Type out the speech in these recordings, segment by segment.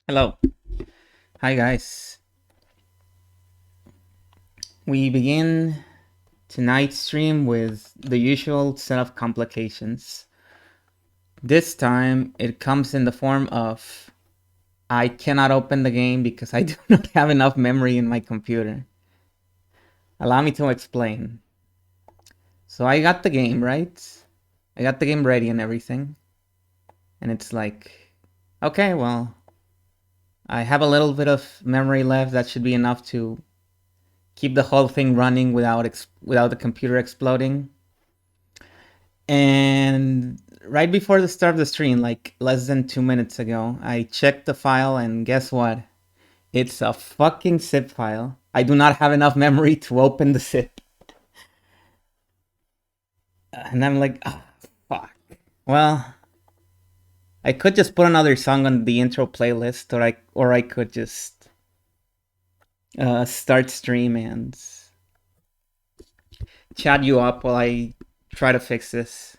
Hello. Hi, guys. We begin tonight's stream with the usual set of complications. This time, it comes in the form of I cannot open the game because I do not have enough memory in my computer. Allow me to explain. So I got the game, right? I got the game ready and everything. And it's like, okay, well, I have a little bit of memory left. That should be enough to keep the whole thing running without the computer exploding. And right before the start of the stream, like less than 2 minutes ago, I checked the file and guess what? It's a fucking zip file. I do not have enough memory to open the zip. And I'm like, oh, fuck. Well, I could just put another song on the intro playlist, or I could just start stream and chat you up while I try to fix this.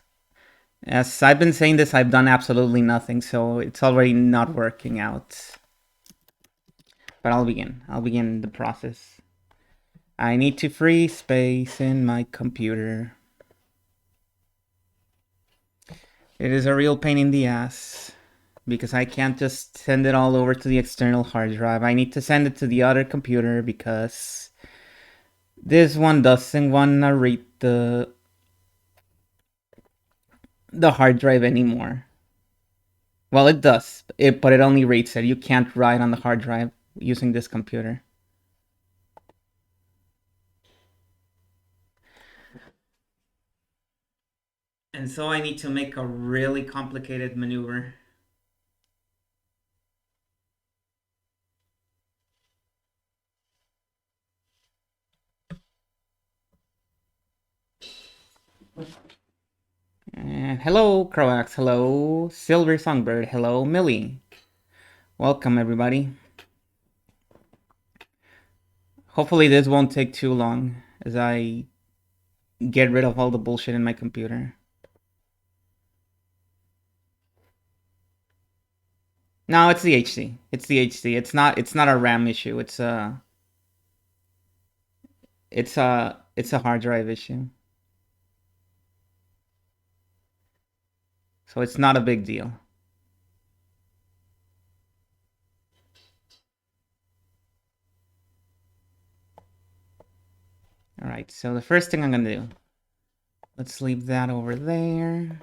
As I've been saying this, I've done absolutely nothing, so it's already not working out. But I'll begin. I'll begin the process. I need to free space in my computer. It is a real pain in the ass because I can't just send it all over to the external hard drive. I need to send it to the other computer because this one doesn't want to read the hard drive anymore. Well, it does, but it only reads it. You can't write on the hard drive using this computer. And so I need to make a really complicated maneuver. And hello, Croax. Hello, Silver Songbird. Hello, Millie. Welcome, everybody. Hopefully this won't take too long as I get rid of all the bullshit in my computer. No, it's the HC. It's the HC. It's not a RAM issue. It's a hard drive issue. So it's not a big deal. All right. So the first thing I'm going to do, let's leave that over there.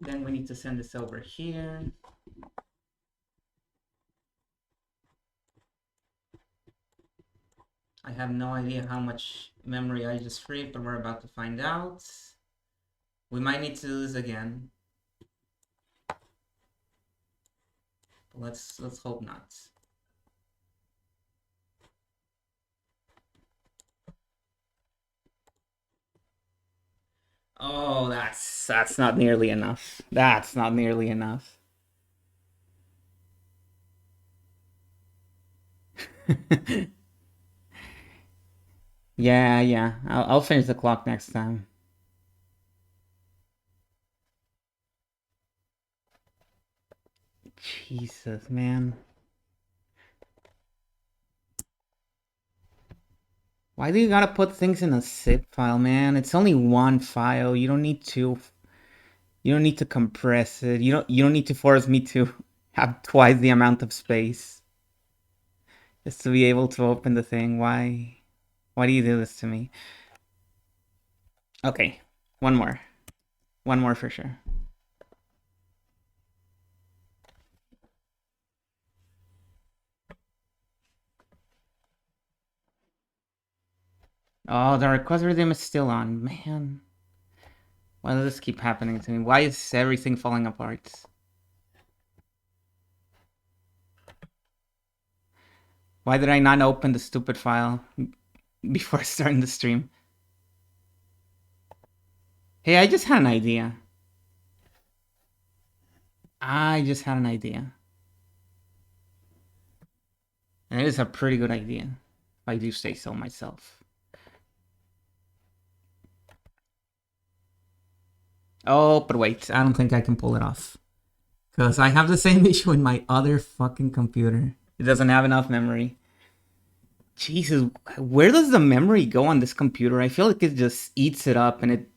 Then we need to send this over here. I have no idea how much memory I just freed, but we're about to find out. We might need to do this again. Let's hope not. Oh, that's not nearly enough. That's not nearly enough. Yeah. I'll finish the clock next time. Jesus, man. Why do you gotta put things in a zip file, man? It's only one file. You don't need to. You don't need to compress it. You don't need to force me to have twice the amount of space just to be able to open the thing. Why? Why do you do this to me? Okay, one more. One more for sure. Oh, the request rhythm is still on. Man. Why does this keep happening to me? Why is everything falling apart? Why did I not open the stupid file before starting the stream? Hey, I just had an idea. I just had an idea. And it is a pretty good idea, if I do say so myself. Oh, but wait, I don't think I can pull it off. Because I have the same issue in my other fucking computer. It doesn't have enough memory. Jesus, where does the memory go on this computer? I feel like it just eats it up, and it,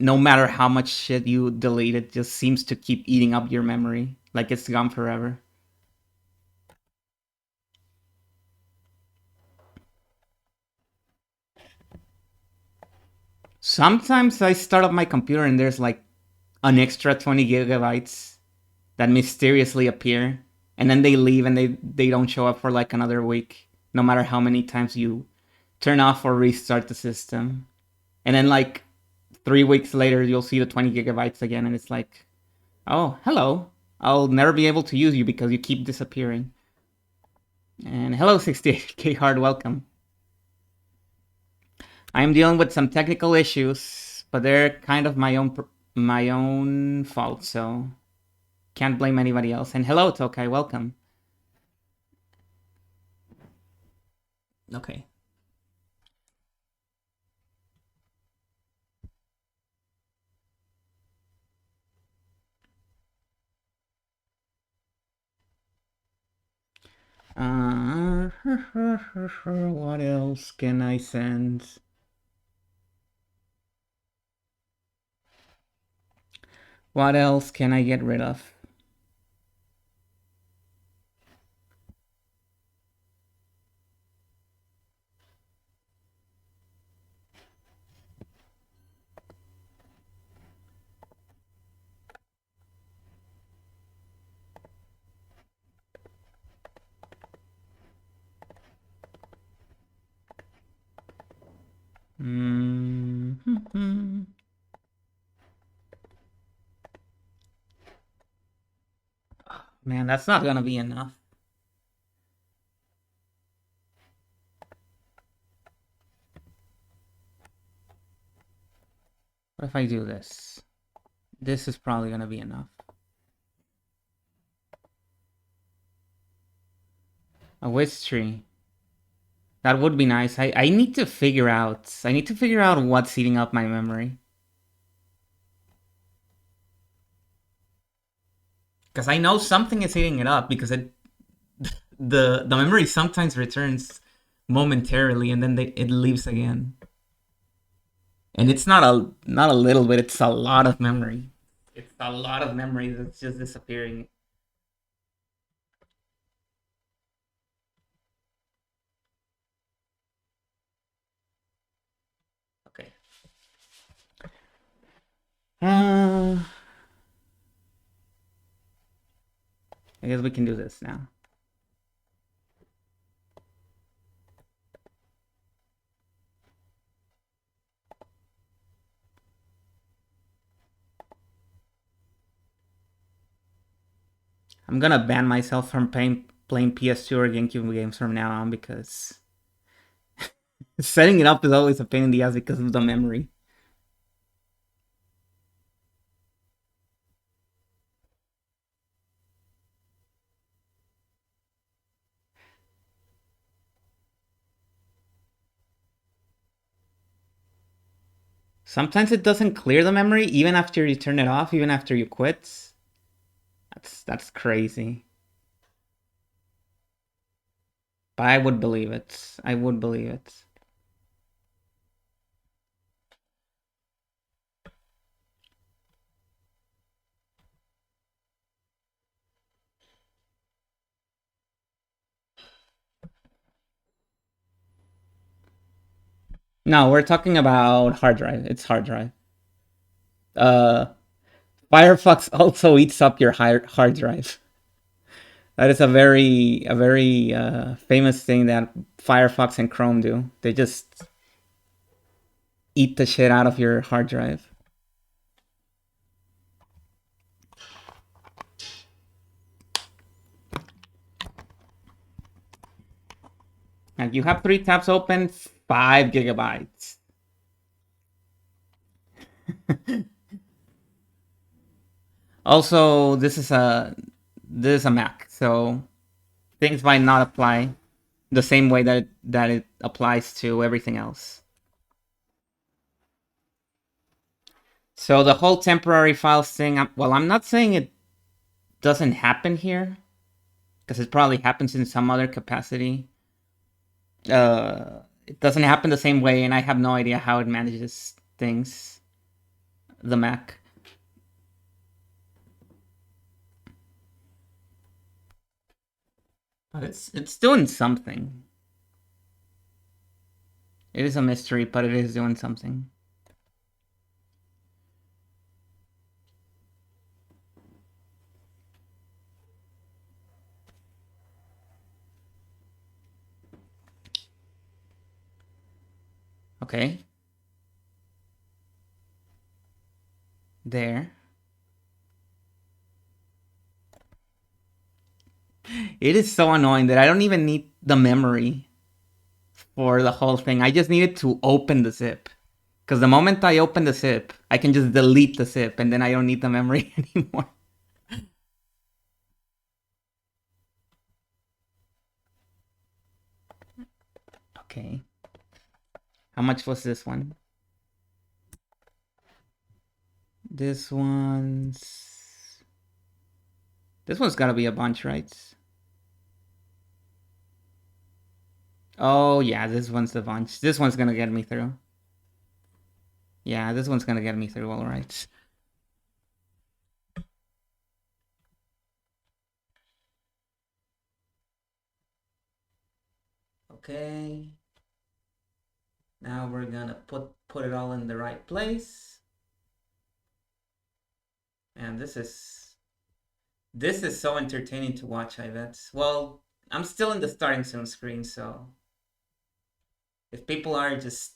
no matter how much shit you delete, it just seems to keep eating up your memory. Like it's gone forever. Sometimes I start up my computer and there's like an extra 20 gigabytes that mysteriously appear, and then they leave and they don't show up for like another week, no matter how many times you turn off or restart the system. And then like 3 weeks later you'll see the 20 gigabytes again, and it's like, oh, hello, I'll never be able to use you because you keep disappearing. And hello, 68k hard, welcome. I am dealing with some technical issues, but they're kind of my own fault, so can't blame anybody else. And hello, Tokai, welcome. Okay. What else can I send? What else can I get rid of? Mm-hmm. Man, that's not gonna be enough. What if I do this? This is probably gonna be enough. A whiz tree. That would be nice. I need to figure out. I need to figure out what's eating up my memory. Because I know something is eating it up, because the memory sometimes returns momentarily and then it leaves again. And it's not a little bit, it's a lot of memory. It's a lot of memory that's just disappearing. Okay. I guess we can do this now. I'm gonna ban myself from playing PS2 or GameCube games from now on, because setting it up is always a pain in the ass because of the memory. Sometimes it doesn't clear the memory even after you turn it off, even after you quit. That's crazy. But I would believe it. I would believe it. No, we're talking about hard drive. It's hard drive. Uh, Firefox also eats up your hard drive. That is a very famous thing that Firefox and Chrome do. They just eat the shit out of your hard drive. And you have 3 tabs open, 5 gigabytes. Also, this is a Mac, so things might not apply the same way that it applies to everything else. So the whole temporary files thing, well, I'm not saying it doesn't happen here, because it probably happens in some other capacity. It doesn't happen the same way, and I have no idea how it manages things. The Mac. But it's doing something. It is a mystery, but it is doing something. Okay. There. It is so annoying that I don't even need the memory for the whole thing. I just needed to open the zip. Because the moment I open the zip, I can just delete the zip and then I don't need the memory anymore. Okay. How much was this one? This one's... This one's gotta be a bunch, right? Oh, yeah, this one's the bunch. This one's gonna get me through. Yeah, this one's gonna get me through, alright. Okay. Now we're gonna put it all in the right place. And this is so entertaining to watch, I bet. Well, I'm still in the starting soon screen, so if people are just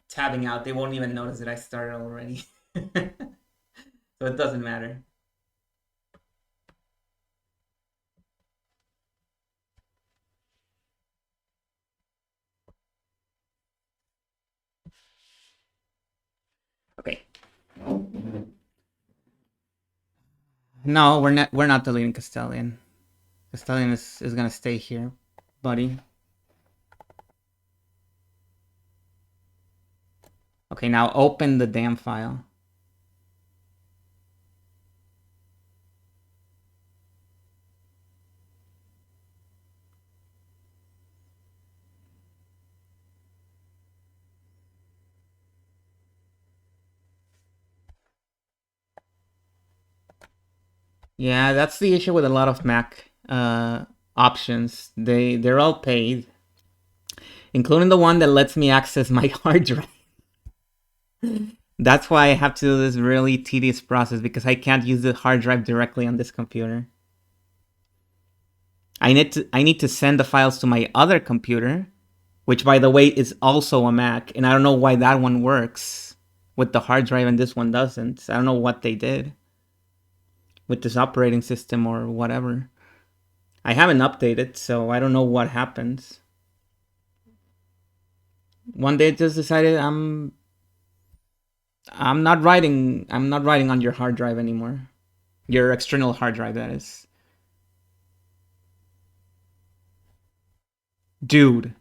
tabbing out, they won't even notice that I started already. So it doesn't matter. Okay. No, we're not deleting Castellian. Castellian is gonna stay here, buddy. Okay, now open the damn file. Yeah, that's the issue with a lot of Mac options. They're all paid, including the one that lets me access my hard drive. That's why I have to do this really tedious process, because I can't use the hard drive directly on this computer. I need to send the files to my other computer, which by the way is also a Mac, and I don't know why that one works with the hard drive and this one doesn't. I don't know what they did with this operating system or whatever. I haven't updated, so I don't know what happens. One day it just decided I'm not writing on your hard drive anymore. Your external hard drive, that is. Dude,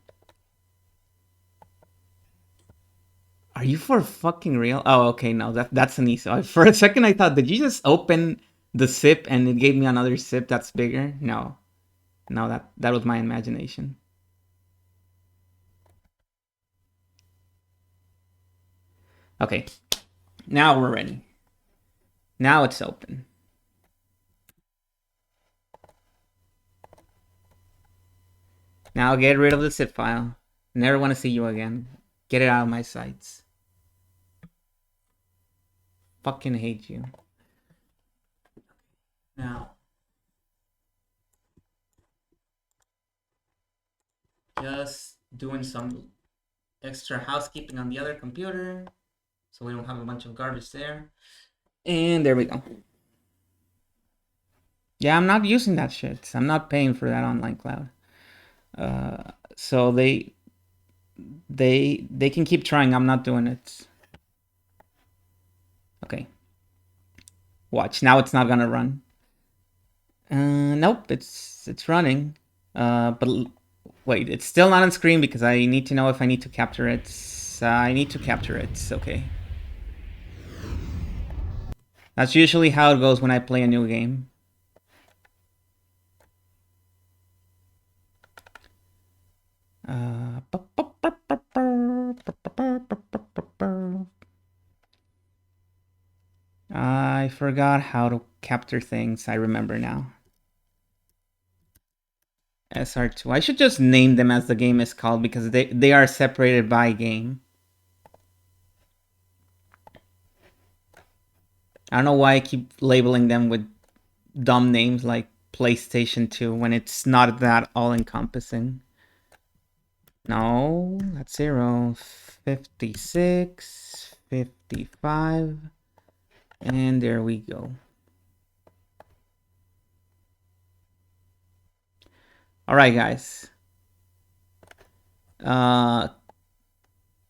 are you for fucking real? Oh, okay, no, that's an easy. For a second, I thought, did you just open the zip and it gave me another zip that's bigger? No, no, that was my imagination. Okay, now we're ready. Now it's open. Now get rid of the zip file. Never want to see you again. Get it out of my sights. Fucking hate you. Now, just doing some extra housekeeping on the other computer so we don't have a bunch of garbage there. And there we go. Yeah, I'm not using that shit. I'm not paying for that online cloud. So they can keep trying. I'm not doing it. Okay. Watch, now it's not gonna run. Nope, it's running. But wait, it's still not on screen because I need to know if I need to capture it. I need to capture it. Okay. That's usually how it goes when I play a new game. I forgot how to capture things. I remember now. SR2. I should just name them as the game is called because they are separated by game. I don't know why I keep labeling them with dumb names like PlayStation 2 when it's not that all-encompassing. No, that's 0. 56, 55, and there we go. All right, guys. Can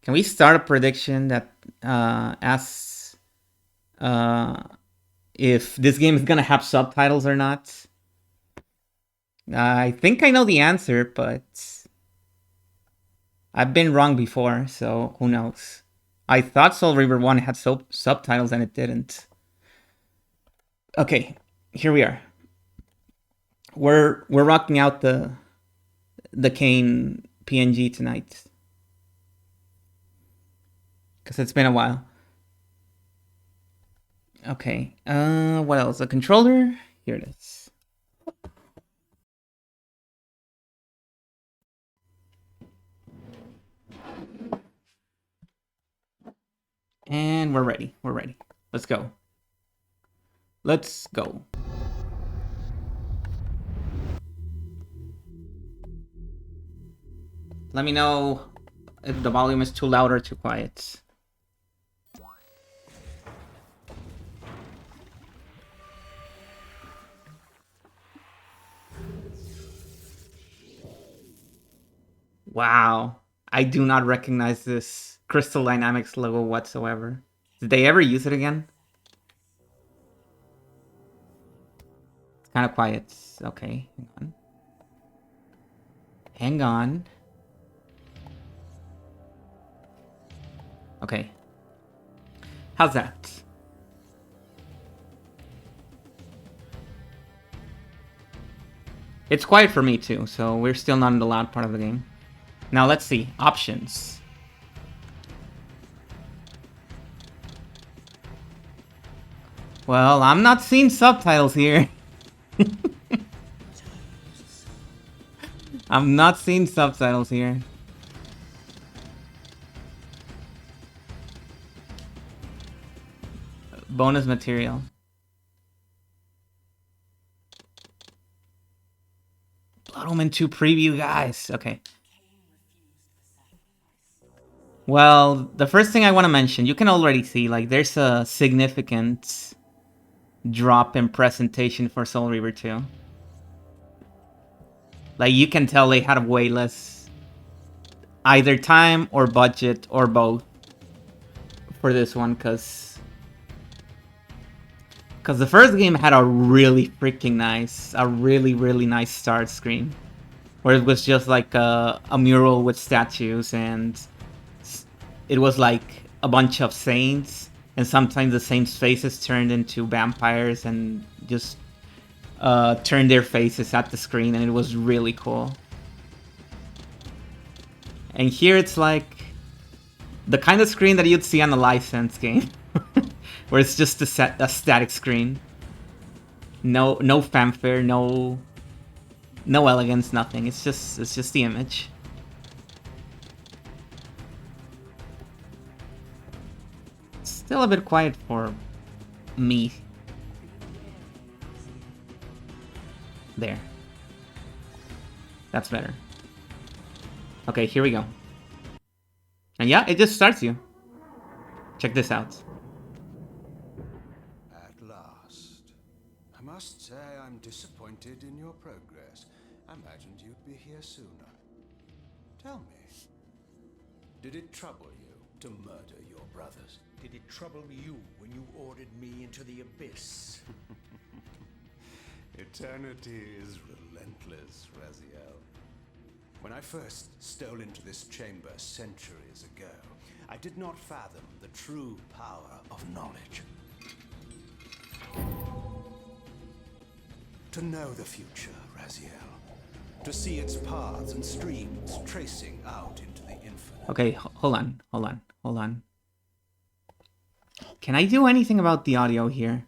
we start a prediction that asks if this game is gonna have subtitles or not? I think I know the answer, but I've been wrong before, so who knows? I thought Soul Reaver 1 had subtitles and it didn't. Okay, here we are. We're rocking out the Kane PNG tonight because it's been a while. Okay, what else? A controller? Here it is. And we're ready. We're ready. Let's go. Let's go. Let me know if the volume is too loud or too quiet. Wow. I do not recognize this Crystal Dynamics logo whatsoever. Did they ever use it again? It's kind of quiet. Okay, hang on. Hang on. Okay. How's that? It's quiet for me too, so we're still not in the loud part of the game. Now let's see. Options. Well, I'm not seeing subtitles here. I'm not seeing subtitles here. Bonus material. Blood Omen 2 preview, guys. Okay. Well, the first thing I want to mention, you can already see, like, there's a significant drop in presentation for Soul Reaver 2. Like, you can tell they had way less either time or budget or both for this one, because the first game had a really freaking nice, really nice start screen, where it was just like a mural with statues, and it was like a bunch of saints, and sometimes the saints' faces turned into vampires and just turned their faces at the screen, and it was really cool. And here it's like the kind of screen that you'd see on a license game, where it's just a static screen. No fanfare, no elegance, nothing. It's just the image. Still a bit quiet for me. There. That's better. Okay, here we go. And yeah, it just starts you. Check this out. At last. I must say I'm disappointed in your progress. I imagined you'd be here sooner. Tell me, did it trouble you to murder your brothers. Did it trouble you when you ordered me into the abyss? Eternity is relentless, Raziel. When I first stole into this chamber centuries ago, I did not fathom the true power of knowledge. To know the future, Raziel. To see its paths and streams tracing out into the infinite. Okay, hold on. Can I do anything about the audio here?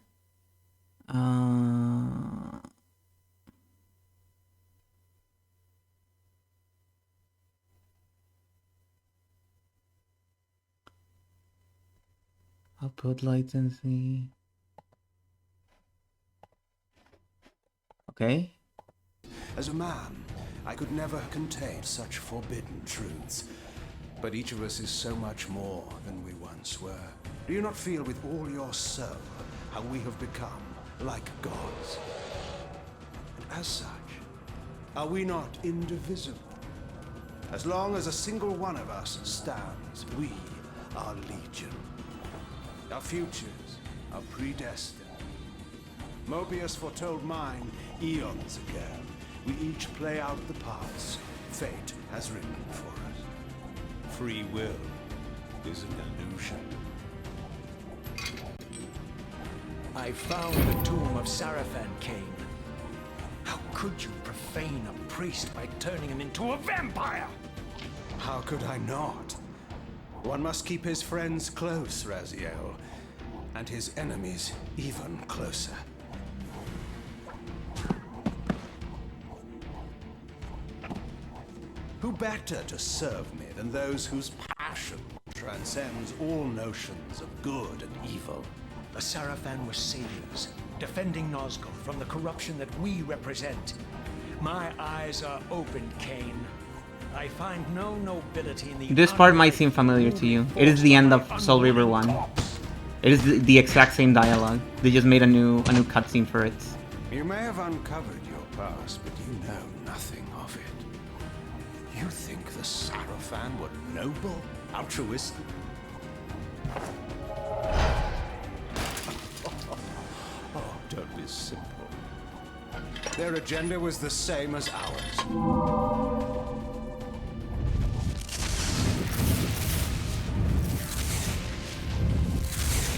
Output latency. Okay. As a man, I could never contain such forbidden truths. But each of us is so much more than we once were. Do you not feel with all your soul how we have become like gods? And as such, are we not indivisible? As long as a single one of us stands, we are legion. Our futures are predestined. Mobius foretold mine eons ago. We each play out the parts fate has written for us. Free will is an illusion. I found the tomb of Sarafan, Kane. How could you profane a priest by turning him into a vampire? How could I not? One must keep his friends close, Raziel, and his enemies even closer. Who better to serve me than those whose passion transcends all notions of good and evil? The Sarafan were saviors, defending Nazgul from the corruption that we represent. My eyes are open, Kane. I find no nobility in the... This part might seem familiar to you. It is the end of Soul Reaver 1. It is the exact same dialogue. They just made a new cutscene for it. You may have uncovered your past, but you know nothing of it. You think the Sarafan were noble, altruistic? Oh, don't be simple. Their agenda was the same as ours.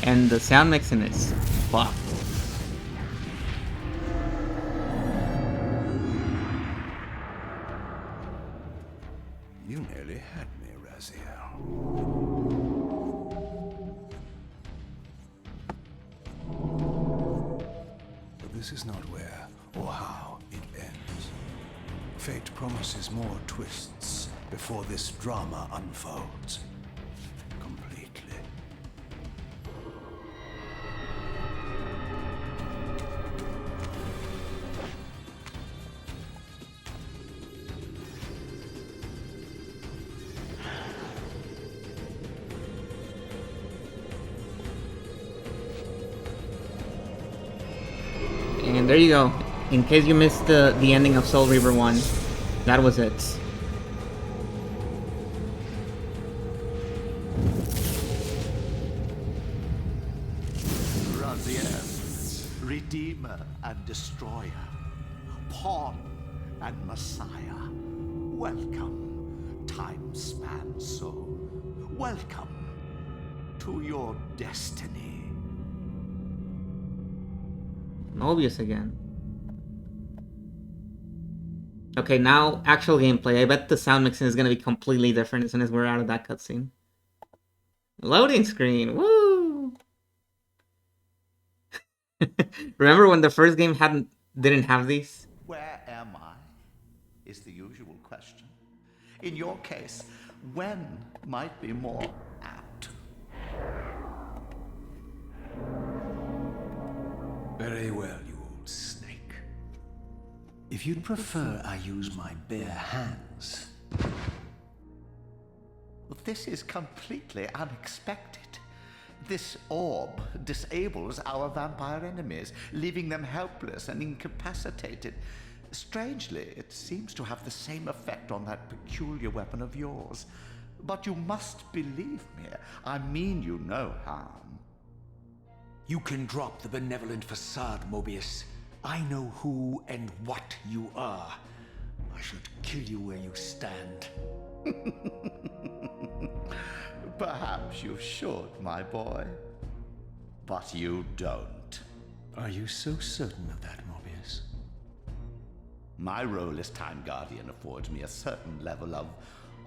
And the sound mixing is fucked. You nearly had me, Raziel. But this is not where or how it ends. Fate promises more twists before this drama unfolds. Completely. And there you go. In case you missed the ending of Soul Reaver 1, that was it. Raziel, Redeemer and Destroyer, Pawn and Messiah. Welcome, time-span soul. Welcome to your destiny. Mobius again. Okay, now actual gameplay. I bet the sound mixing is going to be completely different as soon as we're out of that cutscene. Loading screen. Woo! Remember when the first game didn't have these? Where am I? Is the usual question. In your case, when might be more apt. Very well, you old snake. If you'd prefer I use my bare hands... Well, this is completely unexpected. This orb disables our vampire enemies, leaving them helpless and incapacitated. Strangely, it seems to have the same effect on that peculiar weapon of yours. But you must believe me. I mean you no harm. You can drop the benevolent facade, Mobius. I know who and what you are. I should kill you where you stand. Perhaps you should, my boy. But you don't. Are you so certain of that, Mobius? My role as Time Guardian affords me a certain level of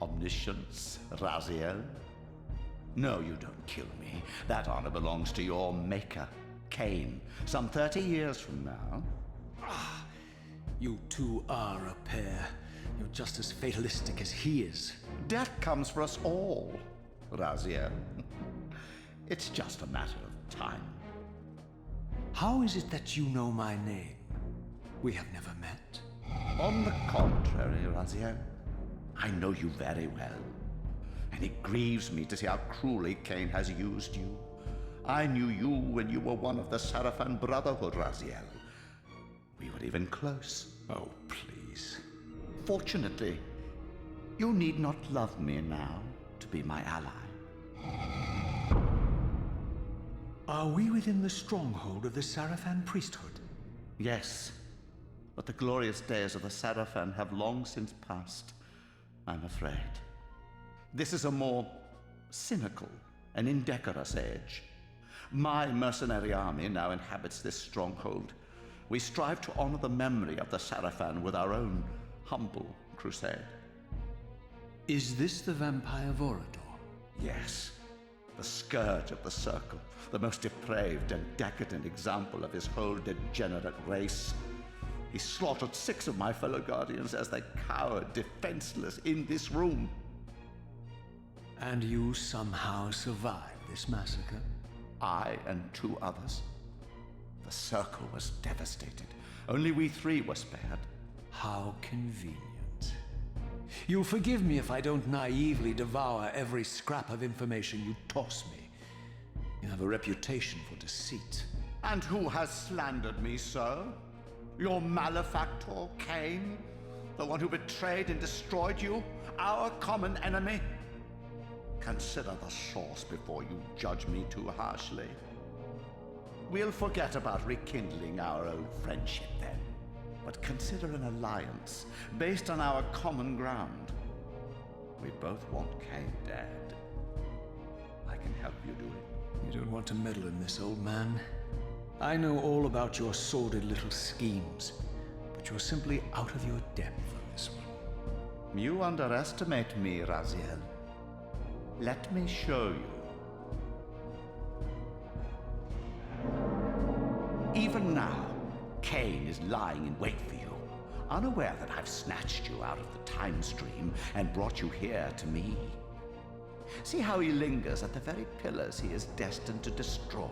omniscience, Raziel. No, you don't kill me. That honor belongs to your maker, Cain, some 30 years from now. You two are a pair. You're just as fatalistic as he is. Death comes for us all, Raziel. It's just a matter of time. How is it that you know my name? We have never met. On the contrary, Raziel, I know you very well. And it grieves me to see how cruelly Cain has used you. I knew you when you were one of the Sarafan Brotherhood, Raziel. We were even close. Oh, please. Fortunately, you need not love me now to be my ally. Are we within the stronghold of the Sarafan priesthood? Yes, but the glorious days of the Sarafan have long since passed, I'm afraid. This is a more cynical and indecorous age. My mercenary army now inhabits this stronghold. We strive to honor the memory of the Sarafan with our own humble crusade. Is this the vampire Vorador? Yes, the scourge of the Circle, the most depraved and decadent example of his whole degenerate race. He slaughtered 6 of my fellow Guardians as they cowered defenseless in this room. And you somehow survived this massacre? I and 2 others. The Circle was devastated. Only we 3 were spared. How convenient. You'll forgive me if I don't naively devour every scrap of information you toss me. You have a reputation for deceit. And who has slandered me so? Your malefactor, Cain? The one who betrayed and destroyed you? Our common enemy? Consider the source before you judge me too harshly. We'll forget about rekindling our old friendship then. But consider an alliance based on our common ground. We both want Cain dead. I can help you do it. You don't want to meddle in this, old man. I know all about your sordid little schemes, but you're simply out of your depth on this one. You underestimate me, Raziel. Let me show you. Even now, Cain is lying in wait for you, unaware that I've snatched you out of the time stream and brought you here to me. See how he lingers at the very pillars he is destined to destroy,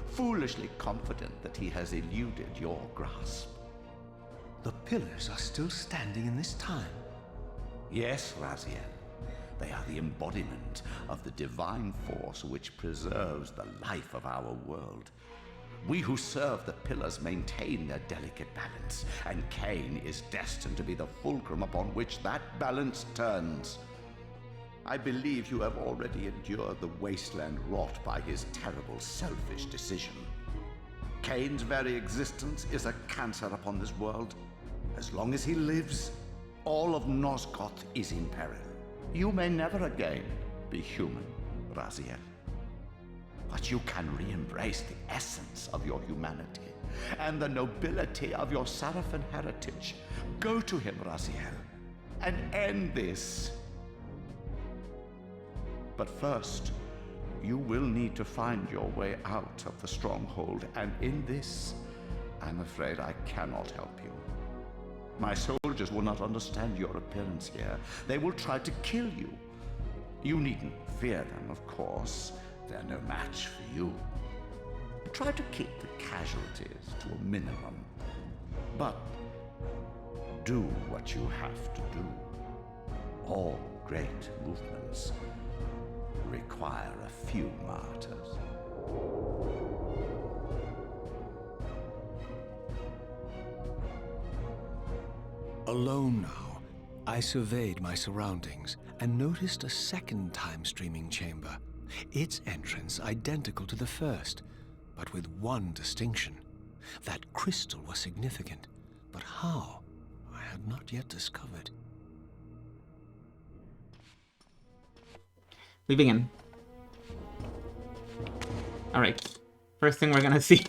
foolishly confident that he has eluded your grasp. The pillars are still standing in this time. Yes, Raziel. They are the embodiment of the divine force which preserves the life of our world. We who serve the pillars maintain their delicate balance, and Cain is destined to be the fulcrum upon which that balance turns. I believe you have already endured the wasteland wrought by his terrible, selfish decision. Cain's very existence is a cancer upon this world. As long as he lives, all of Nosgoth is in peril. You may never again be human, Raziel. But you can re-embrace the essence of your humanity and the nobility of your Sarafan heritage. Go to him, Raziel, and end this. But first, you will need to find your way out of the stronghold, and in this, I'm afraid I cannot help you. My soldiers will not understand your appearance here. They will try to kill you. You needn't fear them, of course. They're no match for you. Try to keep the casualties to a minimum. But do what you have to do. All great movements require a few martyrs. Alone now, I surveyed my surroundings and noticed a second time-streaming chamber. Its entrance identical to the first, but with one distinction. That crystal was significant, but how, I had not yet discovered. We begin. Alright. First thing we're gonna see.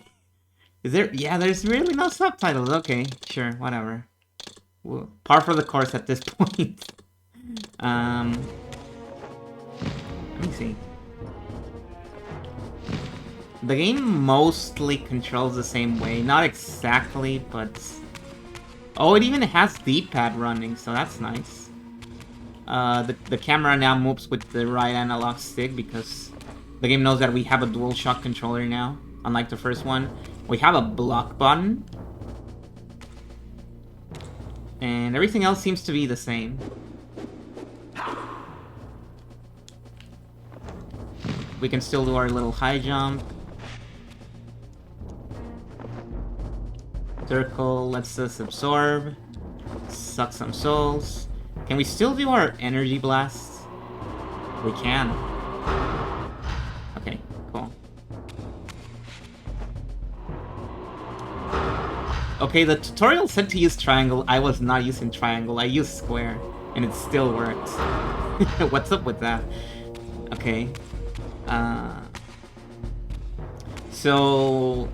Is there... Yeah, there's really no subtitles. Okay, sure, whatever. Well, par for the course at this point. Let me see. The game mostly controls the same way. Not exactly, but... Oh, it even has D-pad running, so that's nice. The camera now moves with the right analog stick because the game knows that we have a DualShock controller now, unlike the first one. We have a block button. And everything else seems to be the same. We can still do our little high jump. Circle lets us absorb. Suck some souls. Can we still do our energy blasts? We can. Okay, cool. Okay, the tutorial said to use triangle. I was not using triangle. I used square. And it still worked. What's up with that? Okay. So...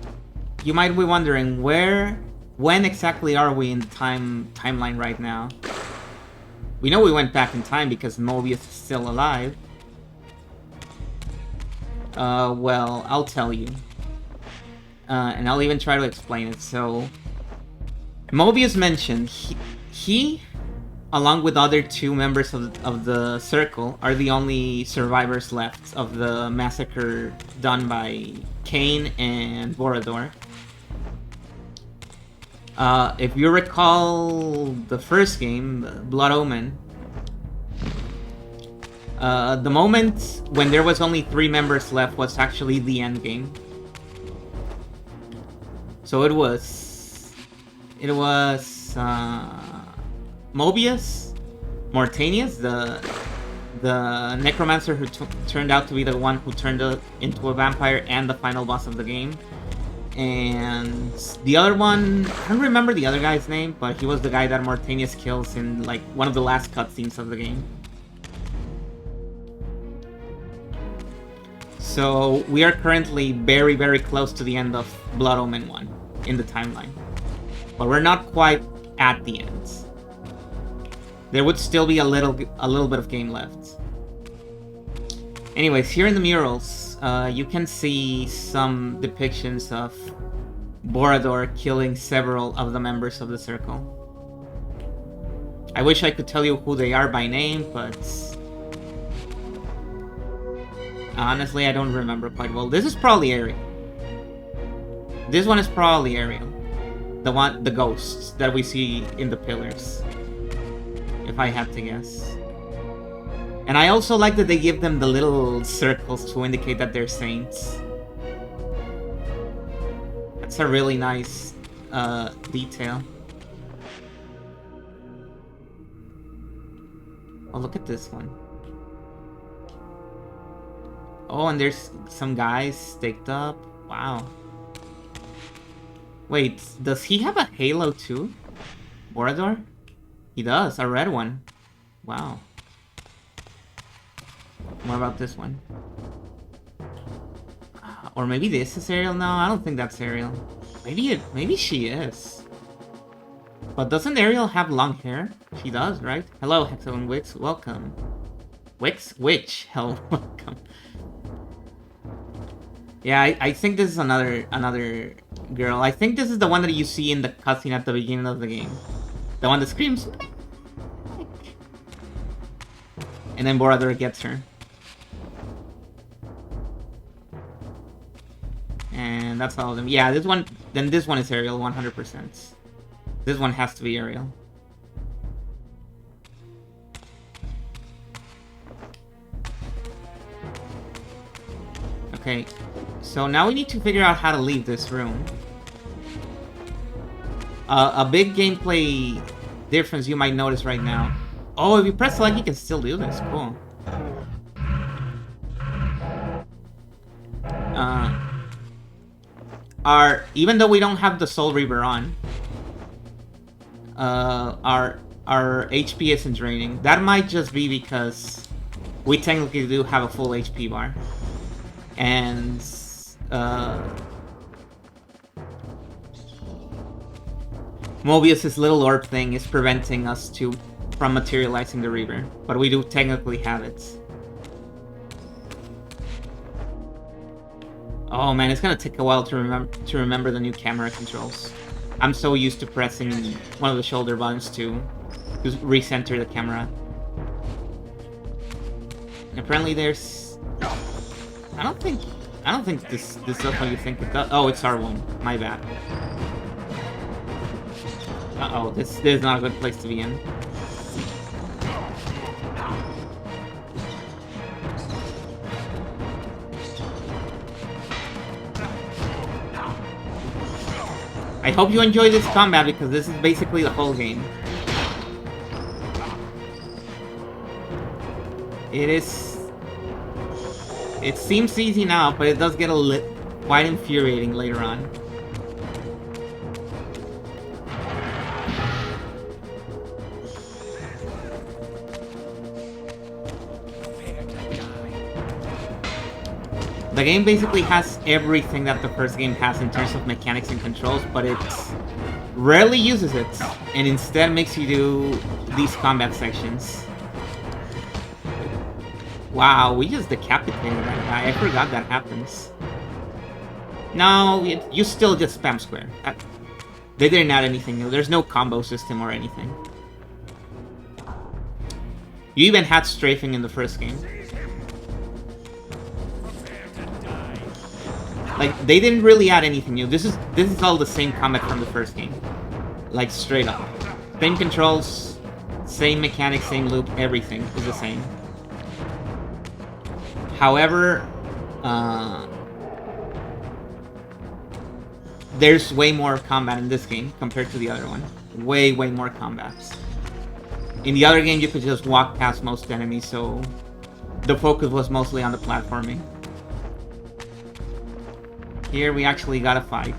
You might be wondering, when exactly are we in the timeline right now? We know we went back in time because Mobius is still alive. Well, I'll tell you. And I'll even try to explain it. So, Mobius mentioned he along with other two members of the Circle, are the only survivors left of the massacre done by Cain and Borador. If you recall the first game, Blood Omen, the moment when there was only 3 members left was actually the end game. So it was Mobius, Mortanius, the necromancer who turned out to be the one who turned into a vampire and the final boss of the game. And the other one, I don't remember the other guy's name, but he was the guy that Mortanius kills in like one of the last cutscenes of the game. So we are currently very, very close to the end of Blood Omen 1 in the timeline. But we're not quite at the end. There would still be a little bit of game left. Anyways, here in the murals, you can see some depictions of Borador killing several of the members of the Circle. I wish I could tell you who they are by name, but honestly, I don't remember quite well. This is probably Ariel. This one is probably Ariel. The ghosts that we see in the pillars. If I had to guess. And I also like that they give them the little circles to indicate that they're saints. That's a really nice detail. Oh, look at this one. Oh, and there's some guys staked up. Wow. Wait, does he have a halo too? Borador? He does, a red one. Wow. What about this one? Or maybe this is Ariel? No, I don't think that's Ariel. Maybe she is. But doesn't Ariel have long hair? She does, right? Hello, Hexagon Wix, welcome. Witch, hello, welcome. Yeah, I think this is another girl. I think this is the one that you see in the cutscene at the beginning of the game. The one that screams. And then Borador gets her. And that's all of them. Yeah, this one is Ariel, 100%. This one has to be Ariel. Okay, so now we need to figure out how to leave this room. A big gameplay difference you might notice right now Oh, if you press select, you can still do this. Cool. Even though we don't have the Soul Reaver on, our HP isn't draining. That might just be because we technically do have a full HP bar, and Mobius's little orb thing is preventing us from materializing the Reaver, but we do technically have it. Oh man, it's gonna take a while to remember the new camera controls. I'm so used to pressing one of the shoulder buttons to recenter the camera. And apparently there's... I don't think this does how you think it does. Oh, it's R1. My bad. Uh-oh, this is not a good place to be in. I hope you enjoy this combat because this is basically the whole game. It seems easy now, but it does get quite infuriating later on. The game basically has everything that the first game has in terms of mechanics and controls, but it rarely uses it, and instead makes you do these combat sections. Wow, we just decapitated that guy. I forgot that happens. No, you still just spam square. They didn't add anything new. There's no combo system or anything. You even had strafing in the first game. Like, they didn't really add anything new. This is all the same combat from the first game. Like, straight up. Same controls, same mechanics, same loop, everything is the same. However, there's way more combat in this game compared to the other one. Way more combats. In the other game, you could just walk past most enemies, so the focus was mostly on the platforming. Here we actually gotta fight.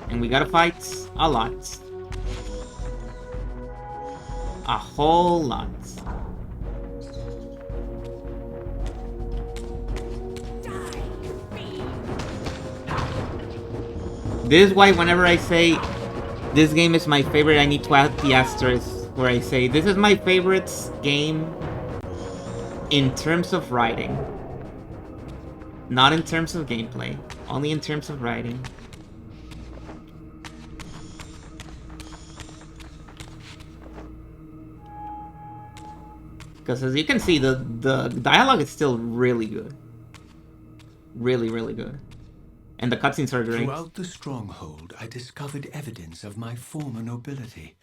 And we gotta fight a lot. A whole lot. This is why whenever I say this game is my favorite, I need to add the asterisk where I say this is my favorite game in terms of writing. Not in terms of gameplay. Only in terms of writing. Because as you can see, the dialogue is still really good. Really good. And the cutscenes are great. Throughout the stronghold, I discovered evidence of my former nobility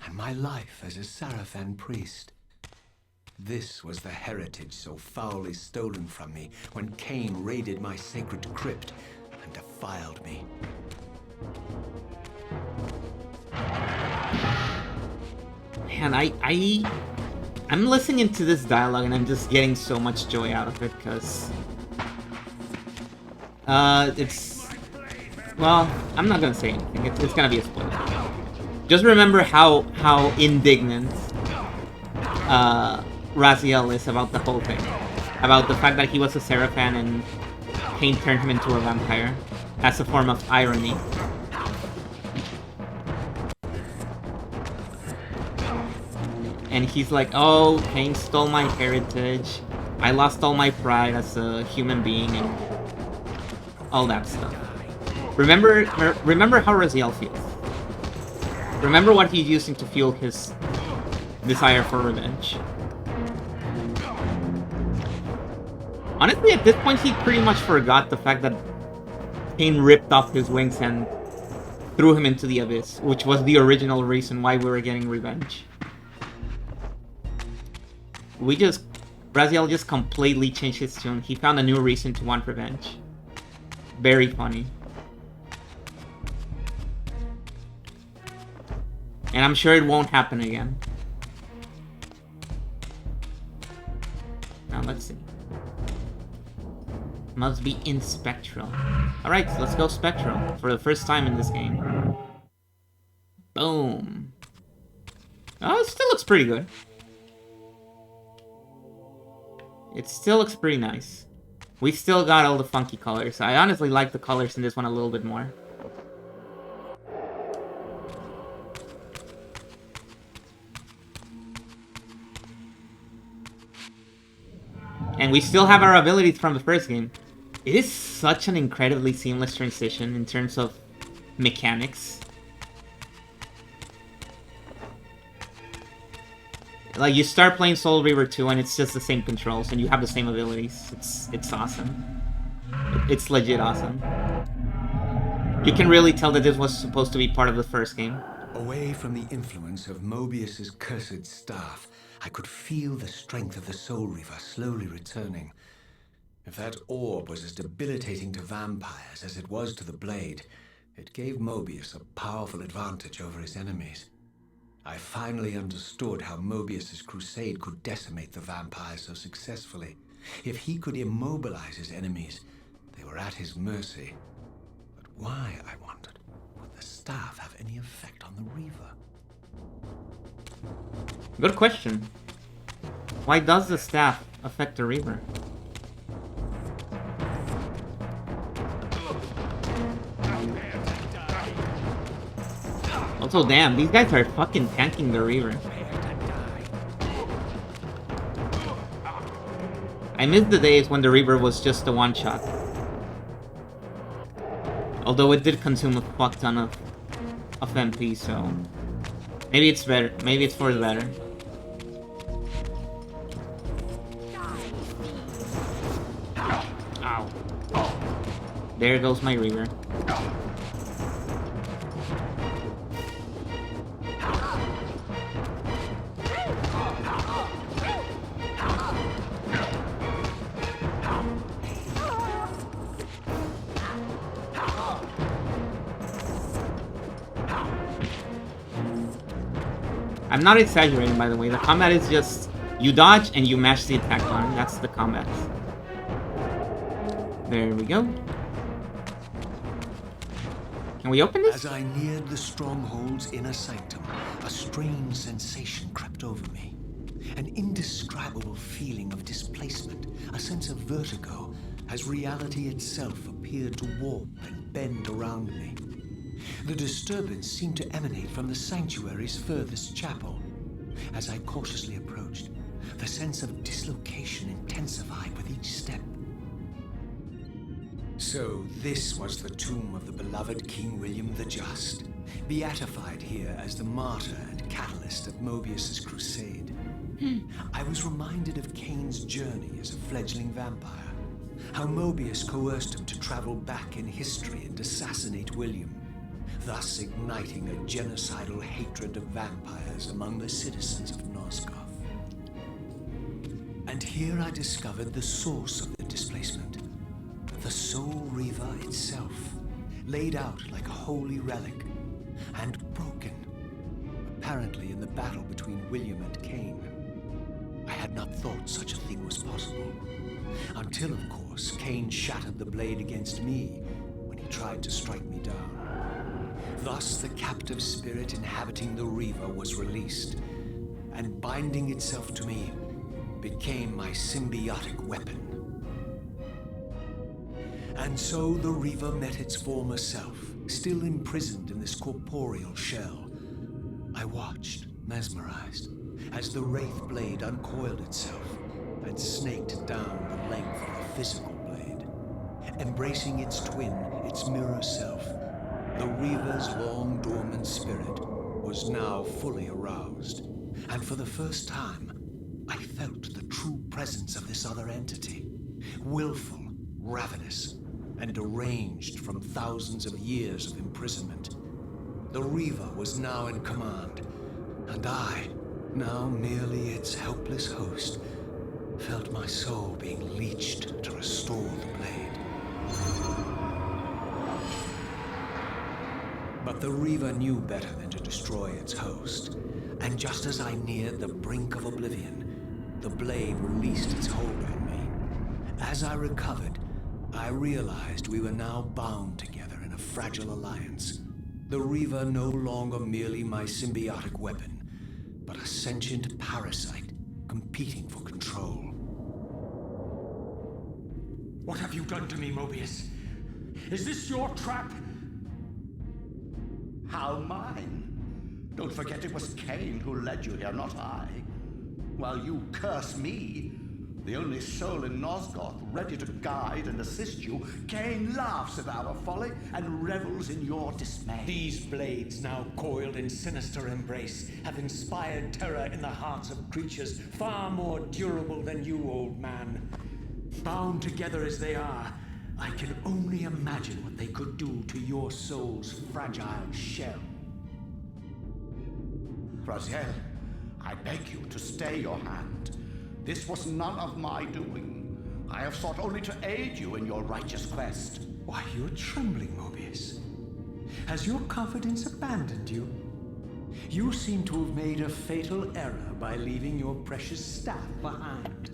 and my life as a Sarafan priest. This was the heritage so foully stolen from me when Cain raided my sacred crypt and defiled me. Man, I'm listening to this dialogue and I'm just getting so much joy out of it because it's, well, I'm not gonna say anything. It's gonna be a spoiler. Just remember how indignant Raziel is about the whole thing. About the fact that he was a Seraphan and Cain turned him into a vampire as a form of irony. And he's like, oh, Cain stole my heritage. I lost all my pride as a human being and all that stuff. Remember how Raziel feels. Remember what he's using to fuel his desire for revenge. Honestly, at this point, he pretty much forgot the fact that Cain ripped off his wings and threw him into the abyss, which was the original reason why we were getting revenge. Raziel just completely changed his tune. He found a new reason to want revenge. Very funny. And I'm sure it won't happen again. let's see. Must be in Spectral. Alright, so let's go Spectral for the first time in this game. Boom. Oh, it still looks pretty good. It still looks pretty nice. We still got all the funky colors. I honestly like the colors in this one a little bit more. And we still have our abilities from the first game. It is such an incredibly seamless transition in terms of mechanics. Like, you start playing Soul Reaver 2 and it's just the same controls and you have the same abilities. It's awesome. It's legit awesome. You can really tell that this was supposed to be part of the first game. Away from the influence of Mobius's cursed staff, I could feel the strength of the Soul Reaver slowly returning. If that orb was as debilitating to vampires as it was to the blade, it gave Mobius a powerful advantage over his enemies. I finally understood how Mobius's crusade could decimate the vampires so successfully. If he could immobilize his enemies, they were at his mercy. But why, I wondered, would the staff have any effect on the Reaver? Good question. Why does the staff affect the Reaver? Also, damn, these guys are fucking tanking the Reaver. I miss the days when the Reaver was just a one-shot. Although it did consume a fuck ton of MP, so... maybe it's better. Maybe it's for the better. Ow. There goes my Reaver. I'm not exaggerating, by the way. The combat is just... you dodge and you mash the attack button. That's the combat. There we go. Can we open this? As I neared the stronghold's inner sanctum, a strange sensation crept over me. An indescribable feeling of displacement, a sense of vertigo, as reality itself appeared to warp and bend around me. The disturbance seemed to emanate from the sanctuary's furthest chapel. As I cautiously approached, the sense of dislocation intensified with each step. So this was the tomb of the beloved King William the Just, beatified here as the martyr and catalyst of Mobius's crusade. I was reminded of Kane's journey as a fledgling vampire, how Mobius coerced him to travel back in history and assassinate William, thus igniting a genocidal hatred of vampires among the citizens of Nosgoth. And here I discovered the source of the displacement. The Soul Reaver itself, laid out like a holy relic, and broken, apparently in the battle between William and Kane. I had not thought such a thing was possible, until, of course, Kane shattered the blade against me when he tried to strike me down. Thus, the captive spirit inhabiting the Reaver was released, and binding itself to me became my symbiotic weapon. And so the Reaver met its former self, still imprisoned in this corporeal shell. I watched, mesmerized, as the Wraith blade uncoiled itself and snaked down the length of the physical blade. Embracing its twin, its mirror self, the Reaver's long dormant spirit was now fully aroused. And for the first time, I felt the true presence of this other entity, willful, ravenous, and deranged from thousands of years of imprisonment. The Reaver was now in command, and I, now merely its helpless host, felt my soul being leached to restore the blade. But the Reaver knew better than to destroy its host, and just as I neared the brink of oblivion, the blade released its hold on me. As I recovered, I realized we were now bound together in a fragile alliance. The reaver no longer merely my symbiotic weapon, but a sentient parasite competing for control. What have you done to me, Mobius? Is this your trap? How mine? Don't forget it was Cain who led you here, not I. While you curse me, the only soul in Nosgoth ready to guide and assist you, Cain laughs at our folly and revels in your dismay. These blades, now coiled in sinister embrace, have inspired terror in the hearts of creatures far more durable than you, old man. Bound together as they are, I can only imagine what they could do to your soul's fragile shell. Raziel, I beg you to stay your hand. This was none of my doing. I have sought only to aid you in your righteous quest. Why, you're trembling, Mobius. Has your confidence abandoned you? You seem to have made a fatal error by leaving your precious staff behind.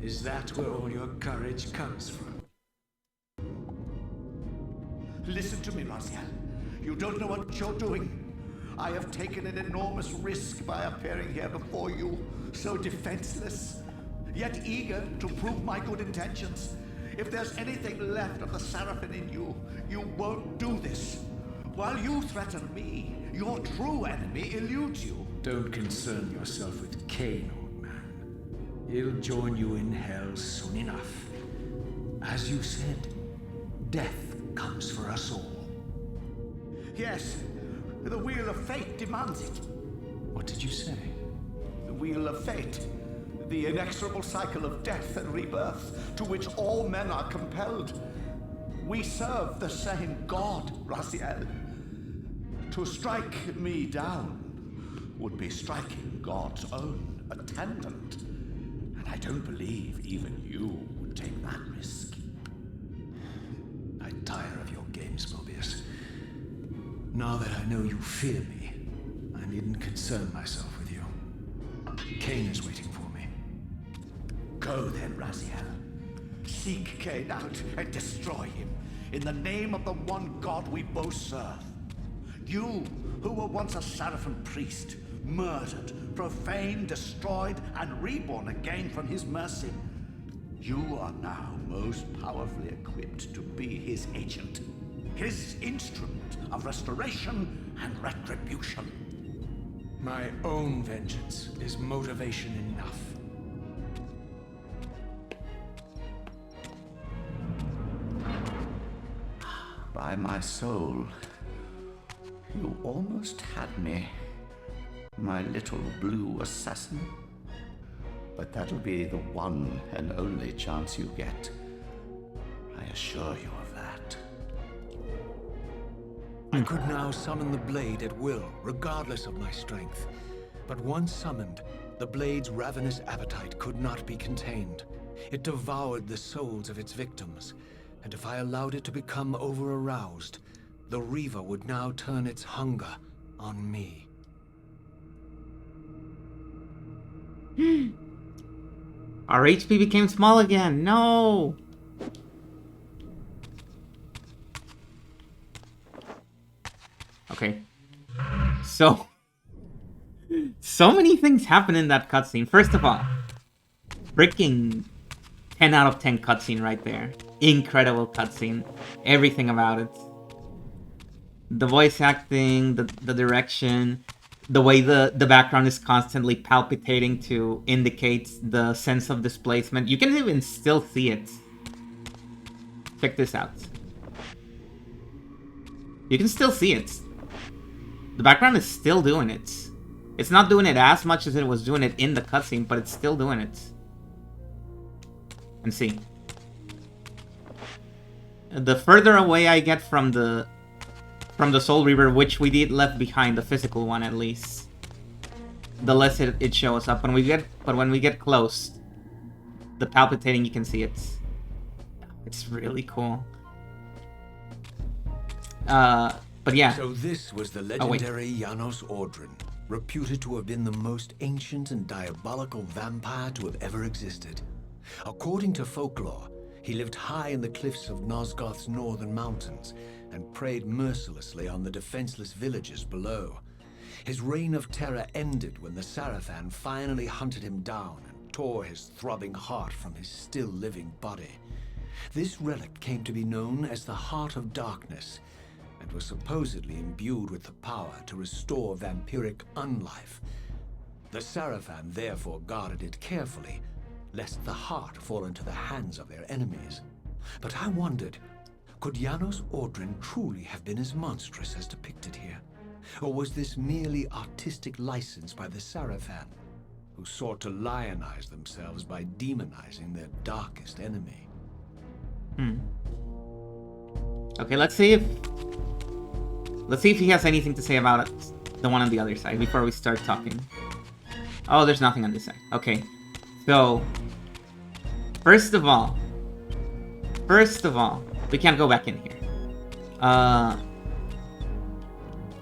Is that where all your courage comes from? Listen to me, Raziel. You don't know what you're doing. I have taken an enormous risk by appearing here before you, so defenseless, yet eager to prove my good intentions. If there's anything left of the Seraphim in you, you won't do this. While you threaten me, your true enemy eludes you. Don't concern yourself with Cain, old man. He'll join you in hell soon enough. As you said, death comes for us all. Yes, the wheel of fate demands it. What did you say? The wheel of fate. The inexorable cycle of death and rebirth to which all men are compelled. We serve the same God, Raziel. To strike me down would be striking God's own attendant. And I don't believe even you would take that risk. I tire of your games, Mobius. Now that I know you fear me, I needn't concern myself with you. Cain is waiting for me. Go then, Raziel. Seek Cain out and destroy him in the name of the one God we both serve. You, who were once a Seraphim priest, murdered, profaned, destroyed, and reborn again from his mercy. You are now most powerfully equipped to be his agent, his instrument of restoration and retribution. My own vengeance is motivation enough. By my soul, you almost had me, my little blue assassin. But that'll be the one and only chance you get. I assure you of that. I could now summon the blade at will, regardless of my strength. But once summoned, the blade's ravenous appetite could not be contained. It devoured the souls of its victims, and if I allowed it to become over-aroused, the reaver would now turn its hunger on me. Our HP became small again. No! Okay. So many things happen in that cutscene. First of all, freaking 10 out of 10 cutscene right there. Incredible cutscene. Everything about it. The voice acting, the direction, the way the background is constantly palpitating to indicate the sense of displacement. You can even still see it. Check this out. You can still see it. The background is still doing it. It's not doing it as much as it was doing it in the cutscene, but it's still doing it. And see. The further away I get from the Soul Reaver, which we did left behind, the physical one at least, the less it shows up. But when we get close, the palpitating, you can see it. It's really cool. But yeah. So this was the legendary Janos Ordrin, reputed to have been the most ancient and diabolical vampire to have ever existed. According to folklore, he lived high in the cliffs of Nosgoth's northern mountains and preyed mercilessly on the defenseless villages below. His reign of terror ended when the Sarafan finally hunted him down and tore his throbbing heart from his still-living body. This relic came to be known as the Heart of Darkness, and was supposedly imbued with the power to restore vampiric unlife. The Sarafan therefore guarded it carefully, lest the heart fall into the hands of their enemies. But I wondered, could Janos Ordrin truly have been as monstrous as depicted here? Or was this merely artistic license by the Sarafan, who sought to lionize themselves by demonizing their darkest enemy? Okay, let's see if he has anything to say about it, the one on the other side, before we start talking. Oh, there's nothing on this side. Okay, so first of all, we can't go back in here.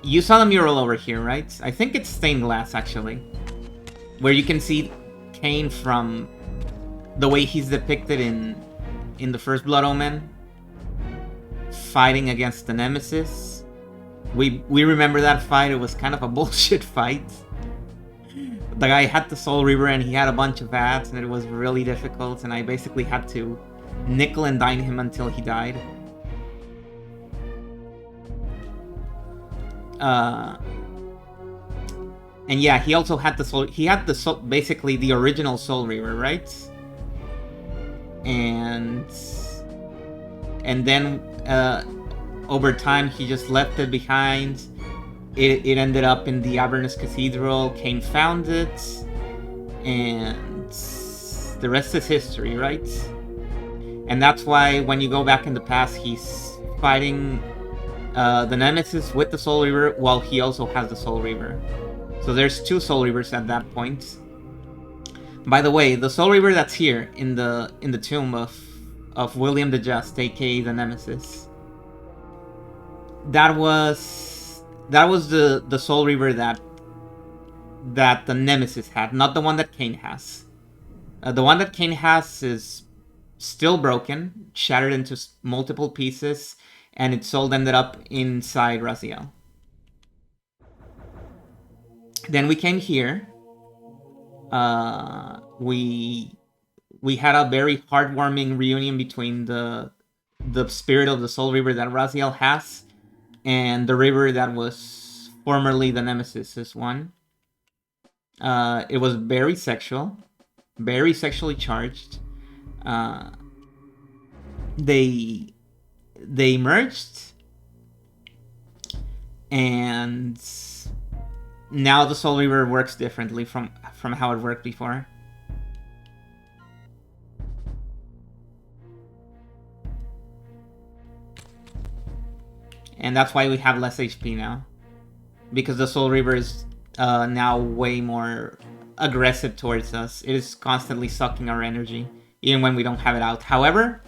You saw the mural over here, right? I think it's stained glass, actually, where you can see Cain from the way he's depicted in the first Blood Omen, fighting against the Nemesis. We remember that fight. It was kind of a bullshit fight. The guy had the Soul Reaver and he had a bunch of ads, and it was really difficult, and I basically had to nickel and dime him until he died. And yeah, he also had the soul. He had the soul, basically the original Soul Reaver, right? And then over time he just left it behind. It ended up in the Avernus Cathedral. Cain found it, and the rest is history, right? And that's why when you go back in the past, he's fighting the Nemesis with the Soul Reaver, while he also has the Soul Reaver. So there's two Soul Reavers at that point. By the way, the Soul Reaver that's here in the tomb of William the Just, aka the Nemesis, that was the Soul Reaver that the Nemesis had, not the one that Cain has. The one that Cain has is still broken, shattered into multiple pieces, and its soul ended up inside Raziel. Then we came here. We had a very heartwarming reunion between the spirit of the Soul Reaver that Raziel has and the Reaver that was formerly the Nemesis' one. It was very sexual, very sexually charged. They merged, and now the Soul Reaver works differently from how it worked before. And that's why we have less HP now, because the Soul Reaver is now way more aggressive towards us. It is constantly sucking our energy, even when we don't have it out. However,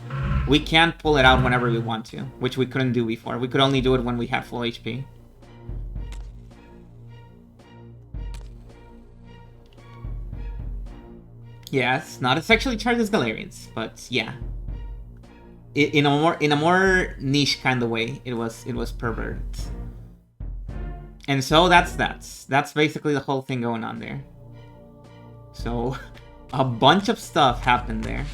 we can pull it out whenever we want to, which we couldn't do before. We could only do it when we had full HP. Yes, not as sexually charged as Galarians, but yeah, in a more niche kind of way, it was perverted. And so that's basically the whole thing going on there. So a bunch of stuff happened there.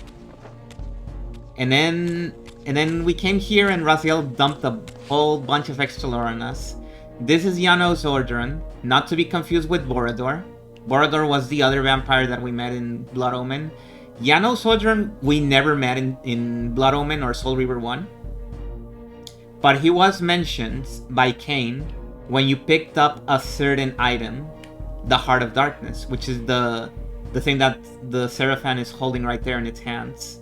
And then we came here and Raziel dumped a whole bunch of extra lore on us. This is Janos Ordrin, not to be confused with Borodor. Borodor was the other vampire that we met in Blood Omen. Janos Ordrin we never met in Blood Omen or Soul Reaver 1. But he was mentioned by Cain when you picked up a certain item, the Heart of Darkness, which is the thing that the Sarafan is holding right there in its hands.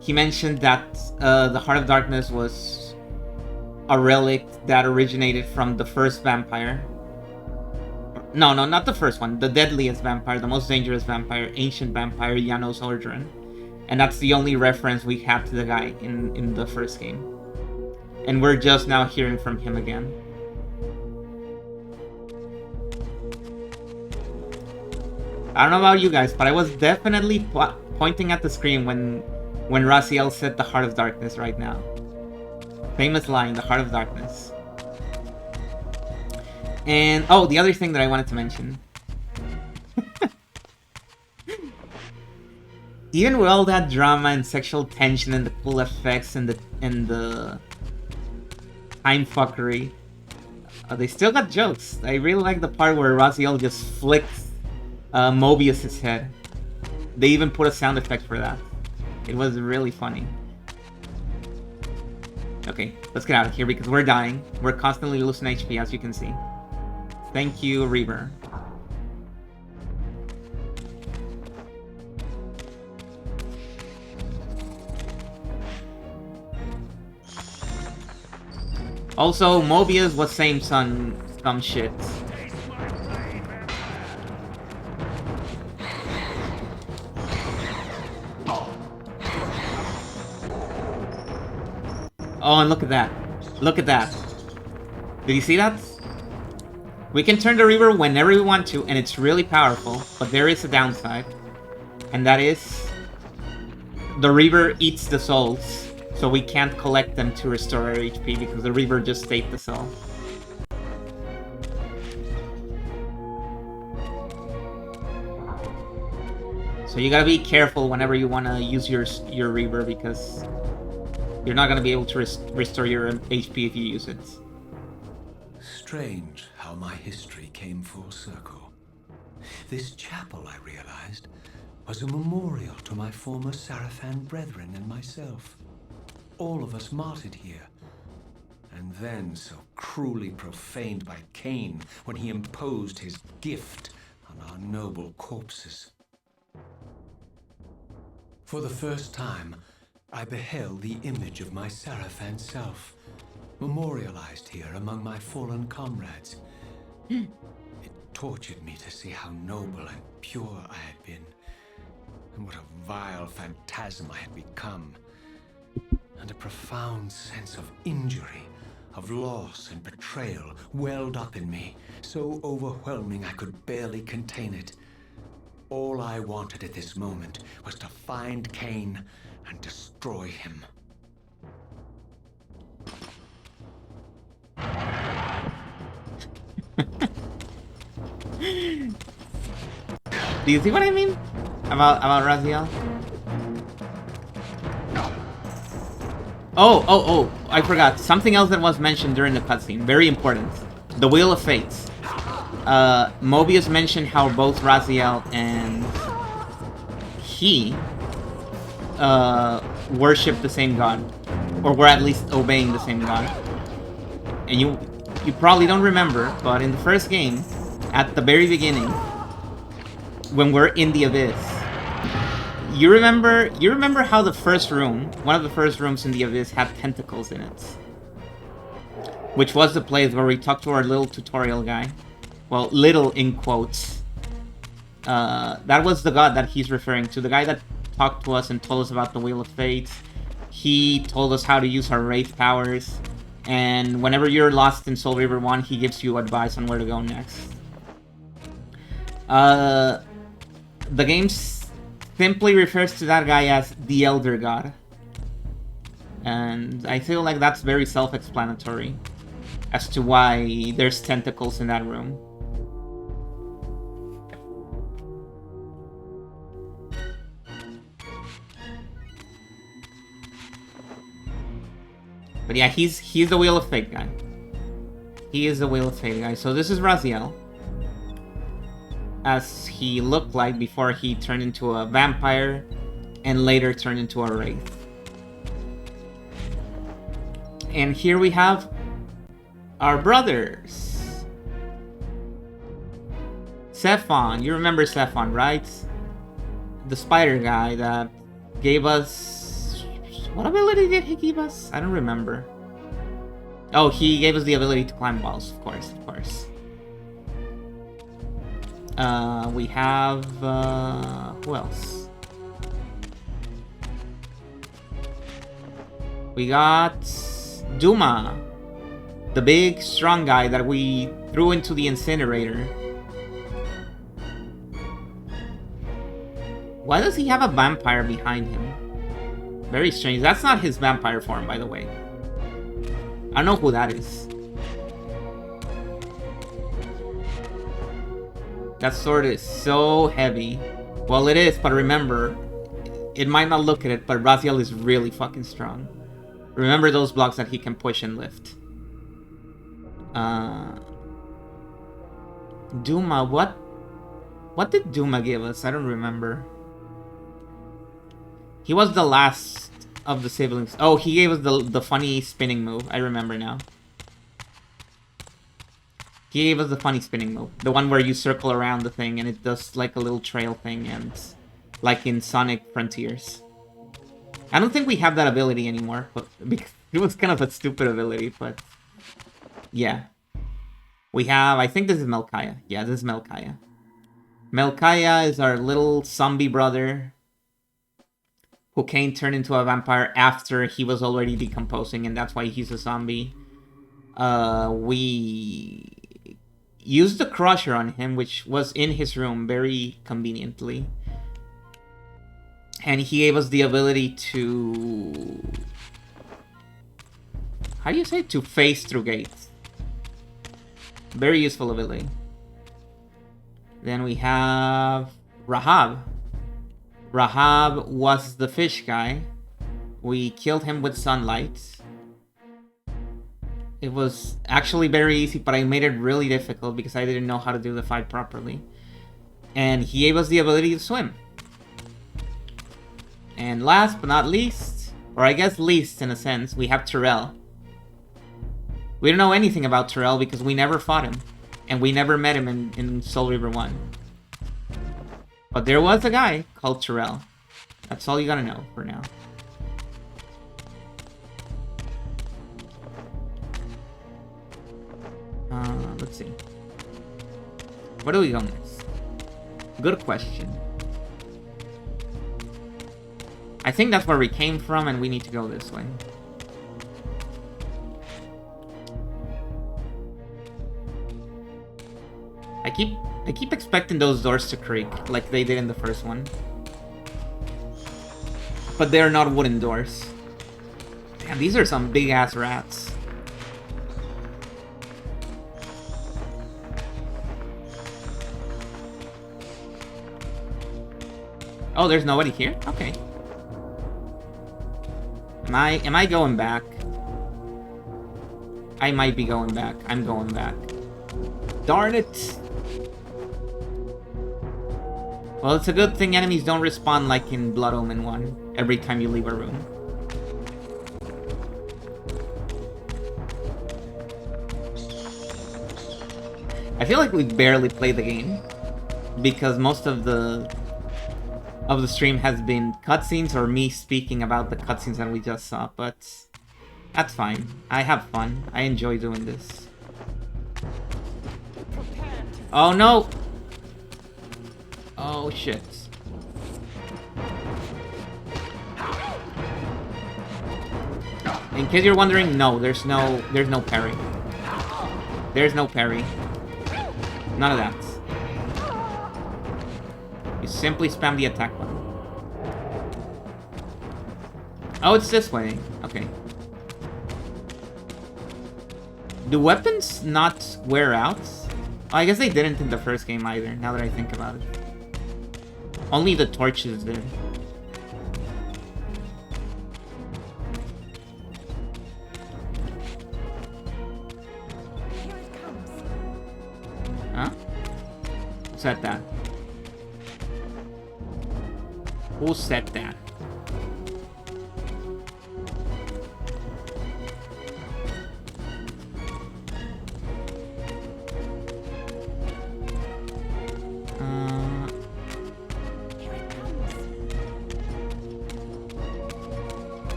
He mentioned that the Heart of Darkness was a relic that originated from the first vampire. No, not the first one. The deadliest vampire, the most dangerous vampire, ancient vampire, Janos Ordrin. And that's the only reference we have to the guy in the first game. And we're just now hearing from him again. I don't know about you guys, but I was definitely pointing at the screen when Raziel said the Heart of Darkness right now. Famous line, the Heart of Darkness. And, oh, the other thing that I wanted to mention. Even with all that drama and sexual tension and the cool effects and the time fuckery, they still got jokes. I really like the part where Raziel just flicks Mobius's head. They even put a sound effect for that. It was really funny. Okay, let's get out of here because we're dying. We're constantly losing HP, as you can see. Thank you, Reaver. Also, Mobius was saying some shit. Oh, and look at that. Look at that. Did you see that? We can turn the Reaver whenever we want to, and it's really powerful, but there is a downside. And that is... the Reaver eats the souls, so we can't collect them to restore our HP because the Reaver just ate the soul. So you gotta be careful whenever you wanna use your Reaver because you're not gonna be able to restore your HP if you use it. Strange how my history came full circle. This chapel, I realized, was a memorial to my former Sarafan brethren and myself. All of us martyred here, and then so cruelly profaned by Cain when he imposed his gift on our noble corpses. For the first time, I beheld the image of my Sarafan self, memorialized here among my fallen comrades. It tortured me to see how noble and pure I had been, and what a vile phantasm I had become. And a profound sense of injury, of loss and betrayal welled up in me, so overwhelming I could barely contain it. All I wanted at this moment was to find Cain and destroy him. Do you see what I mean? About Raziel? Oh, I forgot. Something else that was mentioned during the cutscene. Very important. The Wheel of Fate. Mobius mentioned how both Raziel and he worship the same god. Or were at least obeying the same god. And you probably don't remember, but in the first game, at the very beginning, when we're in the Abyss, you remember how the first room, one of the first rooms in the Abyss, had tentacles in it? Which was the place where we talked to our little tutorial guy. Well, little in quotes. That was the god that he's referring to. The guy that talked to us and told us about the Wheel of Fate. He told us how to use our Wraith powers. And whenever you're lost in Soul River 1, he gives you advice on where to go next. The game simply refers to that guy as the Elder God. And I feel like that's very self-explanatory as to why there's tentacles in that room. But yeah, he's the Wheel of Fate guy. He is the Wheel of Fate guy. So this is Raziel, as he looked like before he turned into a vampire and later turned into a wraith. And here we have our brothers. Sephon, you remember Sephon, right? The spider guy that gave us... What ability did he give us? I don't remember. Oh, he gave us the ability to climb walls, of course, of course. We have... who else? We got... Duma. The big, strong guy that we threw into the incinerator. Why does he have a vampire behind him? Very strange. That's not his vampire form, by the way. I don't know who that is. That sword is so heavy. Well, it is, but remember, it might not look at it, but Raziel is really fucking strong. Remember those blocks that he can push and lift. Duma, what? What did Duma give us? I don't remember. He was the last of the siblings. Oh, he gave us the funny spinning move. I remember now. He gave us the funny spinning move. The one where you circle around the thing and it does like a little trail thing, and like in Sonic Frontiers. I don't think we have that ability anymore, but because it was kind of a stupid ability, but yeah. We have, I think this is Melkaya. Yeah, this is Melkaya. Melkaya is our little zombie brother who Kane turned into a vampire after he was already decomposing, and that's why he's a zombie. We used the crusher on him, which was in his room very conveniently. And he gave us the ability to... How do you say it? To phase through gates. Very useful ability. Then we have Rahab. Rahab was the fish guy. We killed him with sunlight. It was actually very easy, but I made it really difficult because I didn't know how to do the fight properly. And he gave us the ability to swim. And last but not least, or I guess least in a sense, we have Terrell. We don't know anything about Terrell because we never fought him. And we never met him in Soul Reaver 1. But there was a guy called Terrell. That's all you gotta know for now. Let's see. Where do we go next? Good question. I think that's where we came from, and we need to go this way. I keep expecting those doors to creak, like they did in the first one. But they're not wooden doors. Damn, these are some big-ass rats. Oh, there's nobody here? Okay. Am I going back? I might be going back. I'm going back. Darn it! Well, it's a good thing enemies don't respawn like in Blood Omen 1 every time you leave a room. I feel like we barely play the game because most of the stream has been cutscenes or me speaking about the cutscenes that we just saw, but that's fine. I have fun. I enjoy doing this. Oh no! Oh shit. In case you're wondering, no, there's no parry. There's no parry. None of that. You simply spam the attack button. Oh, it's this way. Okay. Do weapons not wear out? Oh, I guess they didn't in the first game either, now that I think about it. Only the torches did. Huh? Who said that? Who said that?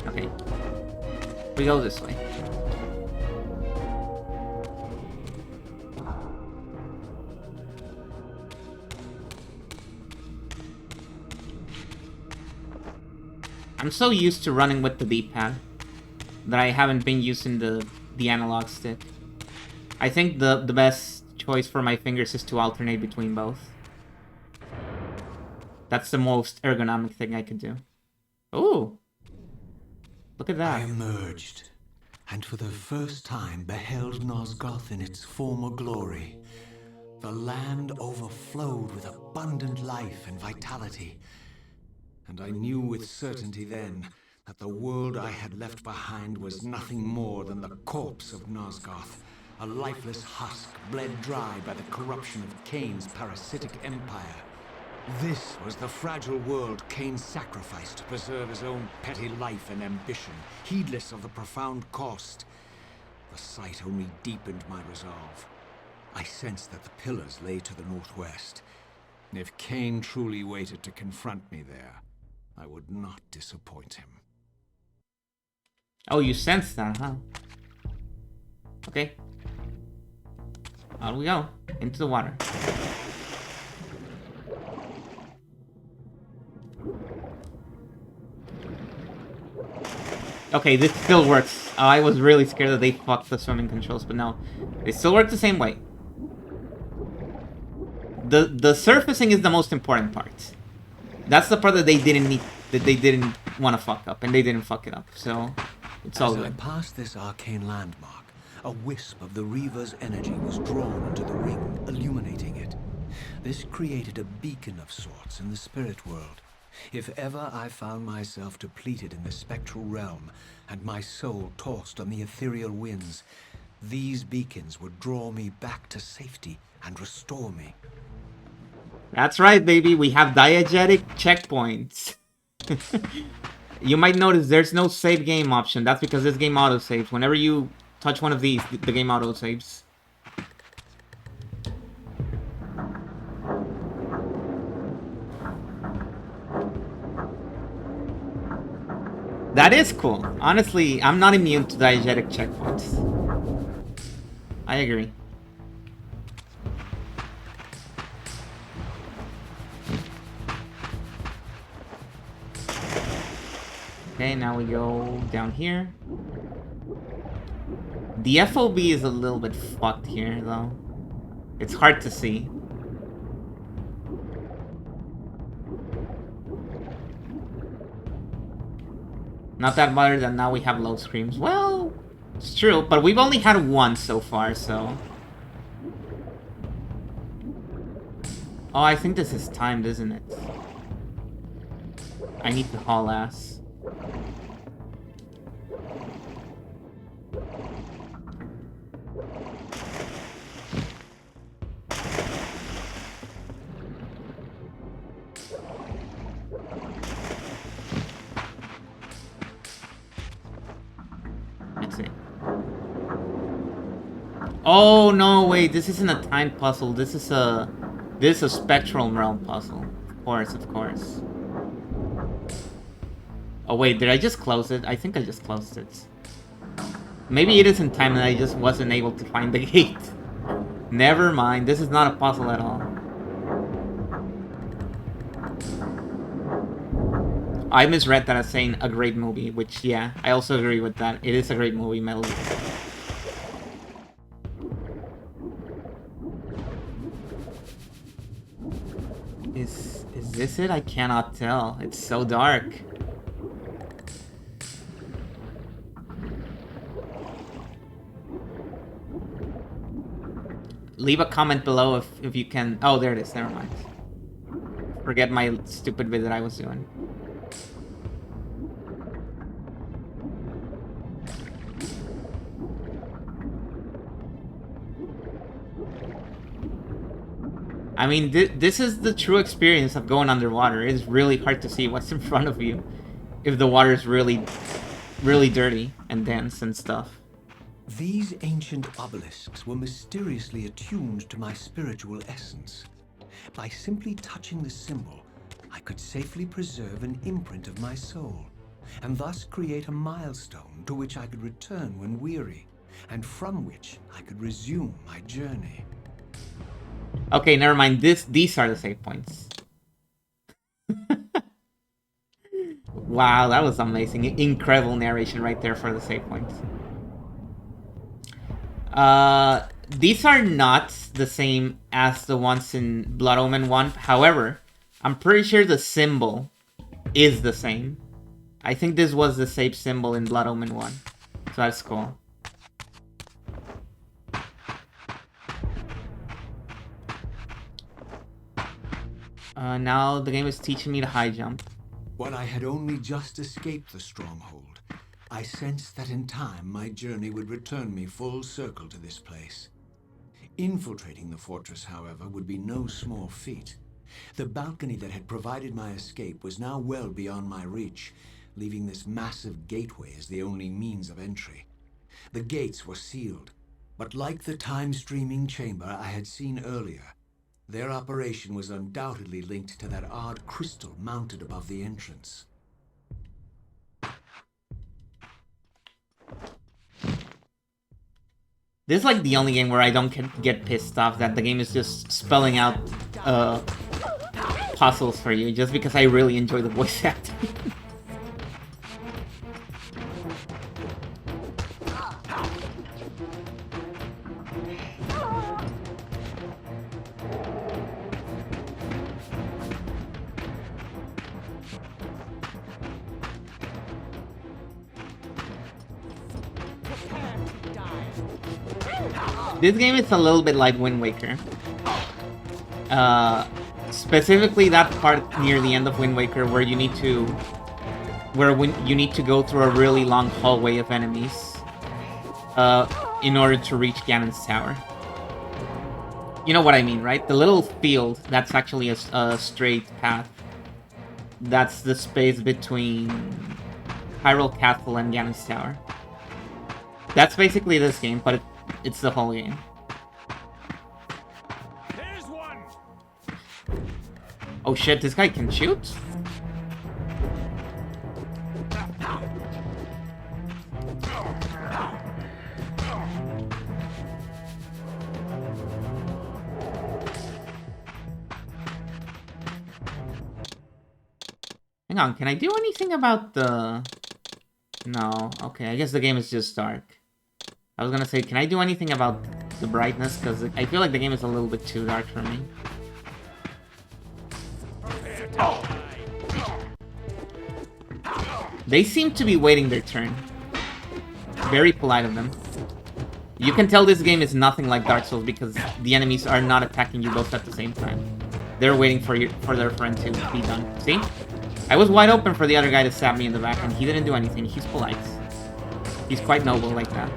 Okay. We go this way. I'm so used to running with the D-pad that I haven't been using the analog stick. I think the best choice for my fingers is to alternate between both. That's the most ergonomic thing I could do. Ooh. Look at that. I emerged, and for the first time beheld Nosgoth in its former glory. The land overflowed with abundant life and vitality. And I knew with certainty then that the world I had left behind was nothing more than the corpse of Nosgoth, a lifeless husk bled dry by the corruption of Cain's parasitic empire. This was the fragile world Cain sacrificed to preserve his own petty life and ambition, heedless of the profound cost. The sight only deepened my resolve. I sensed that the pillars lay to the northwest. If Cain truly waited to confront me there, I would not disappoint him. Oh, you sensed that, huh? Okay. Out we go. Into the water. Okay, this still works. I was really scared that they fucked the swimming controls, but no. They still work the same way. The surfacing is the most important part. That's the part that they didn't want to fuck up, and they didn't fuck it up. So it's all As I good. passed this arcane landmark, a wisp of the reaver's energy was drawn into the ring, illuminating it. This created a beacon of sorts in the spirit world. If ever I found myself depleted in the spectral realm, and my soul tossed on the ethereal winds, these beacons would draw me back to safety and restore me. That's right, baby. We have diegetic checkpoints. You might notice there's no save game option. That's because this game autosaves. Whenever you touch one of these, the game autosaves. That is cool. Honestly, I'm not immune to diegetic checkpoints. I agree. Okay, now we go down here. The FOB is a little bit fucked here, though. It's hard to see. Not that bothered that now we have load screams. Well, it's true, but we've only had one so far, so... Oh, I think this is timed, isn't it? I need to haul ass. That's it. Oh no, wait, this isn't a timed puzzle. This is a spectral realm puzzle. Of course, of course. Oh wait, did I just close it? I think I just closed it. Maybe it isn't time and I just wasn't able to find the gate. Never mind, this is not a puzzle at all. I misread that as saying a great movie, which, yeah, I also agree with that. It is a great movie, Metal Gear. Is this it? I cannot tell. It's so dark. Leave a comment below if you can... Oh, there it is. Never mind. Forget my stupid bit that I was doing. I mean, this is the true experience of going underwater. It is really hard to see what's in front of you if the water is really, really dirty and dense and stuff. These ancient obelisks were mysteriously attuned to my spiritual essence. By simply touching the symbol, I could safely preserve an imprint of my soul, and thus create a milestone to which I could return when weary, and from which I could resume my journey. Okay, never mind. These are the save points. Wow, that was amazing. Incredible narration right there for the save points. These are not the same as the ones in Blood Omen 1. However, I'm pretty sure the symbol is the same. I think this was the same symbol in Blood Omen 1. So that's cool. Now the game is teaching me to high jump. While I had only just escaped the stronghold, I sensed that in time my journey would return me full circle to this place. Infiltrating the fortress, however, would be no small feat. The balcony that had provided my escape was now well beyond my reach, leaving this massive gateway as the only means of entry. The gates were sealed, but like the time-streaming chamber I had seen earlier, their operation was undoubtedly linked to that odd crystal mounted above the entrance. This is like the only game where I don't get pissed off that the game is just spelling out puzzles for you, just because I really enjoy the voice acting. This game is a little bit like Wind Waker. Specifically that part near the end of Wind Waker where you need to go through a really long hallway of enemies in order to reach Ganon's tower. You know what I mean, right? The little field, that's actually a straight path. That's the space between Hyrule Castle and Ganon's tower. That's basically this game, but it's the whole game. There's one. Oh shit, this guy can shoot? Hang on, can I do anything about the... No, okay, I guess the game is just dark. I was gonna say, can I do anything about the brightness? Because I feel like the game is a little bit too dark for me. They seem to be waiting their turn. Very polite of them. You can tell this game is nothing like Dark Souls because the enemies are not attacking you both at the same time. They're waiting for their friend to be done. See? I was wide open for the other guy to stab me in the back and he didn't do anything. He's polite. He's quite noble like that.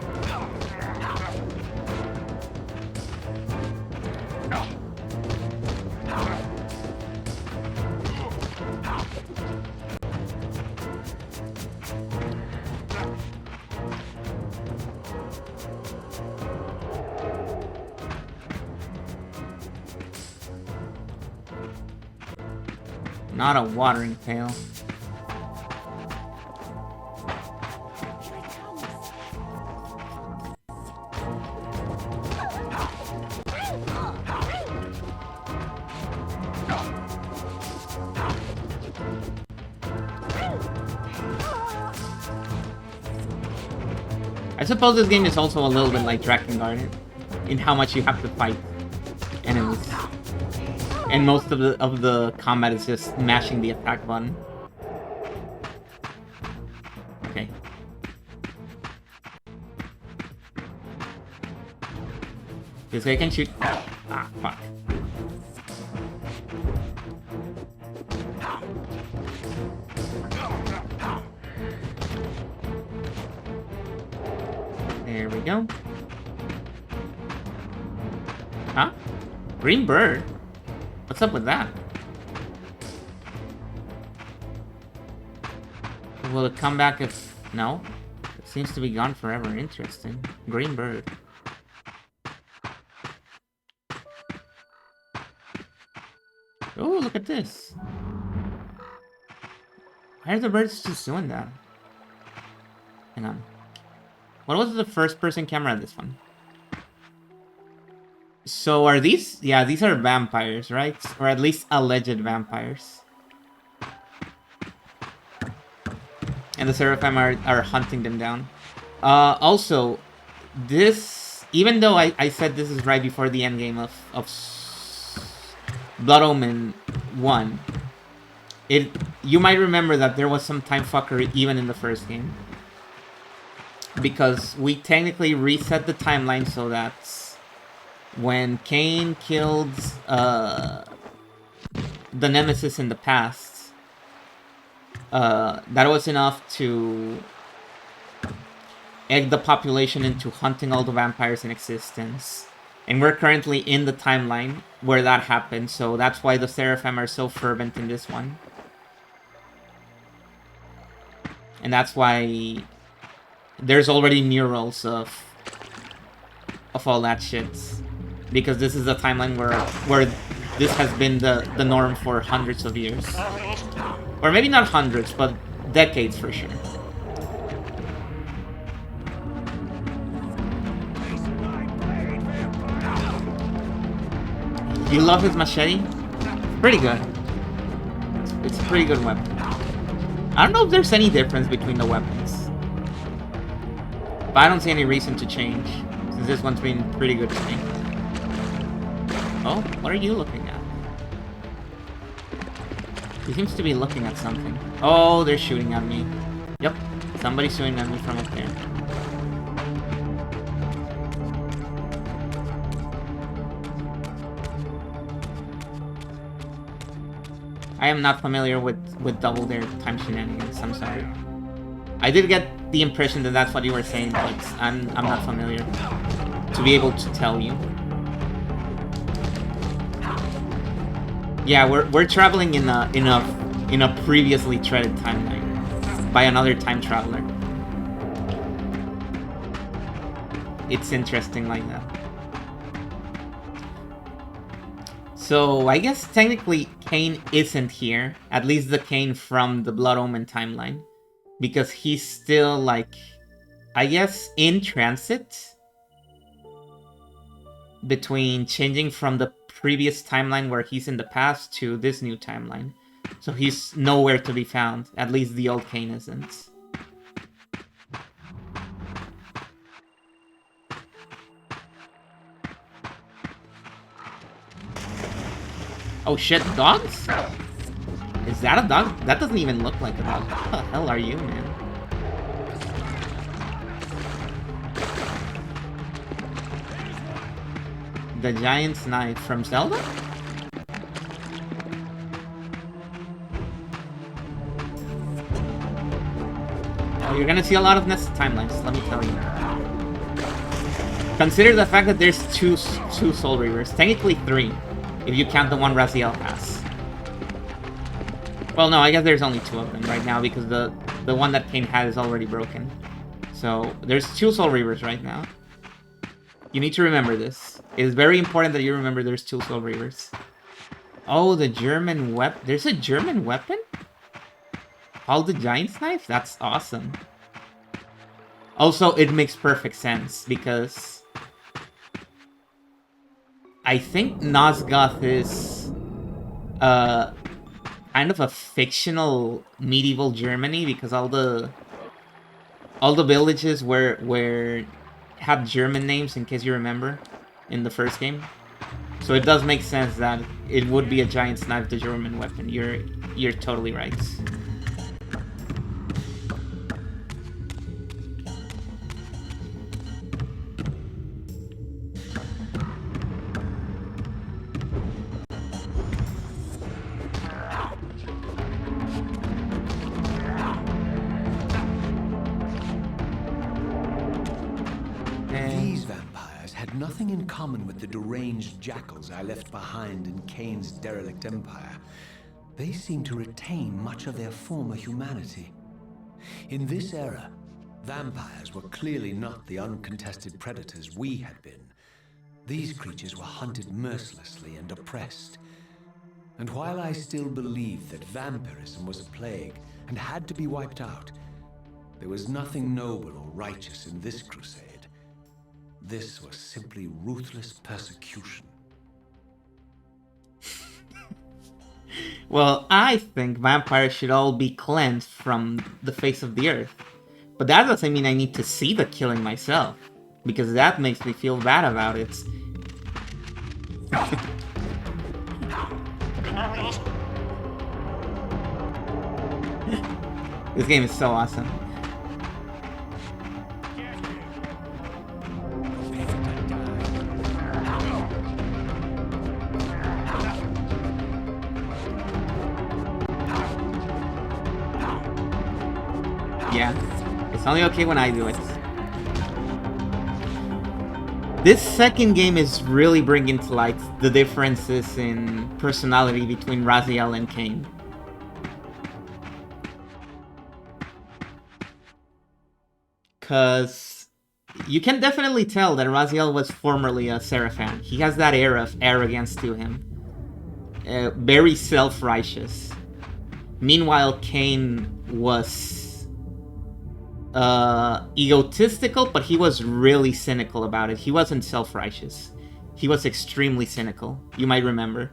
Not a watering pail. I suppose this game is also a little bit like Drakengard in how much you have to fight enemies. And most of the combat is just mashing the attack button. Okay. This guy can shoot. Ah, fuck. There we go. Huh? Green bird? What's up with that? Will it come back if... No? It seems to be gone forever. Interesting. Green bird. Oh, look at this. Why are the birds just doing that? Hang on. What was the first person camera of this one? So are these... Yeah, these are vampires, right? Or at least alleged vampires. And the Seraphim are hunting them down. Also, this... Even though I said this is right before the endgame of Blood Omen 1, You might remember that there was some time fuckery even in the first game. Because we technically reset the timeline so that when Cain killed the Nemesis in the past, that was enough to egg the population into hunting all the vampires in existence. And we're currently in the timeline where that happened, so that's why the Seraphim are so fervent in this one. And that's why there's already murals of all that shit. Because this is a timeline where this has been the norm for hundreds of years. Or maybe not hundreds, but decades for sure. You love his machete? Pretty good. It's a pretty good weapon. I don't know if there's any difference between the weapons. But I don't see any reason to change, since this one's been pretty good to me. Oh, what are you looking at? He seems to be looking at something. Oh, they're shooting at me. Yep, somebody's shooting at me from up there. I am not familiar with double dare time shenanigans, I'm sorry. I did get the impression that that's what you were saying, but I'm not familiar to be able to tell you. Yeah, we're traveling in a previously treaded timeline by another time traveler. It's interesting like that. So I guess technically Cain isn't here, at least the Cain from the Blood Omen timeline, because he's still like, I guess, in transit between changing from the previous timeline where he's in the past to this new timeline. So he's nowhere to be found, at least the old Cain isn't. Oh shit, dogs? Is that a dog? That doesn't even look like a dog. What the hell are you, man? The Giant's Knife from Zelda? Oh, you're gonna see a lot of nested timelines, let me tell you. Consider the fact that there's two Soul Reavers. Technically 3, if you count the one Raziel has. Well, no, I guess there's only 2 of them right now, because the one that Cain had is already broken. So, there's 2 Soul Reavers right now. You need to remember this. It is very important that you remember there's 2 Soul Reavers. Oh, the German weapon. There's a German weapon? Called the Giant's Knife? That's awesome. Also, it makes perfect sense, because I think Nosgoth is kind of a fictional medieval Germany, because all the villages were had German names, in case you remember, in the first game. So it does make sense that it would be a Giant's Knife, the German weapon. You're totally right. Nothing in common with the deranged jackals I left behind in Cain's derelict empire. They seem to retain much of their former humanity. In this era, vampires were clearly not the uncontested predators we had been. These creatures were hunted mercilessly and oppressed. And while I still believed that vampirism was a plague and had to be wiped out, there was nothing noble or righteous in this crusade. This was simply ruthless persecution. Well, I think vampires should all be cleansed from the face of the earth. But that doesn't mean I need to see the killing myself, because that makes me feel bad about it. This game is so awesome. Yeah, it's only okay when I do it. This second game is really bringing to light the differences in personality between Raziel and Cain. Because you can definitely tell that Raziel was formerly a Seraphim. He has that air of arrogance to him. Very self-righteous. Meanwhile, Cain was egotistical, but he was really cynical about it. He wasn't self-righteous. He was extremely cynical. You might remember.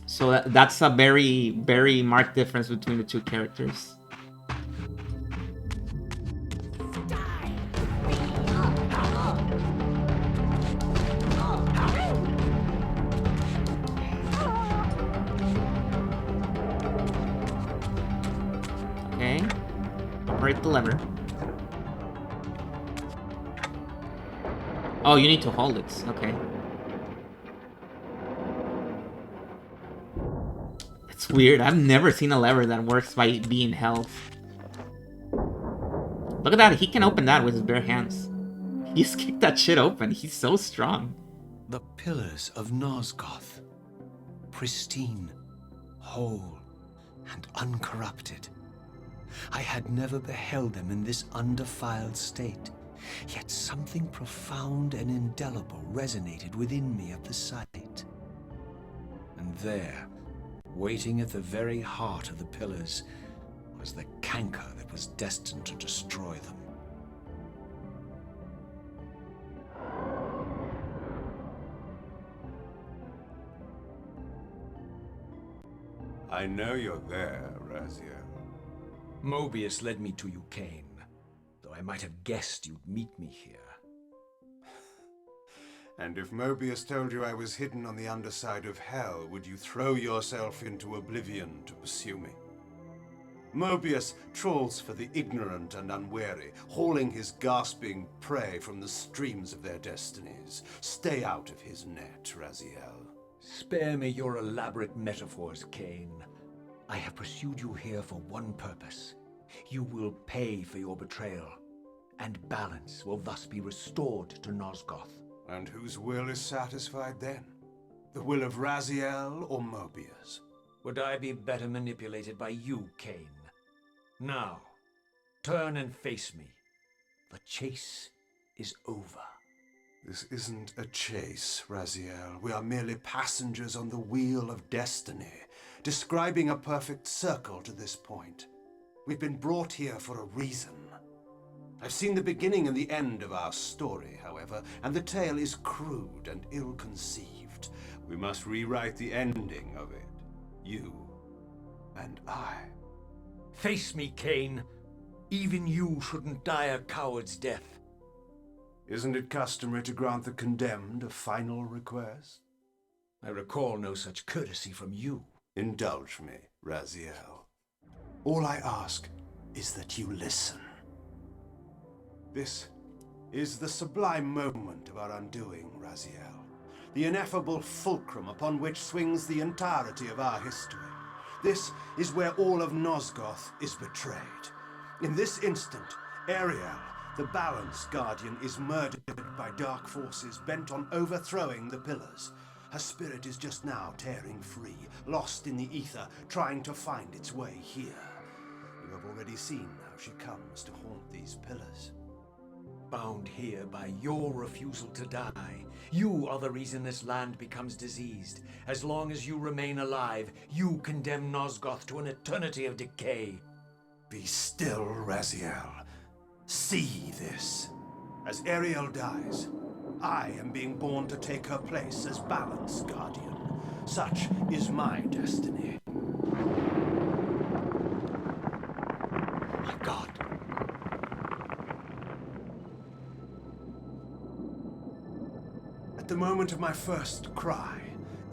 So that's a very, very marked difference between the two characters. Okay. Operate the lever. Oh, you need to hold it. Okay. It's weird. I've never seen a lever that works by being held. Look at that. He can open that with his bare hands. He just kicked that shit open. He's so strong. The pillars of Nosgoth. Pristine, whole, and uncorrupted. I had never beheld them in this undefiled state. Yet something profound and indelible resonated within me at the sight. And there, waiting at the very heart of the pillars, was the canker that was destined to destroy them. I know you're there, Raziel. Mobius led me to you, Cain, though I might have guessed you'd meet me here. And if Mobius told you I was hidden on the underside of hell, would you throw yourself into oblivion to pursue me? Mobius trawls for the ignorant and unwary, hauling his gasping prey from the streams of their destinies. Stay out of his net, Raziel. Spare me your elaborate metaphors, Cain. I have pursued you here for one purpose. You will pay for your betrayal, and balance will thus be restored to Nosgoth. And whose will is satisfied then? The will of Raziel or Mobius? Would I be better manipulated by you, Cain? Now, turn and face me. The chase is over. This isn't a chase, Raziel. We are merely passengers on the wheel of destiny, describing a perfect circle to this point. We've been brought here for a reason. I've seen the beginning and the end of our story, however, and the tale is crude and ill-conceived. We must rewrite the ending of it. You and I. Face me, Cain. Even you shouldn't die a coward's death. Isn't it customary to grant the condemned a final request? I recall no such courtesy from you. Indulge me, Raziel. All I ask is that you listen. This is the sublime moment of our undoing, Raziel. The ineffable fulcrum upon which swings the entirety of our history. This is where all of Nosgoth is betrayed. In this instant, Ariel, the Balance Guardian, is murdered by dark forces bent on overthrowing the pillars. Her spirit is just now tearing free, lost in the ether, trying to find its way here. You have already seen how she comes to haunt these pillars. Bound here by your refusal to die. You are the reason this land becomes diseased. As long as you remain alive, you condemn Nosgoth to an eternity of decay. Be still, Raziel. See this. As Ariel dies, I am being born to take her place as Balance Guardian. Such is my destiny. My God. At the moment of my first cry,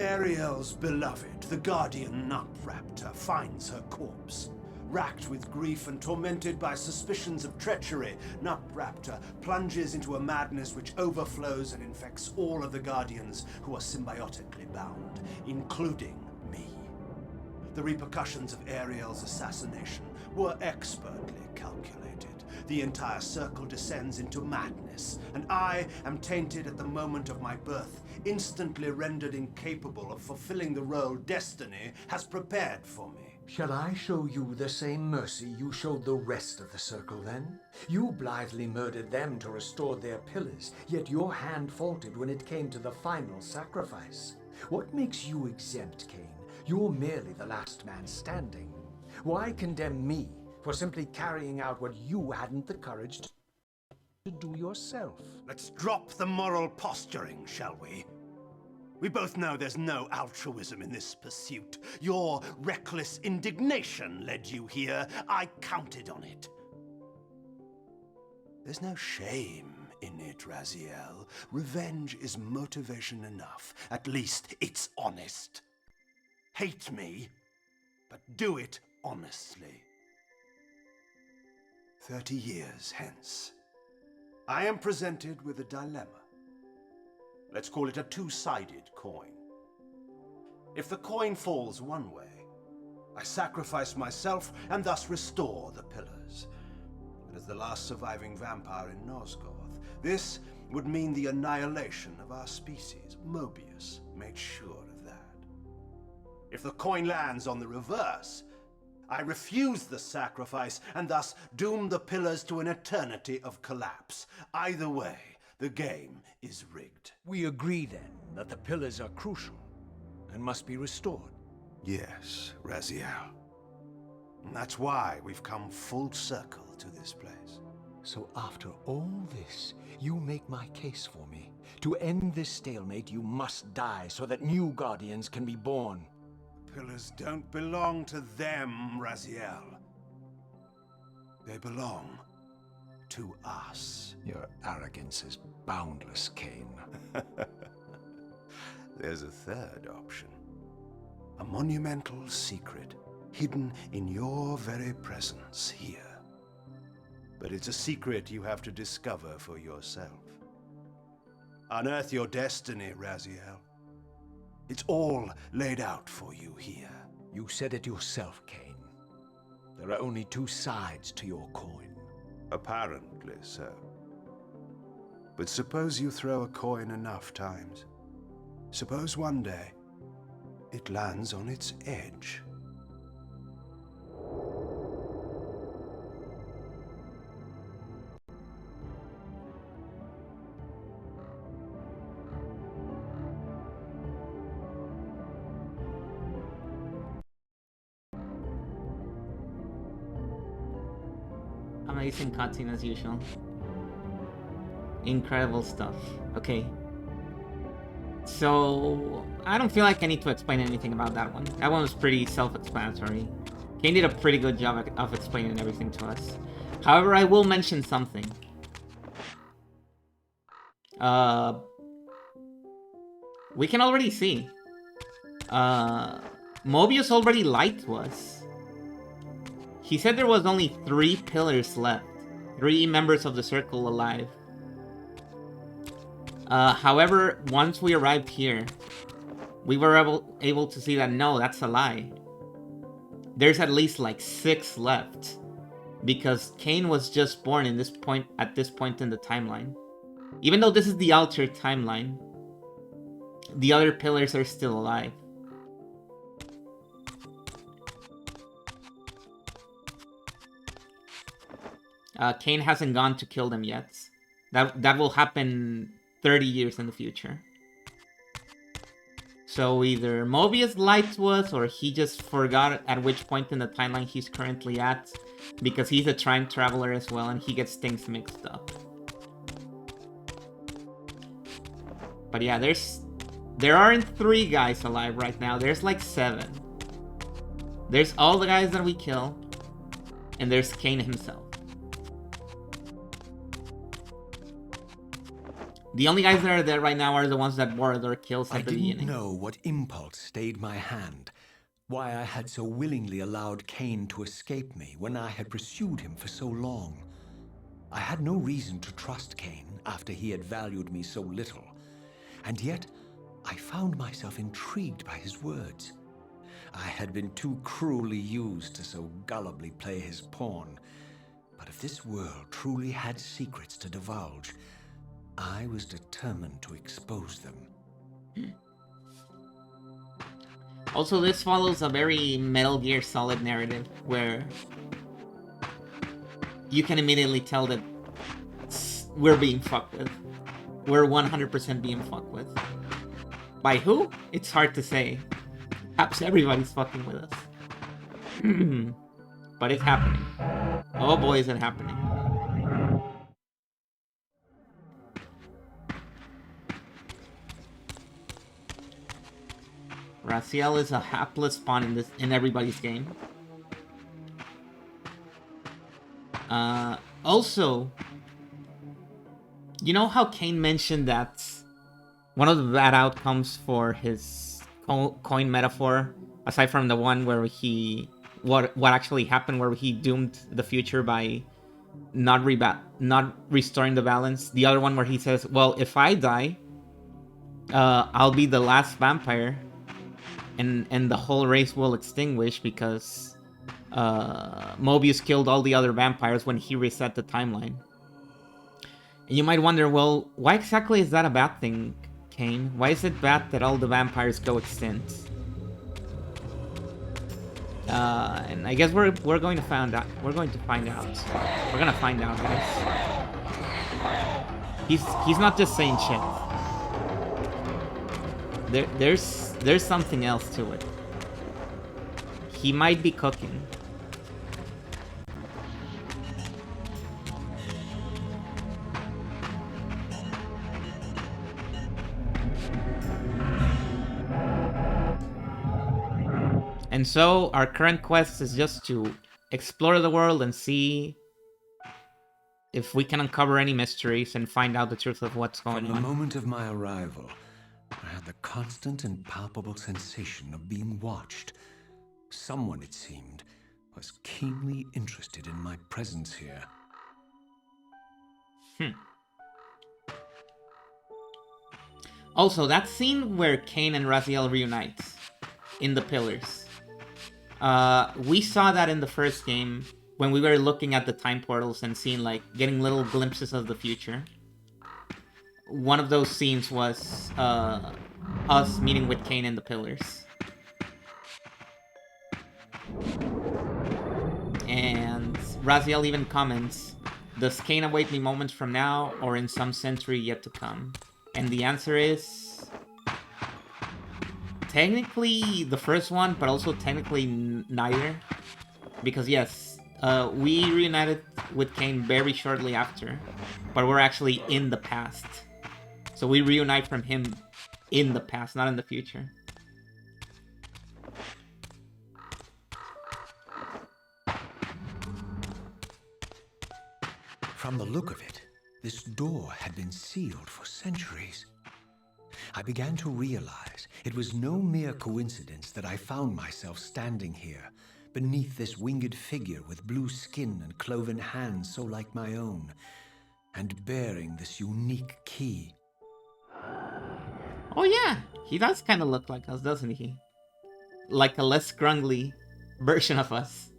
Ariel's beloved, the guardian nut raptor, finds her corpse. Racked with grief and tormented by suspicions of treachery, Nut Raptor plunges into a madness which overflows and infects all of the Guardians who are symbiotically bound, including me. The repercussions of Ariel's assassination were expertly calculated. The entire circle descends into madness, and I am tainted at the moment of my birth, instantly rendered incapable of fulfilling the role destiny has prepared for me. Shall I show you the same mercy you showed the rest of the circle then? You blithely murdered them to restore their pillars, yet your hand faltered when it came to the final sacrifice. What makes you exempt, Cain? You're merely the last man standing. Why condemn me for simply carrying out what you hadn't the courage to do yourself? Let's drop the moral posturing, shall we? We both know there's no altruism in this pursuit. Your reckless indignation led you here. I counted on it. There's no shame in it, Raziel. Revenge is motivation enough. At least it's honest. Hate me, but do it honestly. 30 years hence, I am presented with a dilemma. Let's call it a two-sided coin. If the coin falls one way, I sacrifice myself and thus restore the pillars. And as the last surviving vampire in Nosgoth, this would mean the annihilation of our species. Mobius made sure of that. If the coin lands on the reverse, I refuse the sacrifice and thus doom the pillars to an eternity of collapse. Either way, the game is rigged. We agree then that the pillars are crucial and must be restored. Yes, Raziel. And that's why we've come full circle to this place. So after all this, you make my case for me. To end this stalemate, you must die so that new guardians can be born. Pillars don't belong to them, Raziel. They belong to us. Your arrogance is boundless, Cain. There's a third option. A monumental secret hidden in your very presence here. But it's a secret you have to discover for yourself. Unearth your destiny, Raziel. It's all laid out for you here. You said it yourself, Cain. There are only two sides to your coin. Apparently so. But suppose you throw a coin enough times. Suppose one day it lands on its edge. Amazing cutscene as usual. Incredible stuff. Okay. So, I don't feel like I need to explain anything about that one. That one was pretty self-explanatory. Kane did a pretty good job of explaining everything to us. However, I will mention something. We can already see. Mobius already lied to us. He said there was only 3 pillars left. 3 members of the circle alive. However, once we arrived here, we were able to see that no, that's a lie. There's at least like 6 left. Because Cain was just born at this point in the timeline. Even though this is the altered timeline, the other pillars are still alive. Cain hasn't gone to kill them yet. That will happen 30 years in the future. So either Mobius lied to us, or he just forgot at which point in the timeline he's currently at, because he's a time traveler as well, and he gets things mixed up. But yeah, there aren't 3 guys alive right now. There's like 7. There's all the guys that we kill, and there's Cain himself. The only guys that are there right now are the ones that wore their kills I at the didn't beginning. know what impulse stayed my hand, why I had so willingly allowed Cain to escape me when I had pursued him for so long. I had no reason to trust Cain after he had valued me so little, and yet I found myself intrigued by his words. I had been too cruelly used to so gullibly play his pawn, but if this world truly had secrets to divulge, I was determined to expose them. Also, this follows a very Metal Gear Solid narrative, where you can immediately tell that we're being fucked with. We're 100% being fucked with. By who? It's hard to say. Perhaps everybody's fucking with us. But it's happening. Oh boy, is it happening. Raziel is a hapless pawn in everybody's game. Also, you know how Cain mentioned that one of the bad outcomes for his coin metaphor, aside from the one where what actually happened, where he doomed the future by not restoring the balance. The other one where he says, well, if I die, I'll be the last vampire, and the whole race will extinguish because Mobius killed all the other vampires when he reset the timeline. And you might wonder, well, why exactly is that a bad thing, Cain? Why is it bad that all the vampires go extinct? And I guess we're going to find out. We're going to find out. We're gonna find out, guys. He's not just saying shit. There's something else to it. He might be cooking. And so our current quest is just to explore the world and see if we can uncover any mysteries and find out the truth of what's going on. From the moment of my arrival, I had the constant and palpable sensation of being watched. Someone, it seemed, was keenly interested in my presence here. Also, that scene where Cain and Raziel reunite in the pillars. We saw that in the first game when we were looking at the time portals and seeing, like, getting little glimpses of the future. One of those scenes was us meeting with Cain in the pillars. And Raziel even comments, does Cain await me moments from now or in some century yet to come? And the answer is technically the first one, but also technically neither. Because yes, we reunited with Cain very shortly after, but we're actually in the past. So we reunite from him in the past, not in the future. From the look of it, this door had been sealed for centuries. I began to realize it was no mere coincidence that I found myself standing here, beneath this winged figure with blue skin and cloven hands so like my own, and bearing this unique key. Oh yeah, he does kind of look like us, doesn't he? Like a less scrungly version of us.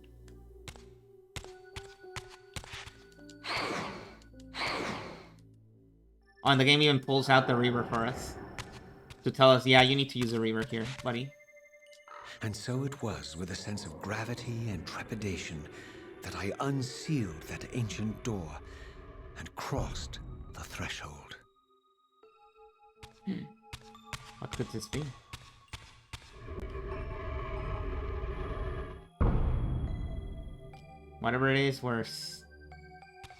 Oh, and the game even pulls out the reaver for us to tell us, yeah, you need to use a reaver here, buddy. And so it was with a sense of gravity and trepidation that I unsealed that ancient door and crossed the threshold. What could this be? Whatever it is,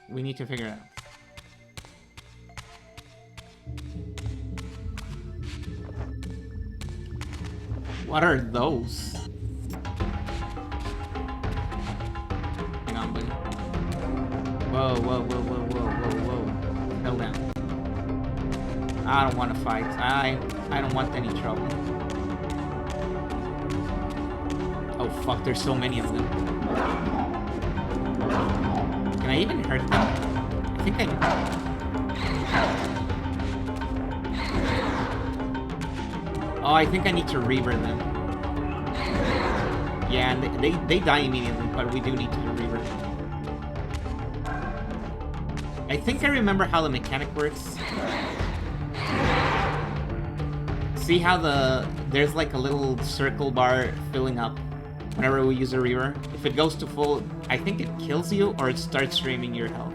we need to figure it out. What are those? Hang on, buddy. Whoa, whoa, whoa, whoa, whoa, whoa, whoa. Hell down. I don't want to fight. I don't want any trouble. Oh fuck, there's so many of them. Can I even hurt them? I think I... Oh, I think I need to reaver them. Yeah, and they die immediately, but we do need to reaver them. I think I remember how the mechanic works. See how there's like a little circle bar filling up whenever we use a reaver? If it goes to full, I think it kills you or it starts streaming your health.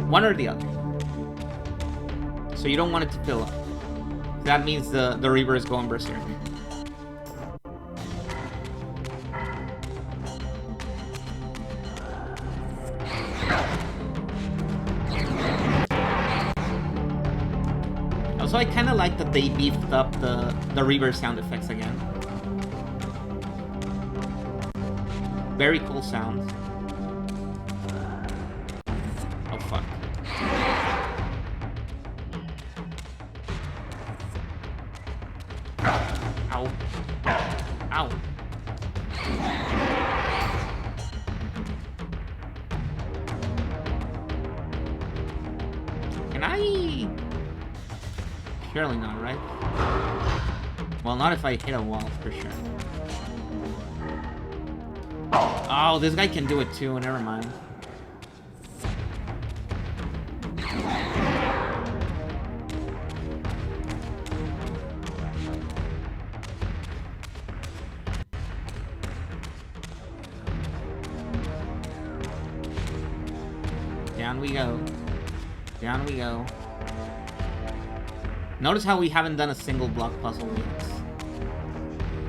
One or the other. So you don't want it to fill up. That means the reaver is going berserk. Also, I kind of like that they beefed up the reaver sound effects again. Very cool sounds. Oh fuck. Ow. Ow. Can I... Surely not, right? Well, not if I hit a wall, for sure. Oh, this guy can do it too, never mind. Down we go. Down we go. Notice how we haven't done a single block puzzle yet.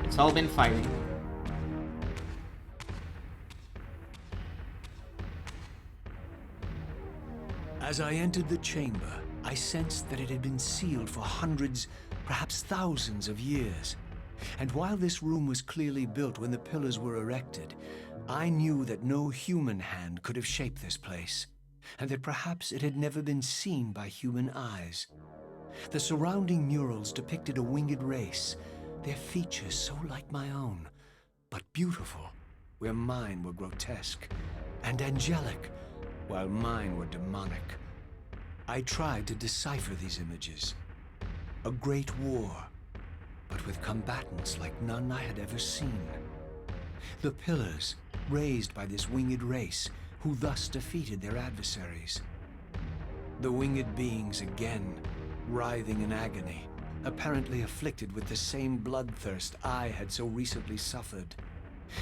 It's all been fighting. As I entered the chamber, I sensed that it had been sealed for hundreds, perhaps thousands of years. And while this room was clearly built when the pillars were erected, I knew that no human hand could have shaped this place, and that perhaps it had never been seen by human eyes. The surrounding murals depicted a winged race, their features so like my own, but beautiful, where mine were grotesque, and angelic, while mine were demonic. I tried to decipher these images. A great war, but with combatants like none I had ever seen. The pillars, raised by this winged race, who thus defeated their adversaries. The winged beings again, writhing in agony, apparently afflicted with the same bloodthirst I had so recently suffered.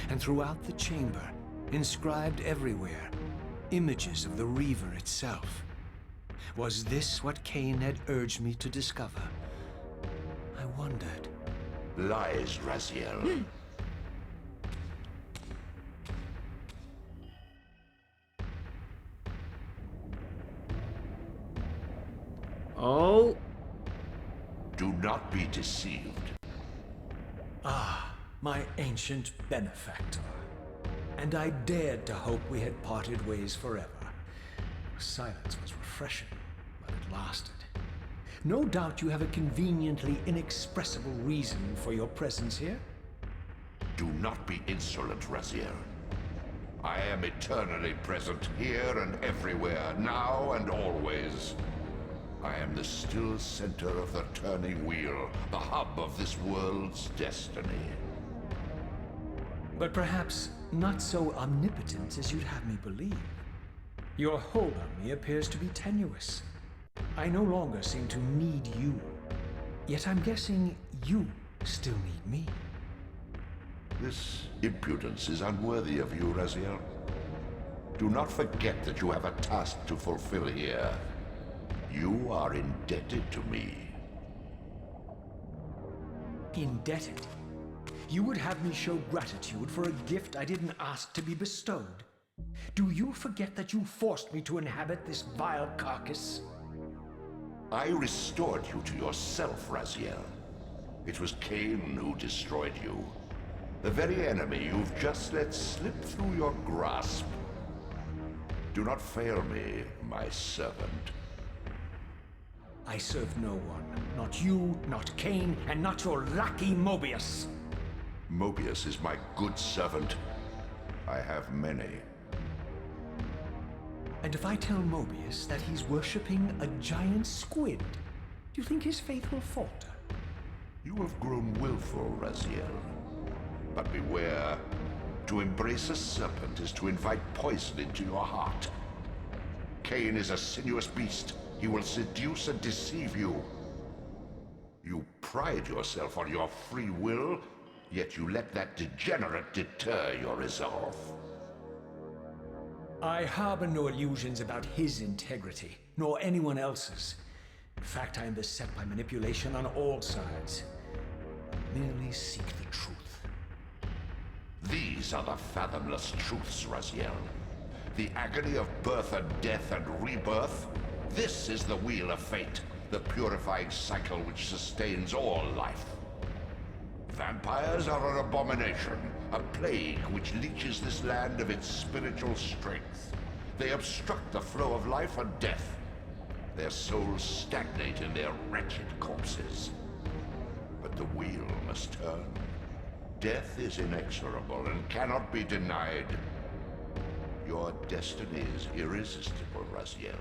And throughout the chamber, inscribed everywhere, images of the reaver itself. Was this what Cain had urged me to discover? I wondered. Lies, Raziel. Oh. Do not be deceived. Ah, my ancient benefactor. And I dared to hope we had parted ways forever. Silence was refreshing, but it lasted. No doubt you have a conveniently inexpressible reason for your presence here. Do not be insolent, Raziel. I am eternally present here and everywhere, now and always. I am the still center of the turning wheel, the hub of this world's destiny. But perhaps not so omnipotent as you'd have me believe. Your hold on me appears to be tenuous. I no longer seem to need you. Yet I'm guessing you still need me. This impudence is unworthy of you, Raziel. Do not forget that you have a task to fulfill here. You are indebted to me. Indebted? You would have me show gratitude for a gift I didn't ask to be bestowed. Do you forget that you forced me to inhabit this vile carcass? I restored you to yourself, Raziel. It was Cain who destroyed you. The very enemy you've just let slip through your grasp. Do not fail me, my servant. I serve no one. Not you, not Kane, and not your lackey Mobius. Mobius is my good servant. I have many. And if I tell Mobius that he's worshipping a giant squid, do you think his faith will falter? You have grown willful, Raziel. But beware. To embrace a serpent is to invite poison into your heart. Kane is a sinuous beast. He will seduce and deceive you. You pride yourself on your free will, yet you let that degenerate deter your resolve. I harbor no illusions about his integrity, nor anyone else's. In fact, I am beset by manipulation on all sides. I merely seek the truth. These are the fathomless truths, Raziel. The agony of birth and death and rebirth. This is the wheel of fate, the purifying cycle which sustains all life. Vampires are an abomination, a plague which leeches this land of its spiritual strength. They obstruct the flow of life and death. Their souls stagnate in their wretched corpses. But the wheel must turn. Death is inexorable and cannot be denied. Your destiny is irresistible, Raziel.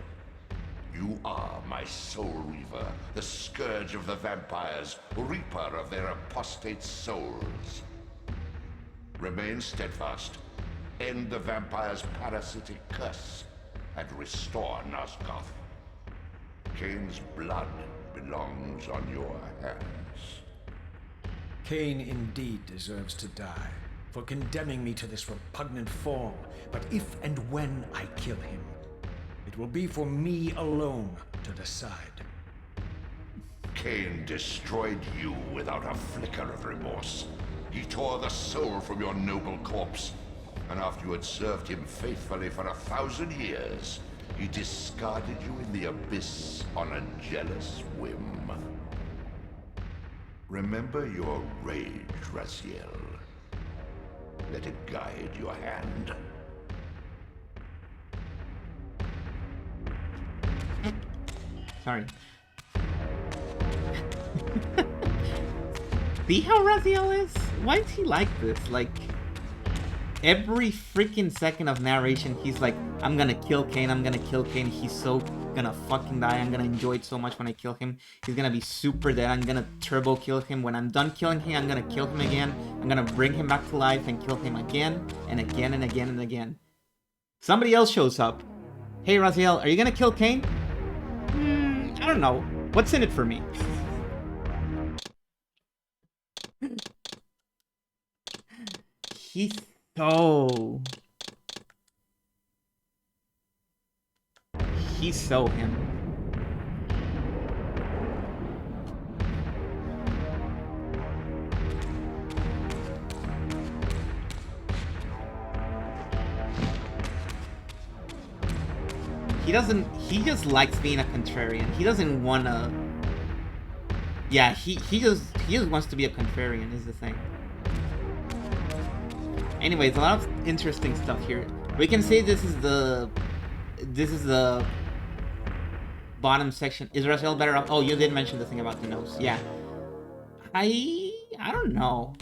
You are my soul reaver, the scourge of the vampires, reaper of their apostate souls. Remain steadfast, end the vampire's parasitic curse, and restore Nosgoth. Kane's blood belongs on your hands. Kane indeed deserves to die for condemning me to this repugnant form. But if and when I kill him, it will be for me alone to decide. Kane destroyed you without a flicker of remorse. He tore the soul from your noble corpse, and after you had served him faithfully for 1,000 years, he discarded you in the abyss on a jealous whim. Remember your rage, Raziel. Let it guide your hand. Sorry. See how Raziel is? Why is he like this? Like, every freaking second of narration, he's like, I'm gonna kill Kane, I'm gonna kill Kane, he's so gonna fucking die, I'm gonna enjoy it so much when I kill him, he's gonna be super dead, I'm gonna turbo kill him, when I'm done killing him, I'm gonna kill him again, I'm gonna bring him back to life and kill him again, and again, and again, and again. Somebody else shows up. Hey Raziel, are you gonna kill Kane? I don't know. What's in it for me? He's so... He's so him. He just likes being a contrarian. He doesn't wanna... Yeah, he just wants to be a contrarian is the thing. Anyways, a lot of interesting stuff here. We can say this is the bottom section. Is Raziel better off? Oh, you did mention the thing about the nose. Yeah. I don't know.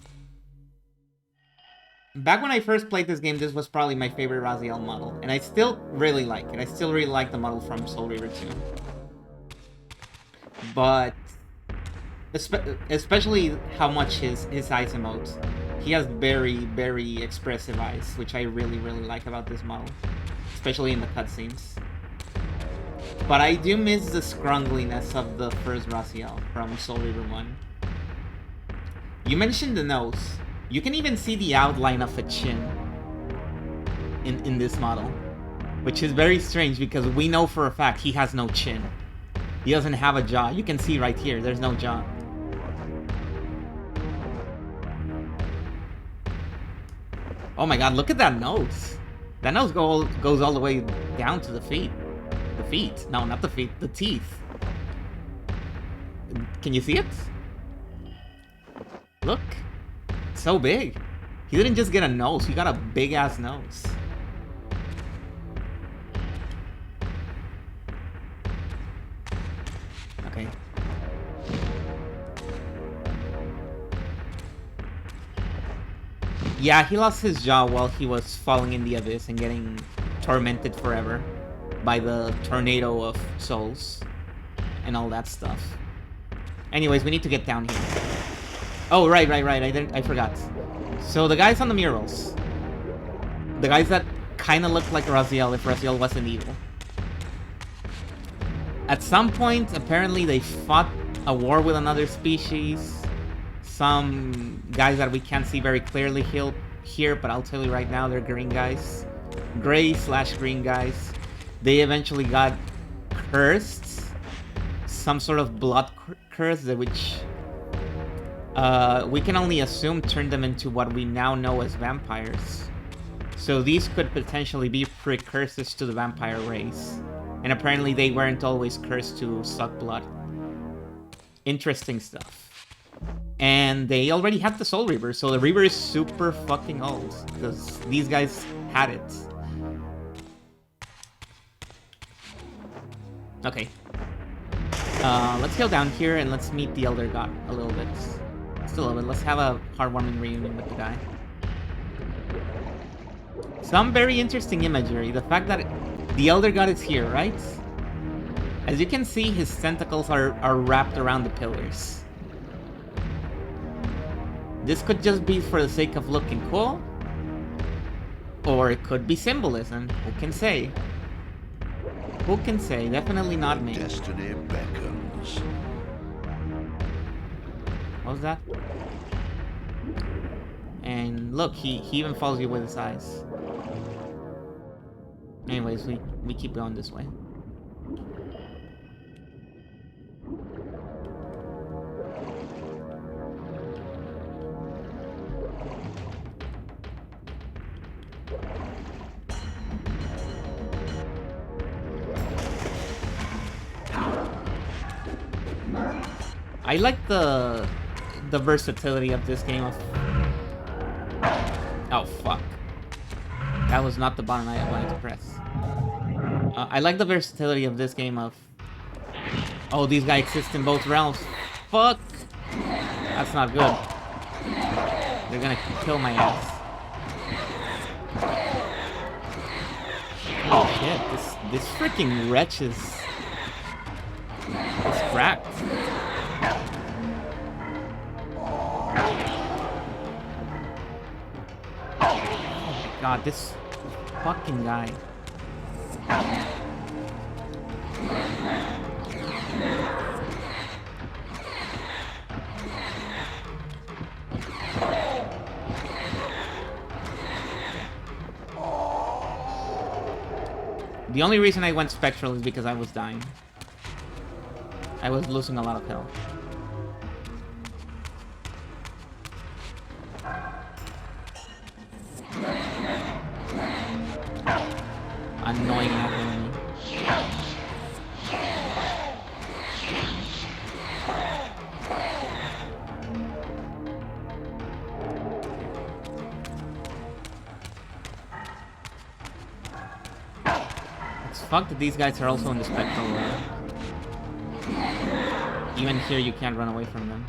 Back when I first played this game, this was probably my favorite Raziel model, and I still really like it. I still really like the model from Soul Reaver 2. But especially how much his eyes emote. He has very, very expressive eyes, which I really, really like about this model, especially in the cutscenes. But I do miss the scrungliness of the first Raziel from Soul Reaver 1. You mentioned the nose. You can even see the outline of a chin in this model, which is very strange because we know for a fact he has no chin. He doesn't have a jaw. You can see right here, there's no jaw. Oh my god, look at that nose. That nose goes all the way down to the feet. The feet. No, not the feet. The teeth. Can you see it? Look. It's so big. He didn't just get a nose. He got a big-ass nose. Okay, Yeah, he lost his jaw while he was falling in the abyss and getting tormented forever by the tornado of souls and all that stuff. Anyways, we need to get down here. Oh, right. I forgot. So the guys on the murals, the guys that kind of look like Raziel if Raziel wasn't evil. At some point, apparently they fought a war with another species. Some guys that we can't see very clearly here, but I'll tell you right now, they're green guys. Gray/green guys. They eventually got cursed. Some sort of blood curse, which we can only assume turned them into what we now know as vampires. So these could potentially be precursors to the vampire race. And apparently they weren't always cursed to suck blood. Interesting stuff. And they already have the Soul Reaver, so the Reaver is super fucking old, because these guys had it. Okay. Let's go down here and let's meet the Elder God a little bit. Just a little bit. Let's have a heartwarming reunion with the guy. Some very interesting imagery. The fact that the Elder God is here, right? As you can see, his tentacles are wrapped around the pillars. This could just be for the sake of looking cool, or it could be symbolism. Who can say? Who can say? Definitely not me. Destiny beckons. What was that? And look, he even follows you with his eyes. Anyways, we keep going this way. I like the versatility of this game of... Oh, fuck. That was not the button I wanted to press. I like the versatility of this game of... Oh, these guys exist in both realms. Fuck! That's not good. They're gonna kill my ass. Oh shit, this freaking wretch is cracked. God, this fucking guy. The only reason I went Spectral is because I was dying. I was losing a lot of health. Annoying enemy. It's fucked that these guys are also in the Spectral world. Even here you can't run away from them.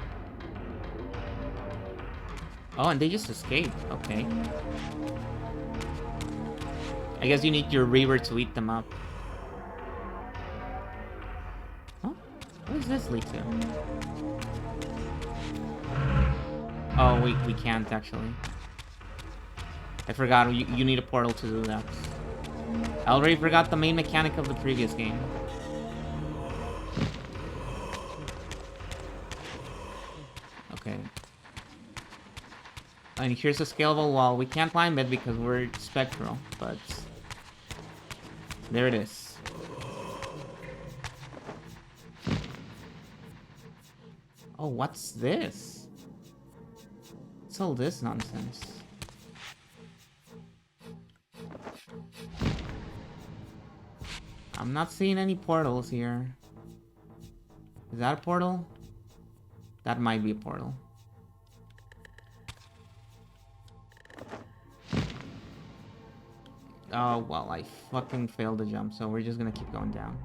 Oh, and they just escaped. Okay. I guess you need your Reaver to eat them up. Huh? What does this lead to? Oh, we can't actually. I forgot, you need a portal to do that. I already forgot the main mechanic of the previous game. Okay. And here's a scalable wall. We can't climb it because we're Spectral, but... there it is. Oh, what's this? What's all this nonsense? I'm not seeing any portals here. Is that a portal? That might be a portal. Oh, well, I fucking failed the jump, so we're just gonna keep going down.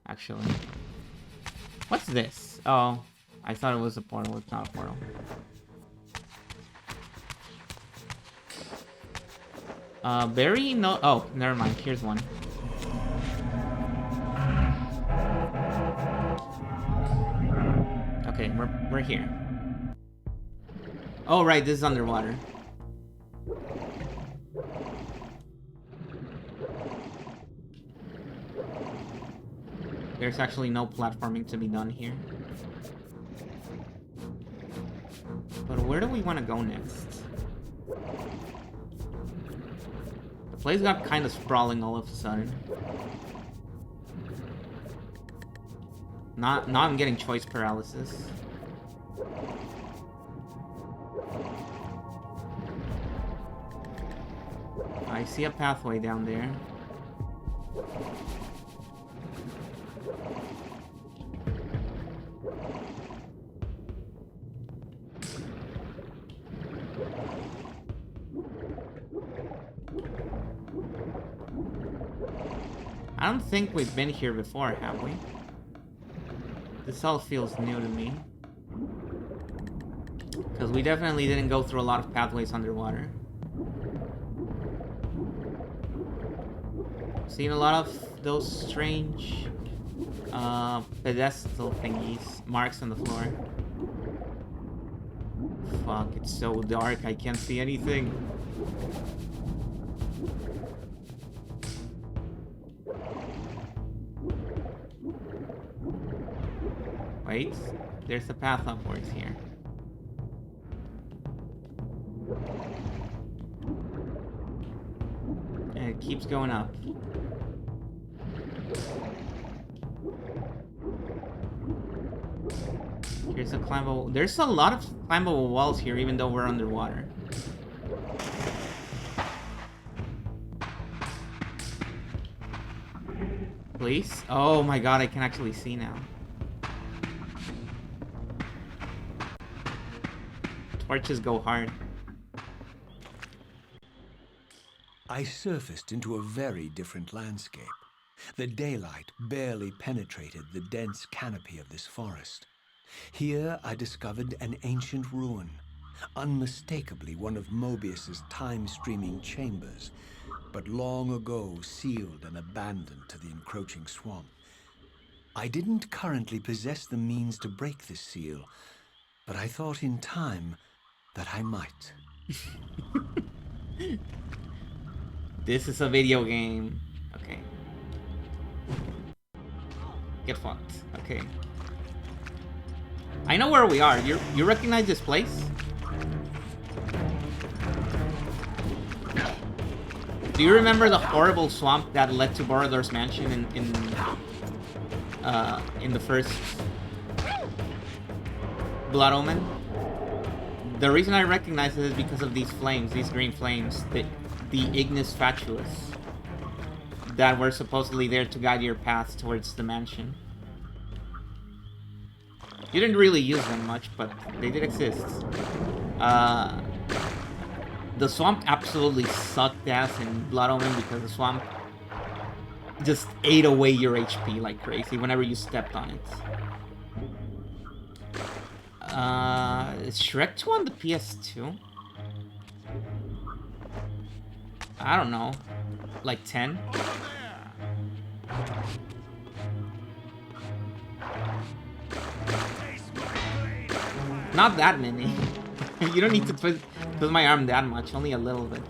Actually. What's this? Oh, I thought it was a portal. It's not a portal. Berry? No. Oh, never mind. Here's one. Okay, we're here. Oh, right. This is underwater. There's actually no platforming to be done here. But where do we want to go next? The place got kind of sprawling all of a sudden. Now I'm getting choice paralysis. I see a pathway down there. I don't think we've been here before, have we? This all feels new to me. Because we definitely didn't go through a lot of pathways underwater. Seen a lot of those strange pedestal thingies, marks on the floor. Fuck, it's so dark, I can't see anything. Wait, there's a path upwards here. And it keeps going up. Here's a climbable... There's a lot of climbable walls here, even though we're underwater. Please? Oh my god, I can actually see now. Torches go hard. I surfaced into a very different landscape. The daylight barely penetrated the dense canopy of this forest. Here I discovered an ancient ruin, unmistakably one of Mobius's time-streaming chambers, but long ago sealed and abandoned to the encroaching swamp. I didn't currently possess the means to break this seal, but I thought in time that I might. This is a video game. Okay. Get fucked. Okay. I know where we are. You recognize this place? Do you remember the horrible swamp that led to Borodor's mansion in the first Blood Omen? The reason I recognize it is because of these flames, these green flames, the Ignis Fatuus, that were supposedly there to guide your path towards the mansion. You didn't really use them much, but they did exist. The swamp absolutely sucked ass in Blood Omen because the swamp just ate away your HP like crazy whenever you stepped on it. Is Shrek 2 on the PS2? I don't know. Like 10? Not that many. You don't need to twist my arm that much, only a little bit.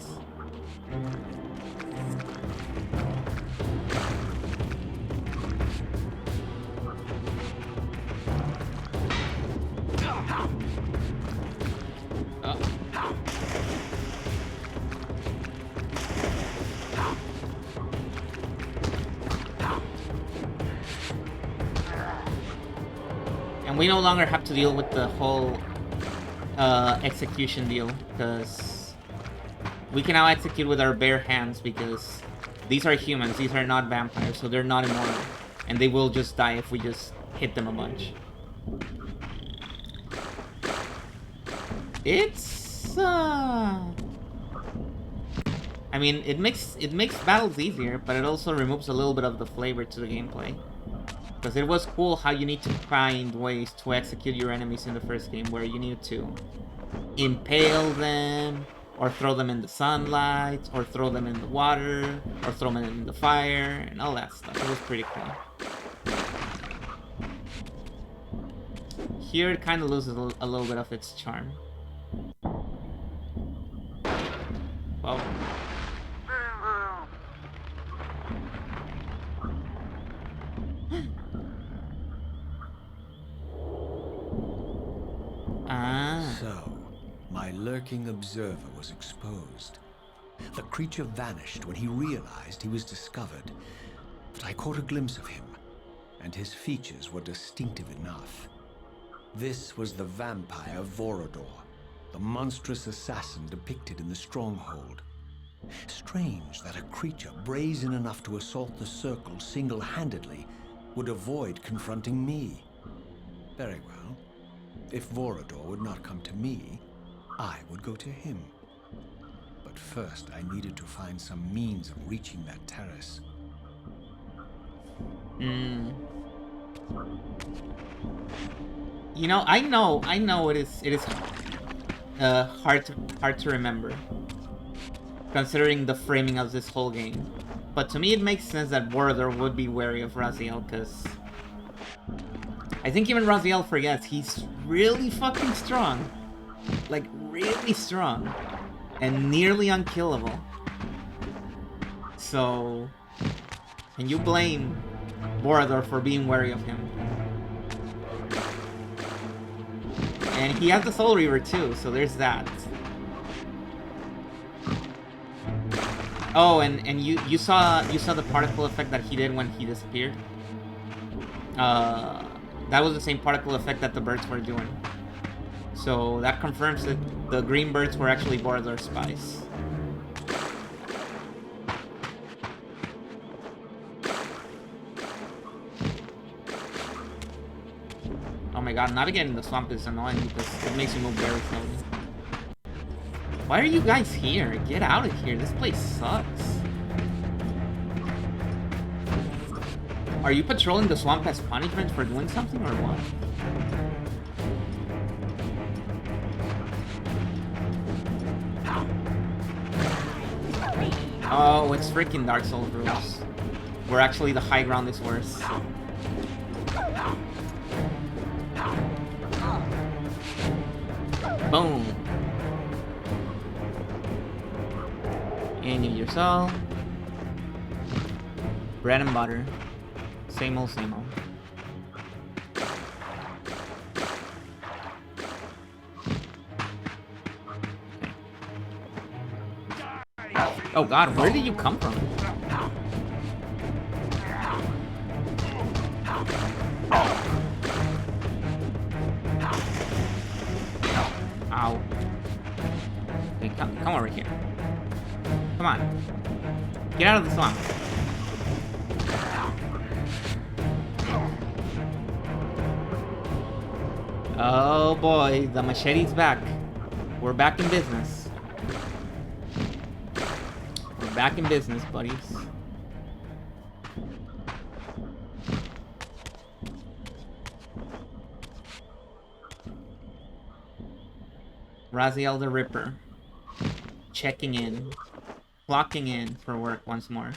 And we no longer have to deal with the whole execution deal, because we can now execute with our bare hands, because these are humans, these are not vampires, so they're not immortal, and they will just die if we just hit them a bunch. It's I mean, it makes battles easier, but it also removes a little bit of the flavor to the gameplay. Because it was cool how you need to find ways to execute your enemies in the first game, where you need to impale them, or throw them in the sunlight, or throw them in the water, or throw them in the fire, and all that stuff. It was pretty cool. Here it kind of loses a little bit of its charm. Well. So, my lurking observer was exposed. The creature vanished when he realized he was discovered, but I caught a glimpse of him, and his features were distinctive enough. This was the vampire Vorador, the monstrous assassin depicted in the stronghold. Strange that a creature brazen enough to assault the circle single-handedly would avoid confronting me. Very well. If Vorador would not come to me, I would go to him. But first, I needed to find some means of reaching that terrace. You know, I know it is hard to remember, considering the framing of this whole game. But to me, it makes sense that Vorador would be wary of Raziel, because I think even Raziel forgets he's really fucking strong. Like, really strong. And nearly unkillable. So, can you blame Vorador for being wary of him? And he has the Soul Reaver too, so there's that. Oh, and you saw the particle effect that he did when he disappeared? That was the same particle effect that the birds were doing. So that confirms that the green birds were actually Vorador's spies. Oh my god, not again in the swamp is annoying because it makes you move very slowly. Why are you guys here? Get out of here, this place sucks. Are you patrolling the swamp as punishment for doing something or what? Oh, it's freaking Dark Souls rules. Where actually the high ground is worse. Boom. And you yourself. Bread and butter. Same old, same old. Oh god, where did you come from? Ow. Okay, come over here. Come on. Get out of the swamp. Oh boy, the machete's back. We're back in business. We're back in business, buddies. Raziel the Ripper. Checking in. Clocking in for work once more.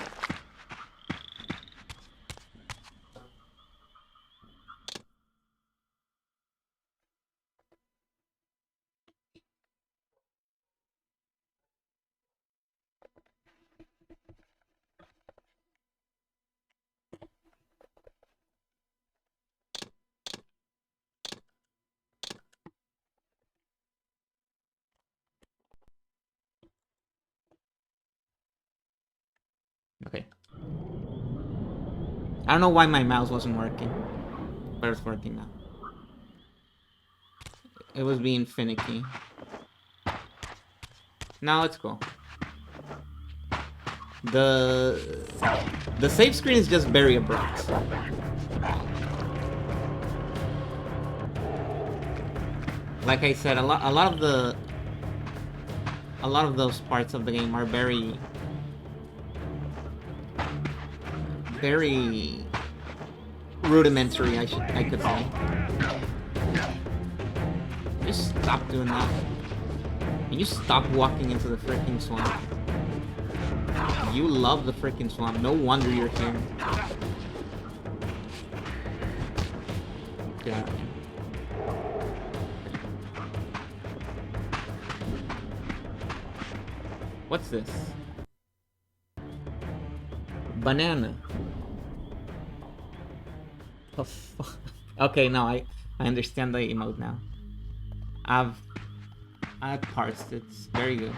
Okay. I don't know why my mouse wasn't working, but it's working now. It was being finicky. Now it's cool. The save screen is just very abrupt. Like I said, a lot of those parts of the game are very rudimentary, I could say. Just stop doing that. Can you stop walking into the freaking swamp? You love the freaking swamp. No wonder you're here. Get out of here. What's this? Banana. Oh, fuck. Okay, no, I understand the emote now. I've parsed it. It's very good.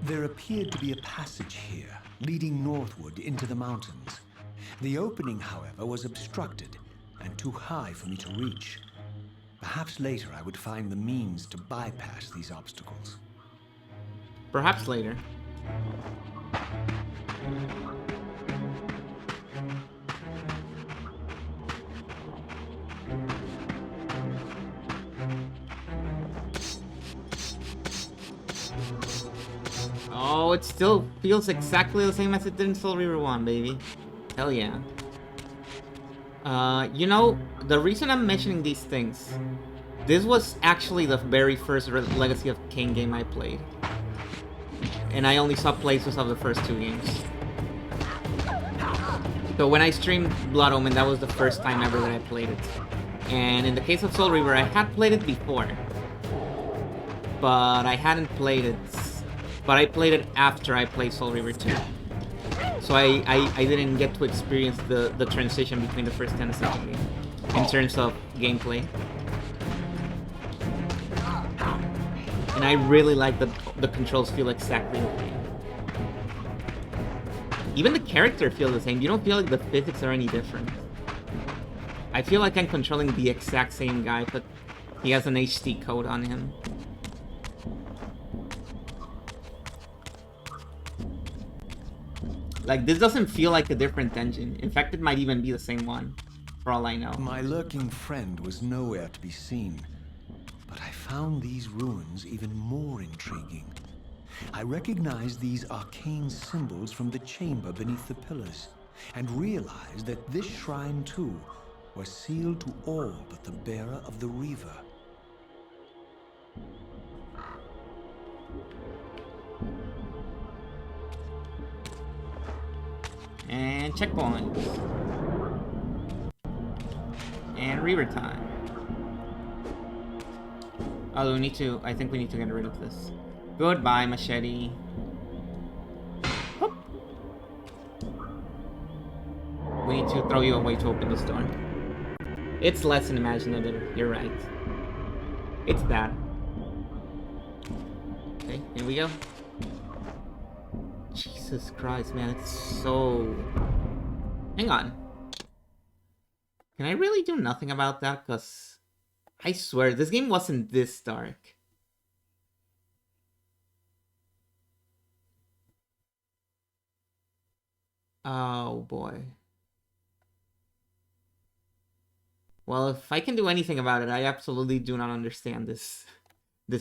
There appeared to be a passage here, leading northward into the mountains. The opening, however, was obstructed and too high for me to reach. Perhaps later I would find the means to bypass these obstacles. Perhaps later. Oh, it still feels exactly the same as it did in Soul Reaver 1, baby. Hell yeah. You know, the reason I'm mentioning these things, this was actually the very first Legacy of Kain game I played. And I only saw playthroughs of the first 2 games. So when I streamed Blood Omen, that was the first time ever that I played it. And in the case of Soul Reaver, I had played it before. But I hadn't played it. But I played it after I played Soul Reaver 2. So I didn't get to experience the transition between the first and the second game in terms of gameplay. And I really like that the controls feel exactly the same. Even the character feels the same. You don't feel like the physics are any different. I feel like I'm controlling the exact same guy, but he has an HD code on him. Like, this doesn't feel like a different engine. In fact, it might even be the same one, for all I know. My lurking friend was nowhere to be seen, but I found these ruins even more intriguing. I recognized these arcane symbols from the chamber beneath the pillars, and realized that this shrine, too, was sealed to all but the bearer of the reaver. And checkpoint. And reaver time. Oh, we need to... I think we need to get rid of this. Goodbye, machete. Whoop. We need to throw you away to open this door. It's less than imaginative, you're right. It's that. Okay, here we go. Jesus Christ, man, it's so... Hang on. Can I really do nothing about that? Because I swear, this game wasn't this dark. Oh, boy. Well, if I can do anything about it, I absolutely do not understand this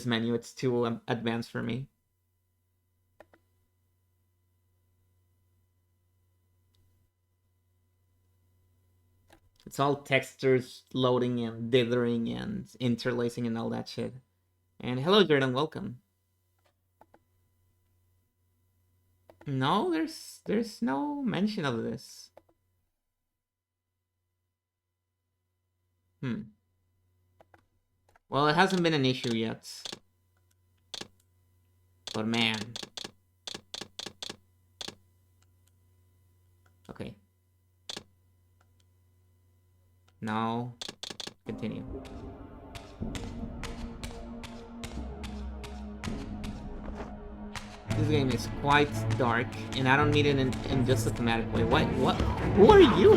menu. It's too advanced for me. It's all textures loading and dithering and interlacing and all that shit. And hello, Jordan, welcome. No, there's no mention of this. Well, it hasn't been an issue yet. But man. Okay. Now, continue. This game is quite dark, and I don't mean it in just a thematic way. What? Who are you?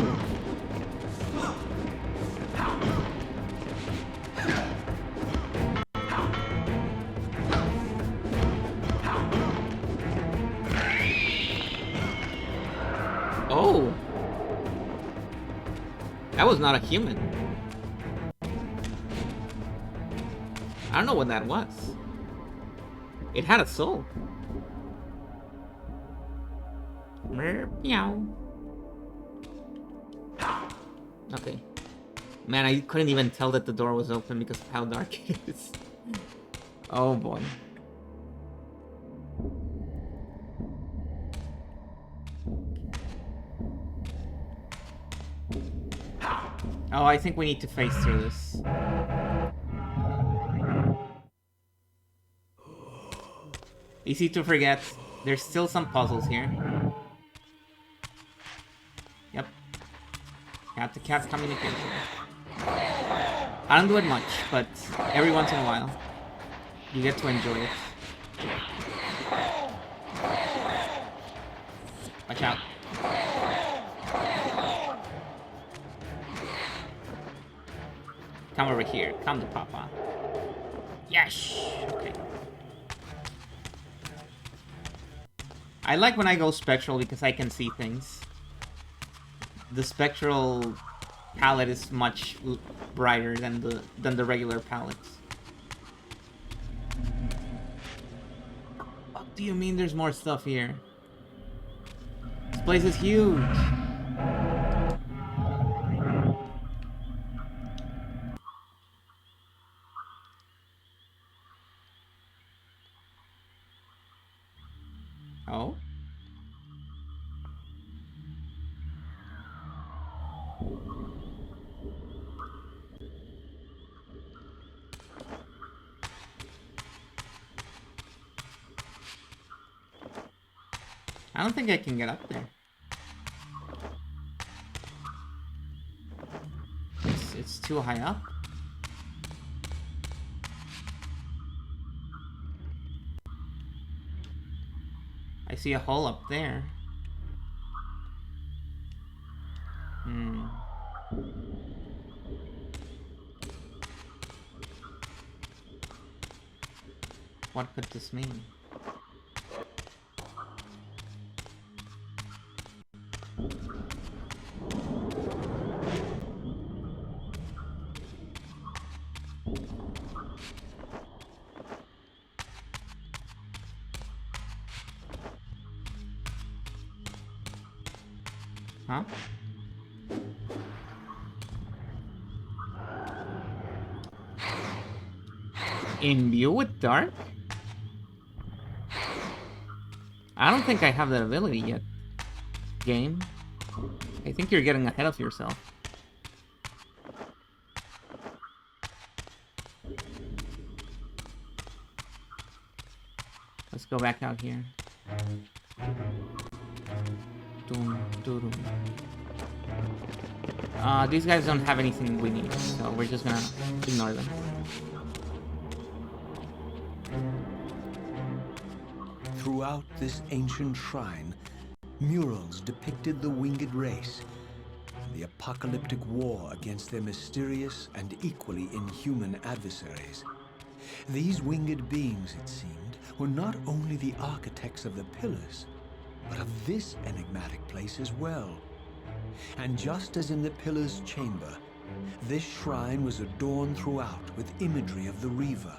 Oh! That was not a human. I don't know what that was. It had a soul. Meow. Okay. Man, I couldn't even tell that the door was open because of how dark it is. Oh boy. Oh, I think we need to face through this. Easy to forget. There's still some puzzles here. Yep. Cat-to-cat communication. I don't do it much, but every once in a while, you get to enjoy it. Watch out. Come over here. Come to Papa. Yes! Okay. I like when I go spectral because I can see things. The spectral palette is much brighter than the regular palettes. What do you mean there's more stuff here? This place is huge. Oh? I don't think I can get up there. It's too high up. I see a hole up there. What could this mean? Huh? Imbue with dark? I don't think I have that ability yet. Game. I think you're getting ahead of yourself. Let's go back out here. These guys don't have anything we need, so we're just gonna ignore them. Throughout this ancient shrine, murals depicted the winged race, the apocalyptic war against their mysterious and equally inhuman adversaries. These winged beings, it seemed, were not only the architects of the pillars, but of this enigmatic place as well. And just as in the pillar's chamber, this shrine was adorned throughout with imagery of the reaver,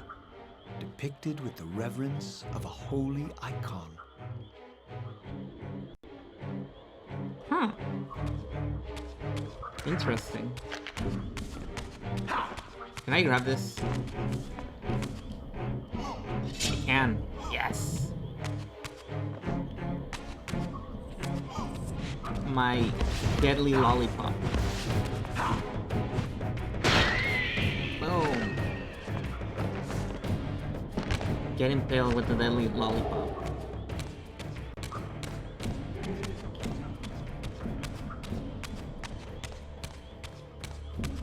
depicted with the reverence of a holy icon. Huh. Interesting. Can I grab this? I can. Yes. My deadly lollipop. Boom. Get impaled with the deadly lollipop.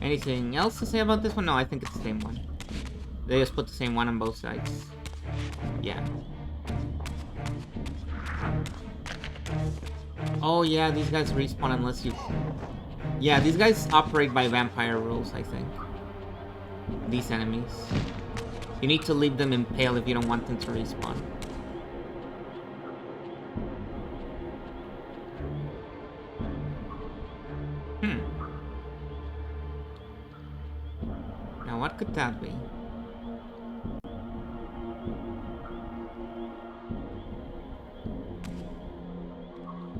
Anything else to say about this one? No, I think it's the same one. They just put the same one on both sides. Yeah. Oh yeah, these guys respawn unless you... Yeah, these guys operate by vampire rules, I think. These enemies. You need to leave them impaled if you don't want them to respawn. Now what could that be?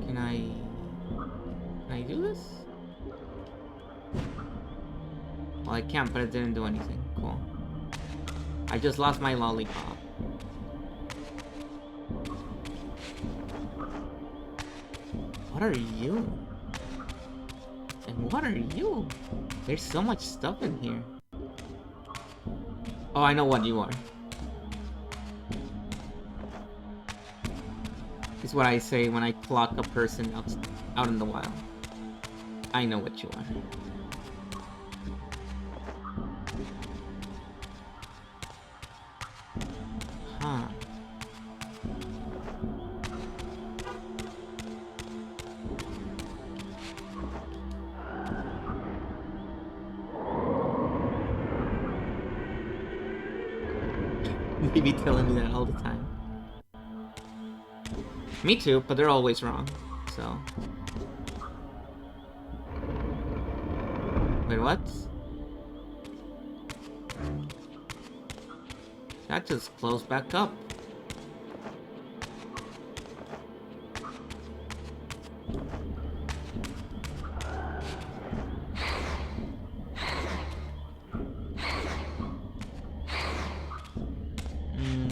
Can I... Can I do this? Well, I can't, but it didn't do anything. Cool. I just lost my lollipop. What are you? And what are you? There's so much stuff in here. Oh, I know what you are. It's what I say when I clock a person out in the wild. I know what you are. Huh. They be telling me that all the time. Me too, but they're always wrong, so... Wait, what? That just closed back up.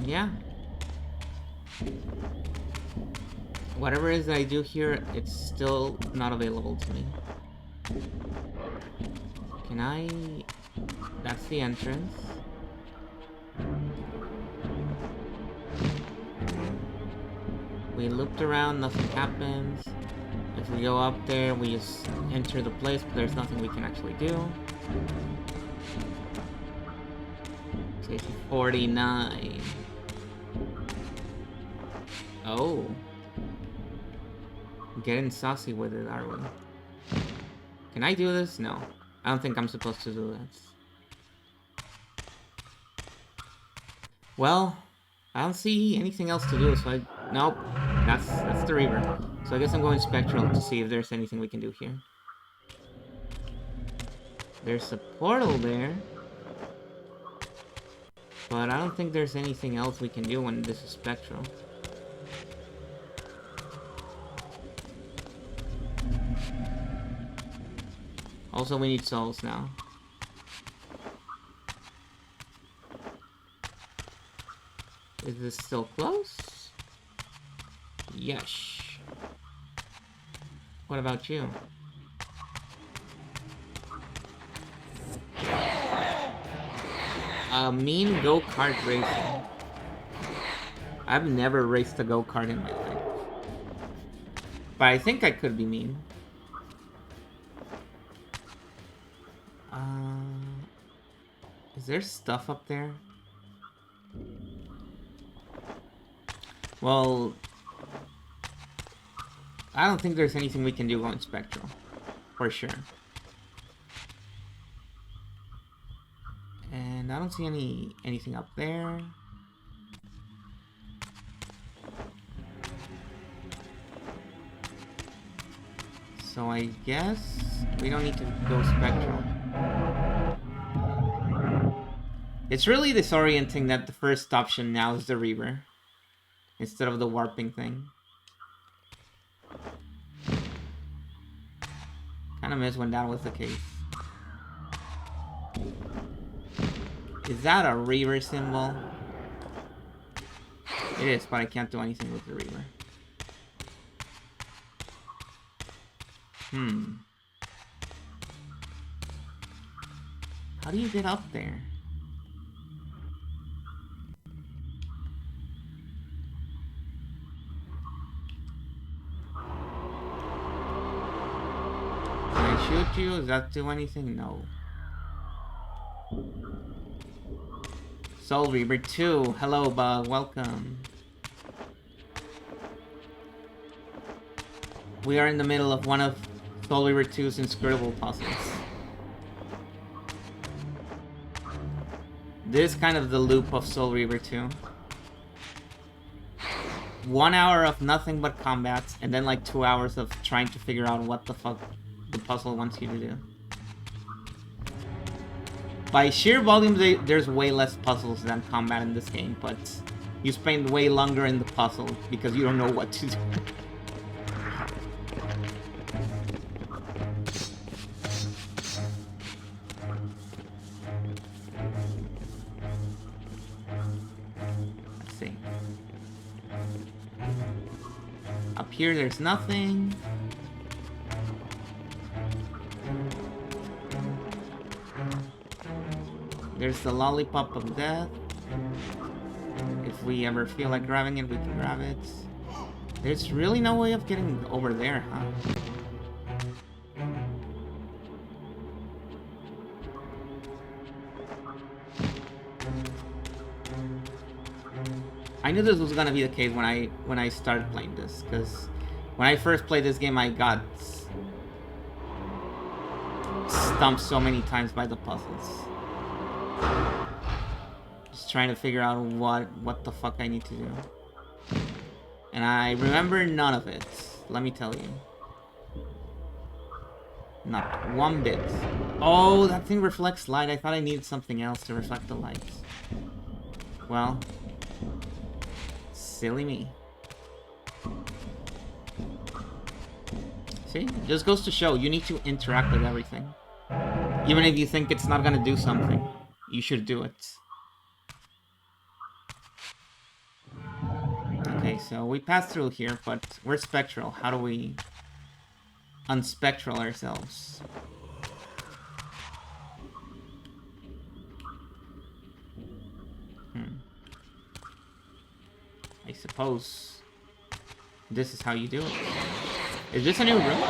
Yeah. Whatever it is that I do here, it's still not available to me. Can I... That's the entrance. We looped around, nothing happens. If we go up there, we just enter the place, but there's nothing we can actually do. Station 49. Oh. Getting saucy with it, are we? Can I do this? No. I don't think I'm supposed to do this. Well, I don't see anything else to do, so I... Nope. That's the reaver. So I guess I'm going spectral to see if there's anything we can do here. There's a portal there. But I don't think there's anything else we can do when this is spectral. Also, we need souls now. Is this still close? Yes. What about you? Mean go-kart racing. I've never raced a go-kart in my life. But I think I could be mean. Is there stuff up there? Well, I don't think there's anything we can do on spectral. For sure. And I don't see anything up there. So I guess we don't need to go spectral. It's really disorienting that the first option now is the reaver instead of the warping thing. Kinda miss when that was the case. Is that a reaver symbol? It is, but I can't do anything with the reaver. How do you get up there? Can I shoot you? Does that do anything? No. Soul Reaver 2. Hello, Bug. Welcome. We are in the middle of one of Soul Reaver 2's inscrutable puzzles. This is kind of the loop of Soul Reaver 2. 1 hour of nothing but combat, and then like 2 hours of trying to figure out what the fuck the puzzle wants you to do. By sheer volume, there's way less puzzles than combat in this game, but you spend way longer in the puzzle because you don't know what to do. here, there's nothing. There's the lollipop of death. If we ever feel like grabbing it, we can grab it. There's really no way of getting over there, huh? I knew this was gonna be the case when I started playing this, because when I first played this game, I got stumped so many times by the puzzles. Just trying to figure out what the fuck I need to do. And I remember none of it, let me tell you. Not one bit. Oh, that thing reflects light. I thought I needed something else to reflect the light. Well, silly me. See? It just goes to show, you need to interact with everything. Even if you think it's not gonna do something, you should do it. Okay, so we passed through here, but we're spectral. How do we unspectral ourselves? I suppose this is how you do it. Is this a new room?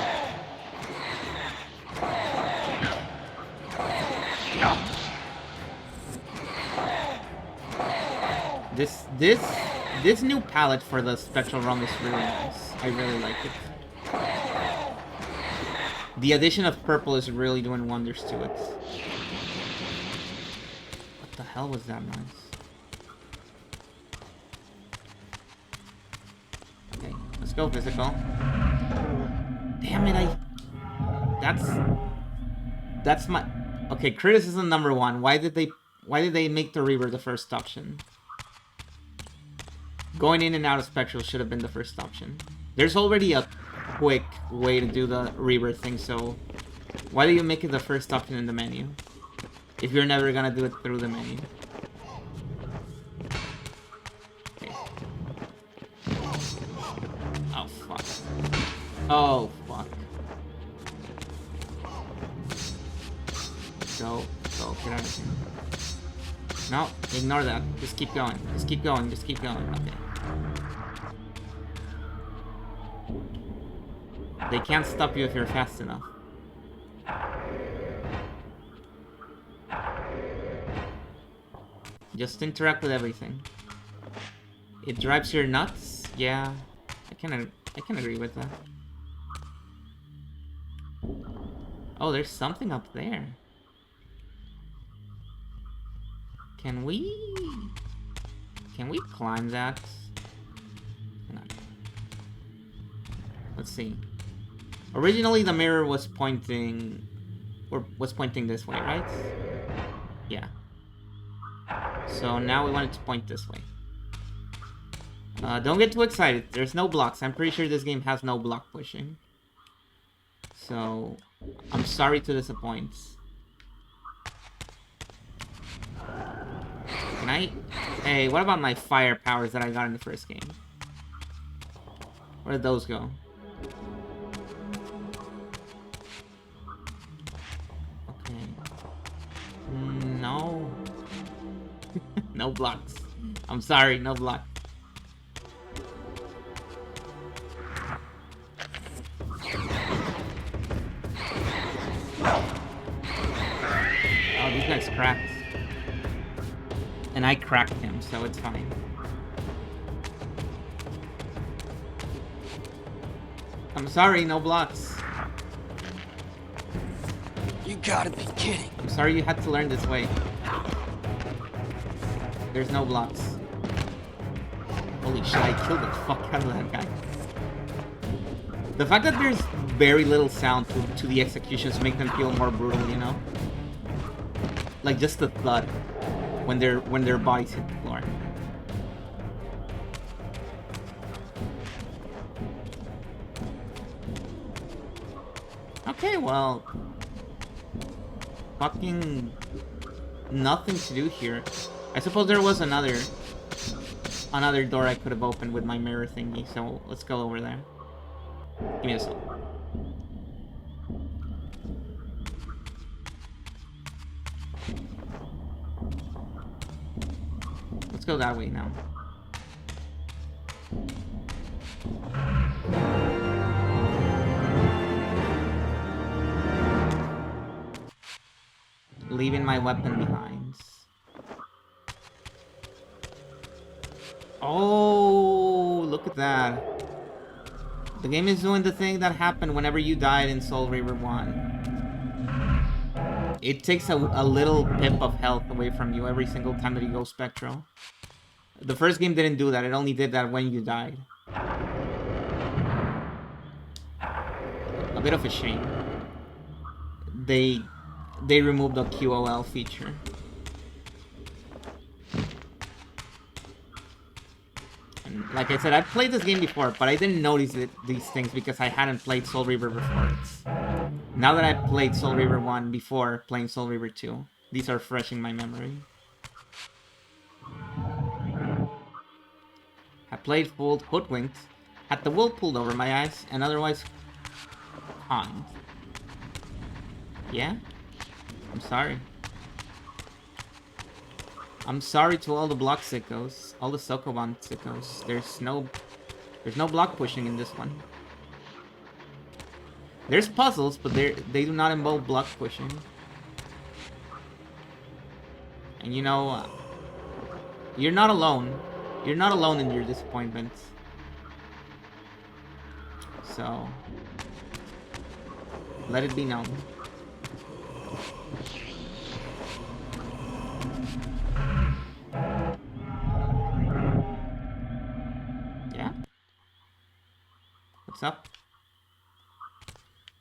This new palette for the spectral realm is really nice. I really like it. The addition of purple is really doing wonders to it. What the hell was that noise? Okay, let's go physical. Damn it, That's my... Okay, criticism number one. Why did they make the reaver the first option? Going in and out of spectral should have been the first option. There's already a quick way to do the reaver thing, so why do you make it the first option in the menu? If you're never gonna do it through the menu. Okay. Oh, fuck. Oh, fuck. Go, get out of here. No, ignore that. Just keep going. Just keep going. Just keep going. Okay. They can't stop you if you're fast enough. Just interact with everything. It drives your nuts? Yeah, I can agree with that. Oh, there's something up there. Can we climb that? Hang on. Let's see. Originally the mirror was pointing this way, right? Yeah. So now we want it to point this way. Don't get too excited. There's no blocks. I'm pretty sure this game has no block pushing. So I'm sorry to disappoint. Can I... Hey, what about my fire powers that I got in the first game? Where did those go? Okay. No. No blocks. I'm sorry, no block. Oh, these guys cracked. And I cracked him, so it's fine. I'm sorry, no blocks. You gotta be kidding. I'm sorry you had to learn this way. There's no blocks. Holy shit, I killed the fuck out of that guy. The fact that there's very little sound to the executions make them feel more brutal, you know? Like just the thud when their bodies hit the floor. Okay, well, fucking nothing to do here. I suppose there was another door I could have opened with my mirror thingy, so let's go over there. Give me a soul. Let's go that way now. Leaving my weapon behind. Oh, look at that. The game is doing the thing that happened whenever you died in Soul Reaver 1. It takes a little pip of health away from you every single time that you go spectral. The first game didn't do that. It only did that when you died. A bit of a shame. They removed the QOL feature. And like I said, I've played this game before, but I didn't notice these things because I hadn't played Soul Reaver before. Now that I've played Soul Reaver 1 before playing Soul Reaver 2, these are fresh in my memory. I played fooled, hoodwinked, had the wool pulled over my eyes, and otherwise conned. Yeah? I'm sorry. I'm sorry to all the block sickos, all the Sokoban sickos. There's no block pushing in this one. There's puzzles, but they do not involve block pushing. And you know, you're not alone. You're not alone in your disappointments. So, let it be known. Yeah? What's up?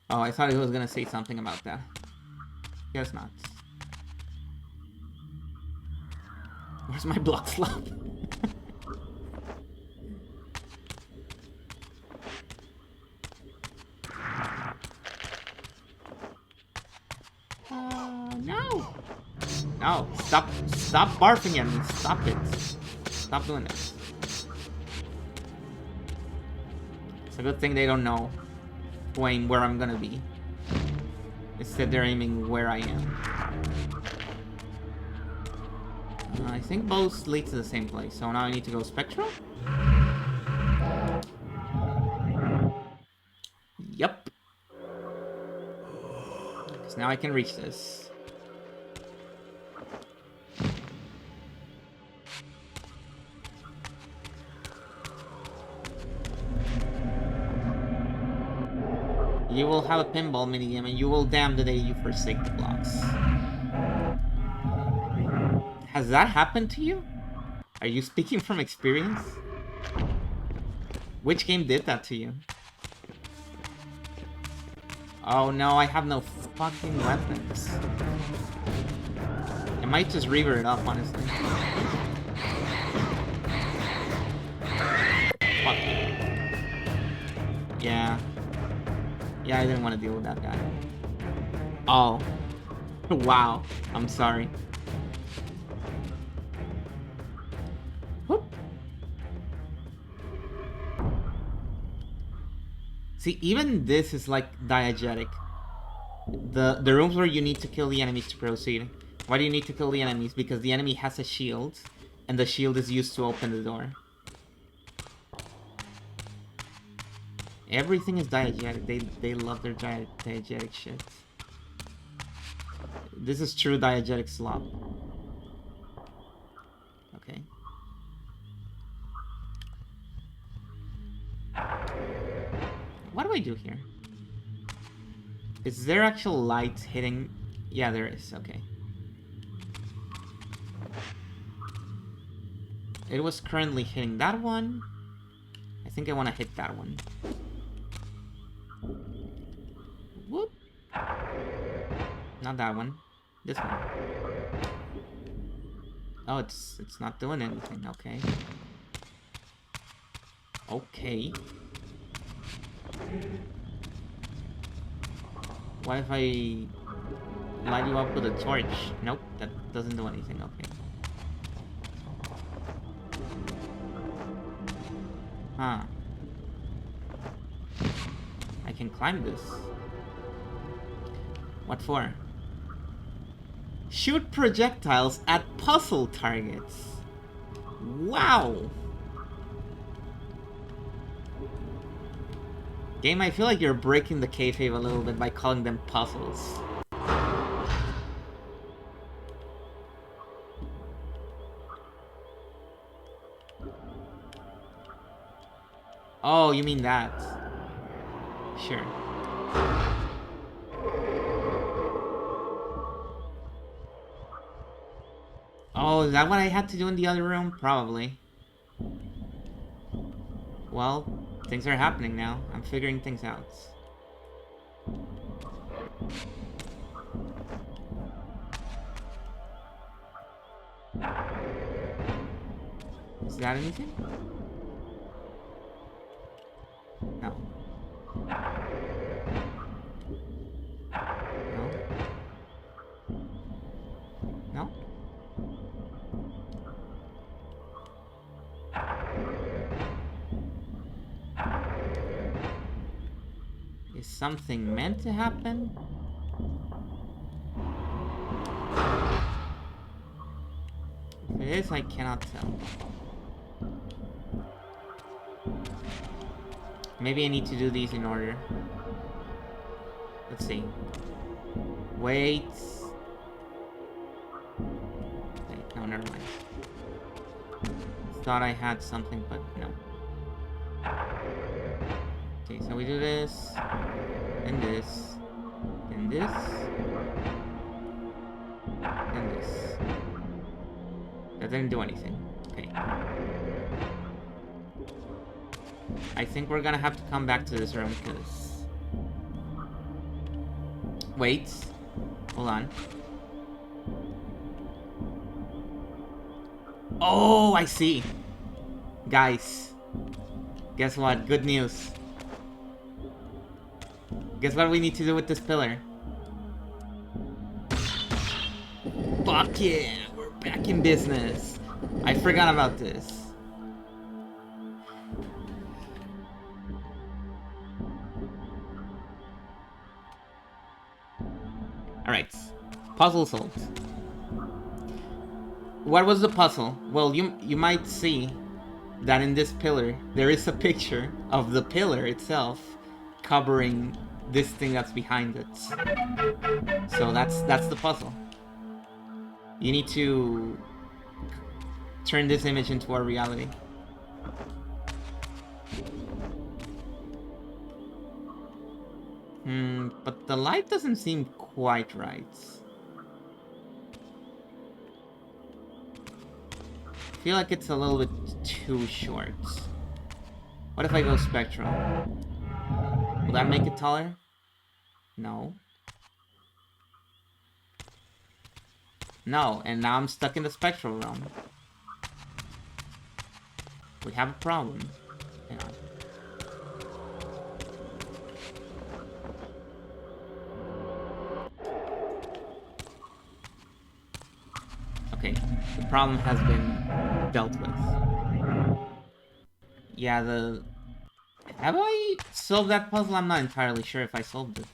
Oh, I thought he was gonna say something about that. Guess not. Where's my block slot? No! No, stop barfing at me. Stop it. Stop doing this. It's a good thing they don't know to aim where I'm gonna be. Instead, they're aiming where I am. I think both lead to the same place, so now I need to go spectral? Yep. Because now I can reach this. You will have a pinball minigame, and you will damn the day you forsake the blocks. Has that happened to you? Are you speaking from experience? Which game did that to you? Oh no, I have no fucking weapons. I might just reaver it up, honestly. Fuck you. Yeah. Yeah, I didn't want to deal with that guy. Oh. Wow. I'm sorry. Whoop. See, even this is like diegetic. The rooms where you need to kill the enemies to proceed. Why do you need to kill the enemies? Because the enemy has a shield, and the shield is used to open the door. Everything is diegetic. They love their diegetic shit. This is true diegetic slop. Okay. What do I do here? Is there actual light hitting? Yeah, there is. Okay. It was currently hitting that one. I think I want to hit that one. Whoop. Not that one. This one. Oh, it's not doing anything. Okay. Okay. What if I light you up with a torch? Nope, that doesn't do anything. Okay. Huh. can climb this. What for? Shoot projectiles at puzzle targets. Wow! Game, I feel like you're breaking the kayfabe a little bit by calling them puzzles. Oh, you mean that. Sure. Oh, is that what I had to do in the other room? Probably. Well, things are happening now. I'm figuring things out. Is that anything? No. No? No? Is something meant to happen? If it is, I cannot tell. Maybe I need to do these in order. Let's see. Wait. Wait, no, never mind. Thought I had something, but no. Okay, so we do this, and this, and this, and this. That didn't do anything. Okay. I think we're gonna have to come back to this room, because... Wait. Hold on. Oh, I see. Guys. Guess what? Good news. Guess what we need to do with this pillar? Fuck yeah! We're back in business. I forgot about this. Alright. Puzzle solved. What was the puzzle? Well, you might see that in this pillar, there is a picture of the pillar itself covering this thing that's behind it. So that's the puzzle. You need to turn this image into our reality. But the light doesn't seem quite right. I feel like it's a little bit too short. What if I go spectral? Will that make it taller? No. No, and now I'm stuck in the spectral realm. We have a problem. Hang on. Okay, the problem has been dealt with. Yeah, have I solved that puzzle? I'm not entirely sure if I solved it.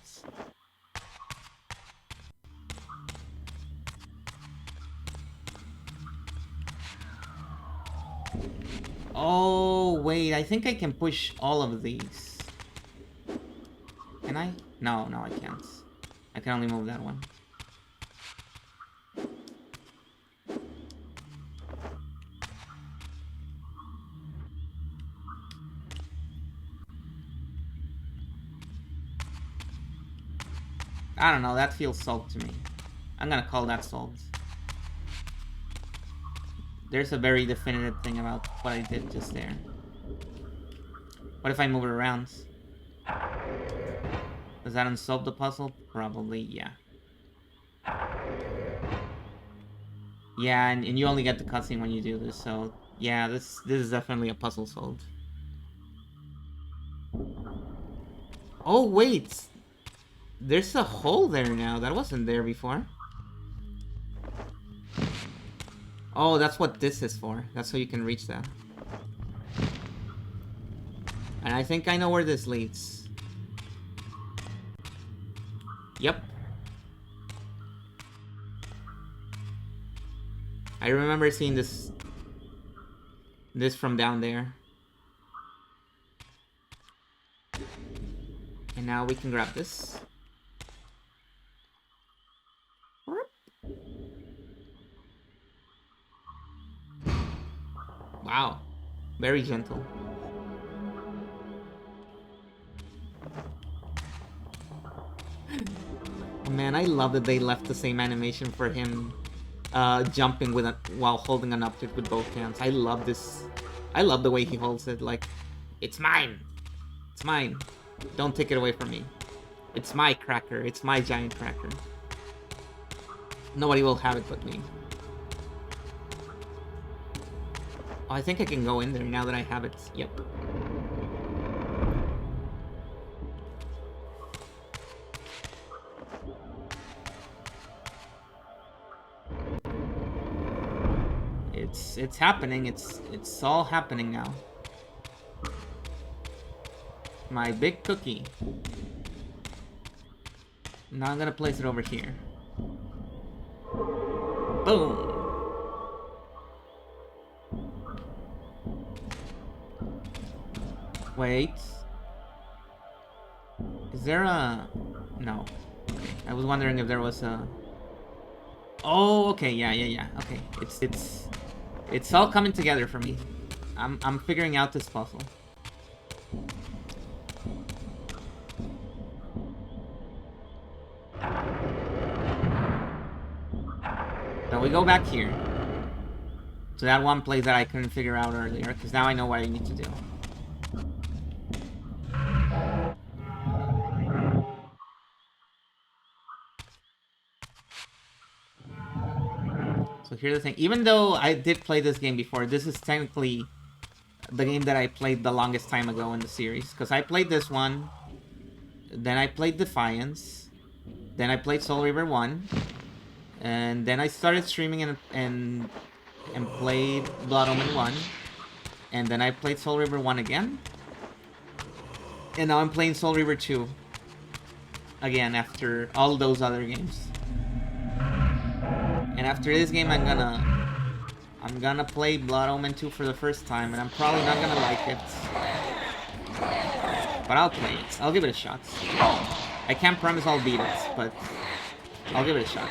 Oh, wait, I think I can push all of these. Can I? No, I can't. I can only move that one. I don't know, that feels solved to me. I'm gonna call that solved. There's a very definitive thing about what I did just there. What if I move it around? Does that unsolve the puzzle? Probably, yeah. Yeah, and you only get the cutscene when you do this, so... Yeah, this is definitely a puzzle solved. Oh, wait! There's a hole there now. That wasn't there before. Oh, that's what this is for. That's so you can reach that. And I think I know where this leads. Yep. I remember seeing this from down there. And now we can grab this. Wow. Very gentle. Man, I love that they left the same animation for him jumping with while holding an object with both hands. I love this. I love the way he holds it. Like, it's mine. It's mine. Don't take it away from me. It's my cracker. It's my giant cracker. Nobody will have it but me. Oh, I think I can go in there now that I have it. Yep. It's happening. It's all happening now. My big cookie. Now I'm gonna place it over here. Boom. Wait. Is there a... No. Okay. I was wondering if there was a... Oh, okay. Yeah. Okay. It's all coming together for me. I'm figuring out this puzzle. So we go back here. To that one place that I couldn't figure out earlier, because now I know what I need to do. So here's the thing. Even though I did play this game before, this is technically the game that I played the longest time ago in the series. Because I played this one, then I played Defiance, then I played Soul Reaver 1, and then I started streaming and played Blood Omen 1, and then I played Soul Reaver 1 again, and now I'm playing Soul Reaver 2 again after all those other games. And after this game, I'm gonna play Blood Omen 2 for the first time, and I'm probably not gonna like it. But I'll play it. I'll give it a shot. I can't promise I'll beat it, but I'll give it a shot.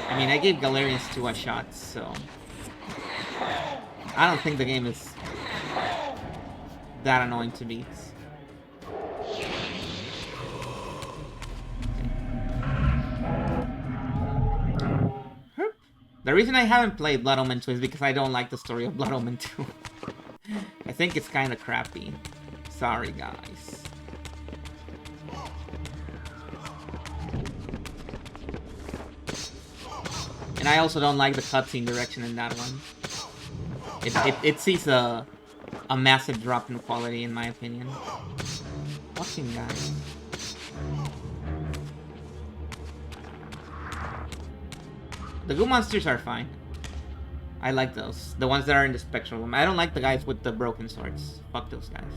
I mean, I gave Galerians 2 a shot, so... I don't think the game is that annoying to beat. The reason I haven't played Blood Omen 2 is because I don't like the story of Blood Omen 2. I think it's kind of crappy. Sorry, guys. And I also don't like the cutscene direction in that one. It sees a massive drop in quality, in my opinion. Fucking guys. The goo monsters are fine. I like those. The ones that are in the spectral room. I don't like the guys with the broken swords. Fuck those guys.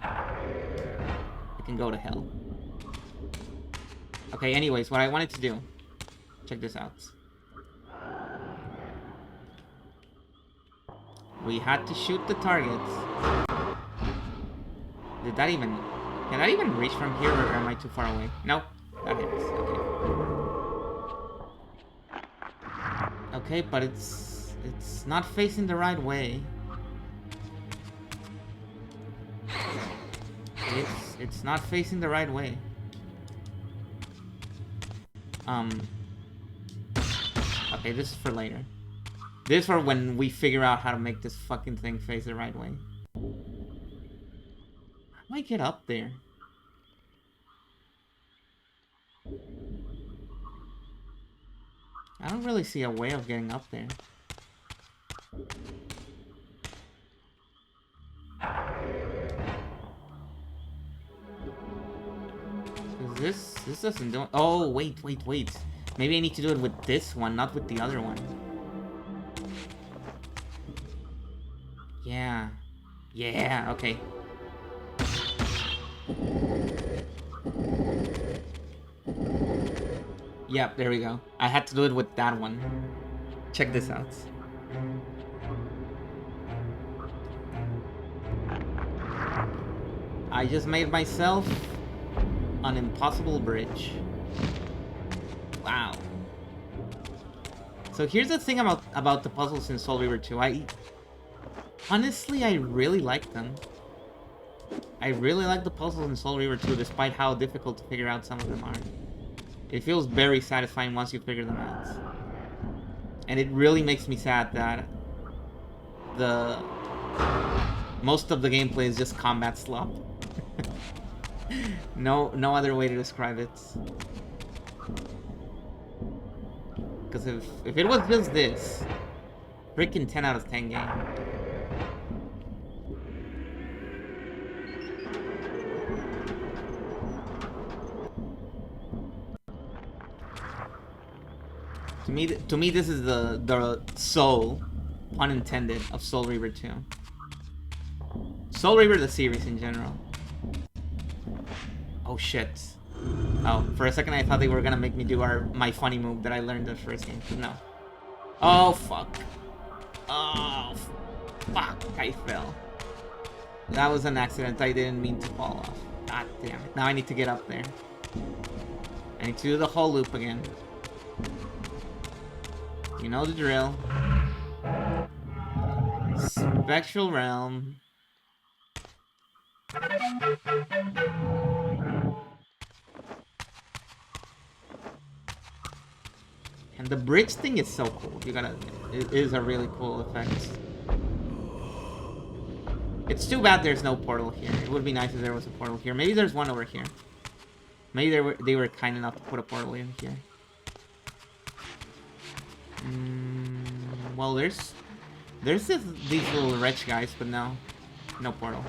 They can go to hell. Okay, anyways, what I wanted to do. Check this out. We had to shoot the targets. Did that even... Can that even reach from here, or am I too far away? Nope. That hits. Okay. Okay, but it's not facing the right way. It's not facing the right way. Okay, this is for later. This is for when we figure out how to make this fucking thing face the right way. How do I get up there? I don't really see a way of getting up there. This doesn't do it. Oh, wait. Maybe I need to do it with this one, not with the other one. Yeah, okay. Yep, there we go. I had to do it with that one. Check this out. I just made myself an impossible bridge. Wow. So here's the thing about the puzzles in Soul Reaver 2. Honestly, I really like them. I really like the puzzles in Soul Reaver 2, despite how difficult to figure out some of them are. It feels very satisfying once you figure them out. And it really makes me sad that most of the gameplay is just combat slop. No other way to describe it. Because if it was just this, freaking 10 out of 10 game. To me, this is the soul, pun intended, of Soul Reaver 2. Soul Reaver, the series in general. Oh shit. Oh, for a second I thought they were gonna make me do my funny move that I learned in the first game. No. Oh fuck. Oh fuck, I fell. That was an accident. I didn't mean to fall off. God damn it. Now I need to get up there. I need to do the whole loop again. You know the drill. Spectral Realm. And the bridge thing is so cool. It is a really cool effect. It's too bad there's no portal here. It would be nice if there was a portal here. Maybe there's one over here. Maybe they were kind enough to put a portal in here. Well, there's these little wretch guys, but no portal.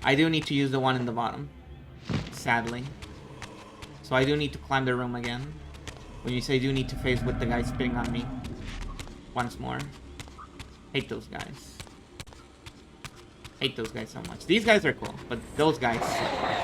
I do need to use the one in the bottom, sadly. So I do need to climb the room again. When you say do need to face with the guy spitting on me once more. Hate those guys. Hate those guys so much. These guys are cool, but those guys suck.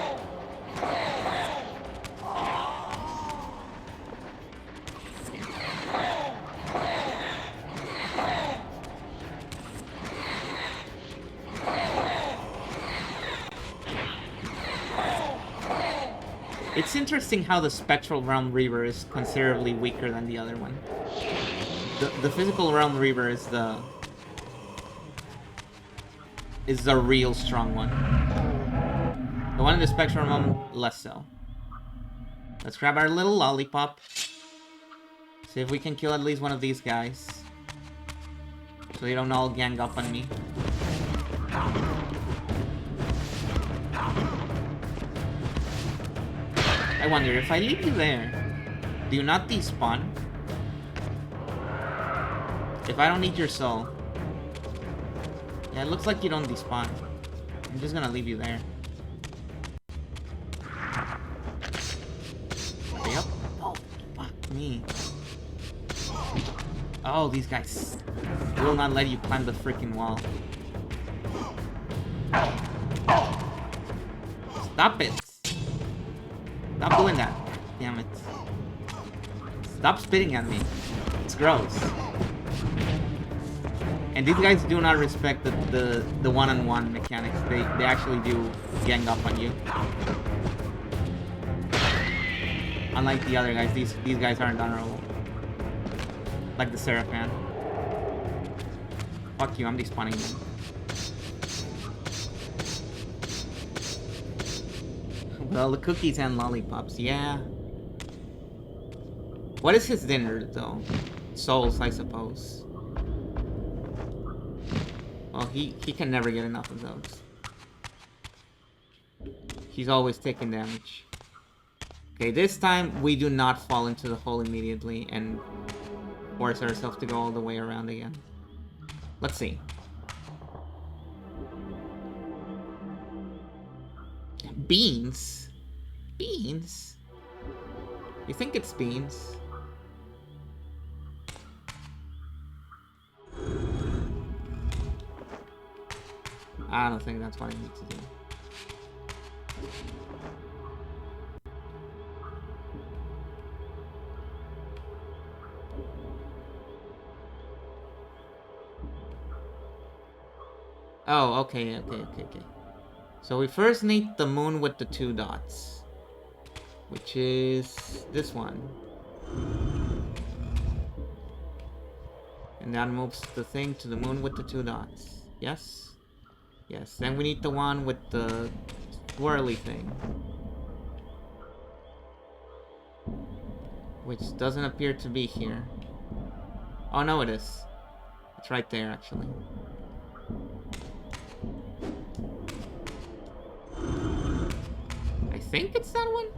It's interesting how the Spectral Realm Reaver is considerably weaker than the other one. The Physical Realm Reaver is the real strong one. The one in the Spectral Realm, less so. Let's grab our little lollipop. See if we can kill at least one of these guys. So they don't all gang up on me. I wonder, if I leave you there, do you not despawn? If I don't need your soul. Yeah, it looks like you don't despawn. I'm just gonna leave you there. Yep. Oh, fuck me. Oh, these guys will not let you climb the freaking wall. Stop it. Stop doing that. Damn it. Stop spitting at me. It's gross. And these guys do not respect the one-on-one mechanics. They actually do gang up on you. Unlike the other guys, these guys aren't honorable. Like the Seraphan. Fuck you, I'm despawning you. Well, the cookies and lollipops, yeah. What is his dinner, though? Souls, I suppose. Well, he can never get enough of those. He's always taking damage. Okay, this time we do not fall into the hole immediately and force ourselves to go all the way around again. Let's see. Beans? Beans? You think it's beans? I don't think that's what I need to do. Oh, okay. So we first need the moon with the 2 dots, which is this one. And that moves the thing to the moon with the 2 dots. Yes? Yes. Then we need the one with the swirly thing, which doesn't appear to be here. Oh, no, it is. It's right there, actually. I think it's that one?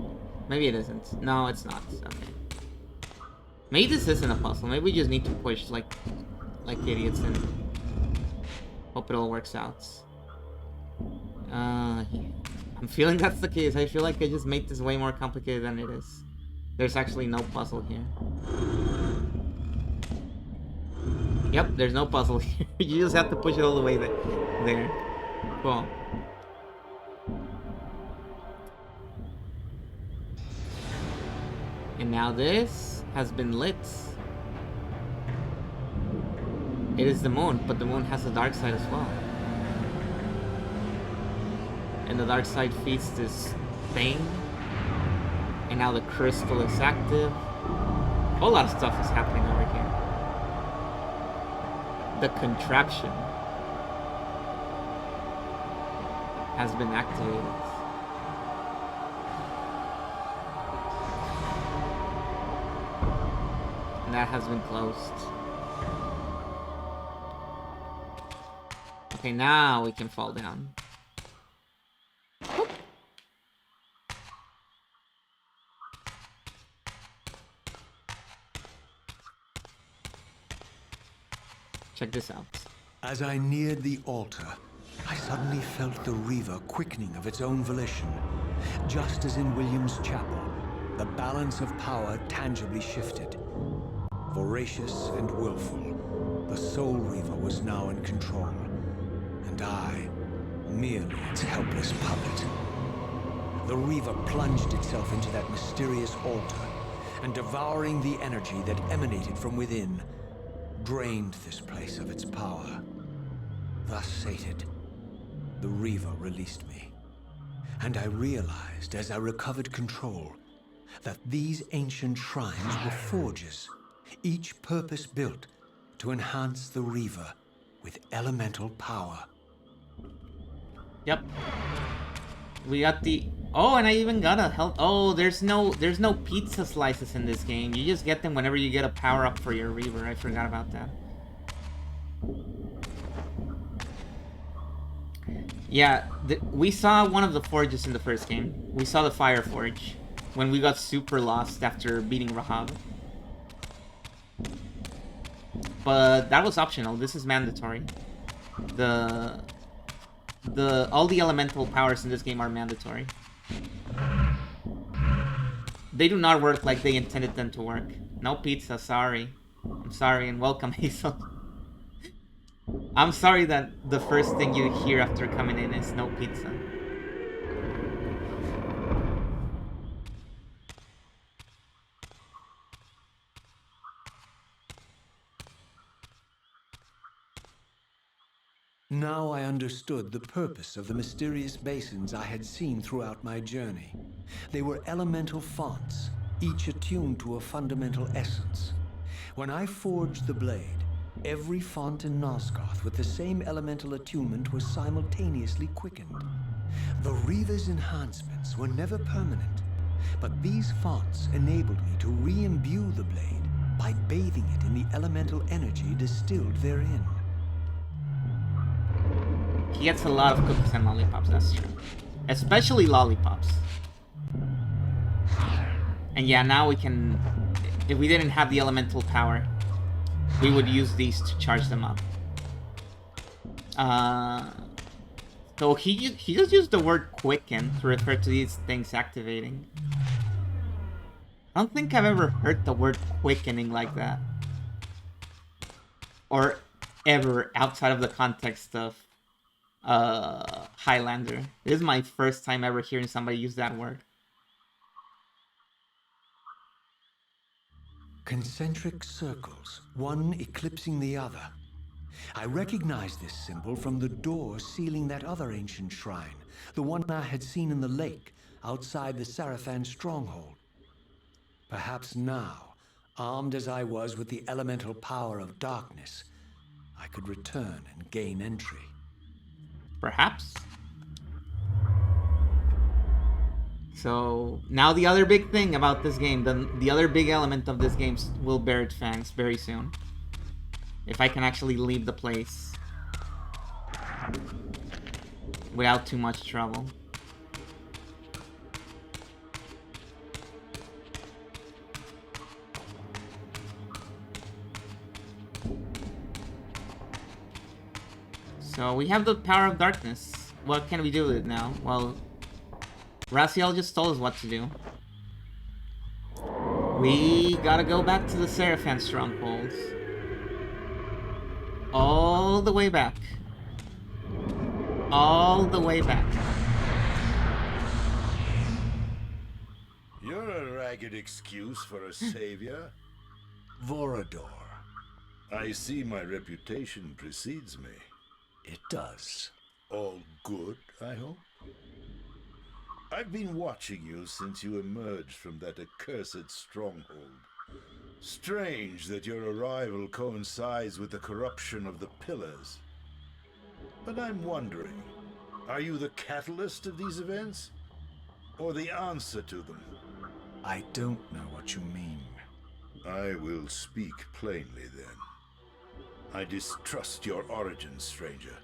Maybe it isn't. No, it's not. Okay. Maybe this isn't a puzzle. Maybe we just need to push like idiots and hope it all works out. Yeah. I'm feeling that's the case. I feel like I just made this way more complicated than it is. There's actually no puzzle here. Yep, there's no puzzle here. You just have to push it all the way there. Cool. And now this has been lit. It is the moon, but the moon has a dark side as well. And the dark side feeds this thing. And now the crystal is active. A whole lot of stuff is happening over here. The contraption has been activated. And that has been closed. Okay, now we can fall down. Check this out. As I neared the altar, I suddenly felt the reaver quickening of its own volition. Just as in William's chapel, the balance of power tangibly shifted. Voracious and willful, the soul reaver was now in control, and I, merely its helpless puppet. The reaver plunged itself into that mysterious altar, and devouring the energy that emanated from within, drained this place of its power. Thus sated, the reaver released me, and I realized as I recovered control that these ancient shrines were forges, each purpose-built to enhance the reaver with elemental power. Yep. We got the... Oh, and I even got a health... Oh, there's no pizza slices in this game. You just get them whenever you get a power-up for your reaver. I forgot about that. Yeah, we saw one of the forges in the first game. We saw the fire forge when we got super lost after beating Rahab. But that was optional. This is mandatory. All the elemental powers in this game are mandatory. They do not work like they intended them to work. No pizza, sorry. I'm sorry and welcome, Hazel. I'm sorry that the first thing you hear after coming in is no pizza. Now I understood the purpose of the mysterious basins I had seen throughout my journey. They were elemental fonts, each attuned to a fundamental essence. When I forged the blade, every font in Nosgoth with the same elemental attunement was simultaneously quickened. The Reaver's enhancements were never permanent, but these fonts enabled me to re-imbue the blade by bathing it in the elemental energy distilled therein. He gets a lot of cookies and lollipops, that's true. Especially lollipops. And yeah, now we can... If we didn't have the elemental power, we would use these to charge them up. So he just used the word quicken to refer to these things activating. I don't think I've ever heard the word quickening like that. Or ever outside of the context of Highlander. This is my first time ever hearing somebody use that word. Concentric circles, one eclipsing the other. I recognize this symbol from the door sealing that other ancient shrine, the one I had seen in the lake outside the Sarafan stronghold. Perhaps now, armed as I was with the elemental power of darkness, I could return and gain entry. Perhaps. So now the other big thing about this game, the other big element of this game will bear its fangs very soon. If I can actually leave the place without too much trouble. So we have the power of darkness. What can we do with it now? Well, Raziel just told us what to do. We gotta go back to the Sarafan strongholds. All the way back. All the way back. You're a ragged excuse for a savior. Vorador. I see my reputation precedes me. It does. All good, I hope? I've been watching you since you emerged from that accursed stronghold. Strange that your arrival coincides with the corruption of the Pillars. But I'm wondering, are you the catalyst of these events? Or the answer to them? I don't know what you mean. I will speak plainly then. I distrust your origins, stranger.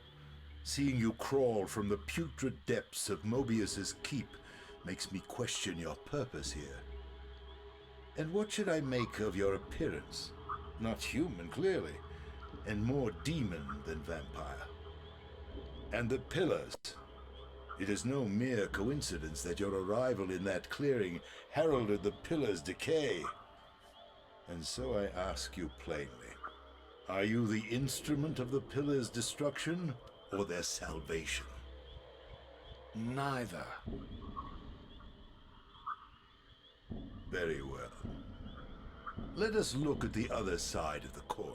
Seeing you crawl from the putrid depths of Mobius's keep makes me question your purpose here. And what should I make of your appearance? Not human, clearly, and more demon than vampire. And the Pillars. It is no mere coincidence that your arrival in that clearing heralded the Pillars' decay. And so I ask you plainly, are you the instrument of the Pillars' destruction or their salvation? Neither. Very well. Let us look at the other side of the coin.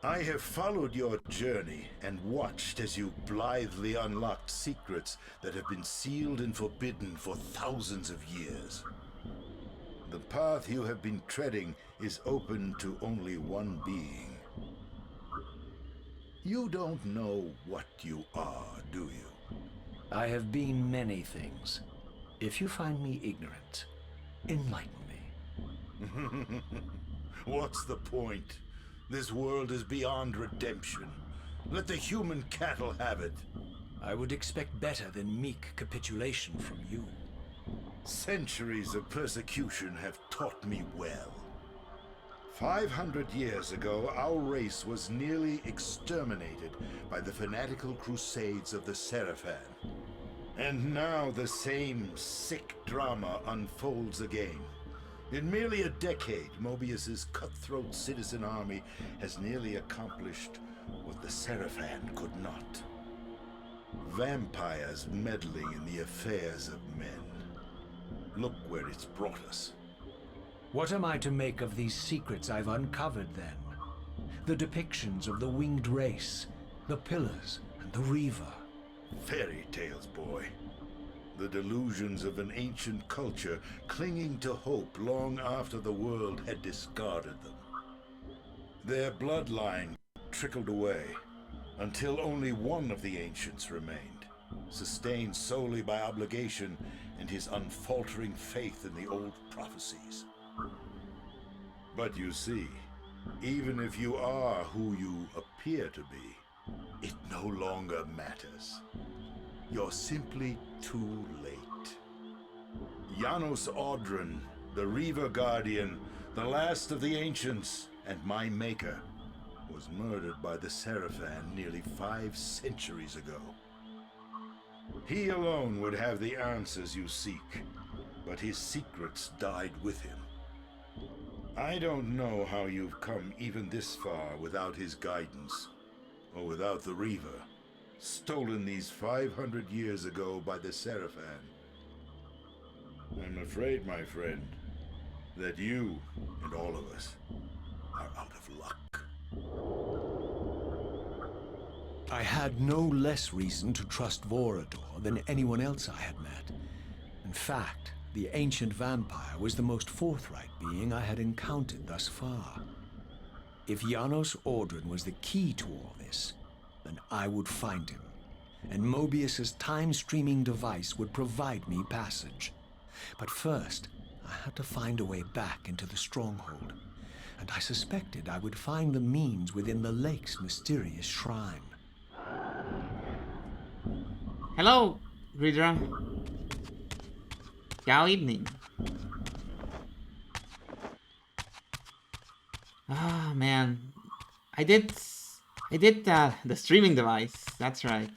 I have followed your journey and watched as you blithely unlocked secrets that have been sealed and forbidden for thousands of years. The path you have been treading is open to only one being. You don't know what you are, do you? I have been many things. If you find me ignorant, enlighten me. What's the point? This world is beyond redemption. Let the human cattle have it. I would expect better than meek capitulation from you. Centuries of persecution have taught me well. 500 years ago, our race was nearly exterminated by the fanatical crusades of the Sarafan. And now the same sick drama unfolds again. In merely a decade, Mobius's cutthroat citizen army has nearly accomplished what the Sarafan could not. Vampires meddling in the affairs of men. Look where it's brought us. What am I to make of these secrets I've uncovered, then? The depictions of the winged race, the Pillars, and the Reaver. Fairy tales, boy. The delusions of an ancient culture clinging to hope long after the world had discarded them. Their bloodline trickled away until only one of the ancients remained, sustained solely by obligation and his unfaltering faith in the old prophecies. But you see, even if you are who you appear to be, it no longer matters. You're simply too late. Janos Audron, the Reaver Guardian, the last of the ancients, and my maker, was murdered by the Sarafan nearly 5 centuries ago. He alone would have the answers you seek, but his secrets died with him. I don't know how you've come even this far without his guidance, or without the Reaver. stolen these 500 years ago by the Seraphan. I'm afraid, my friend, that you and all of us are out of luck. I had no less reason to trust Vorador than anyone else I had met. In fact, the ancient vampire was the most forthright being I had encountered thus far. If Janos Ordrin was the key to all this, then I would find him, and Mobius's time-streaming device would provide me passage. But first, I had to find a way back into the stronghold, and I suspected I would find the means within the lake's mysterious shrine. Hello, Ridra. Good evening. Ah, man. I did the streaming device. That's right.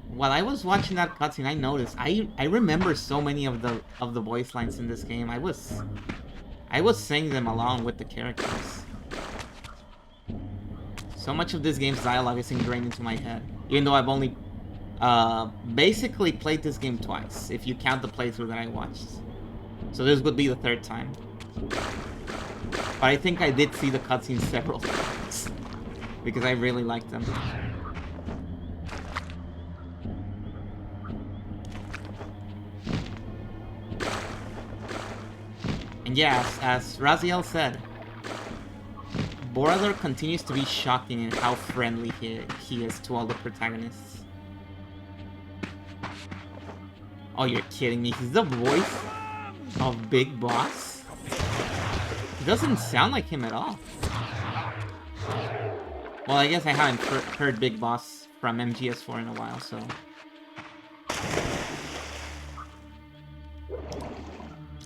While I was watching that cutscene, I noticed I remember so many of the voice lines in this game. I was singing them along with the characters. So much of this game's dialogue is ingrained into my head, even though I've only basically played this game twice, if you count the playthrough that I watched. So this would be the third time. But I think I did see the cutscenes several times, because I really liked them. And yes, as Raziel said, Borador continues to be shocking in how friendly he is to all the protagonists. Oh, you're kidding me. He's the voice of Big Boss? He doesn't sound like him at all. Well, I guess I haven't heard Big Boss from MGS4 in a while, so...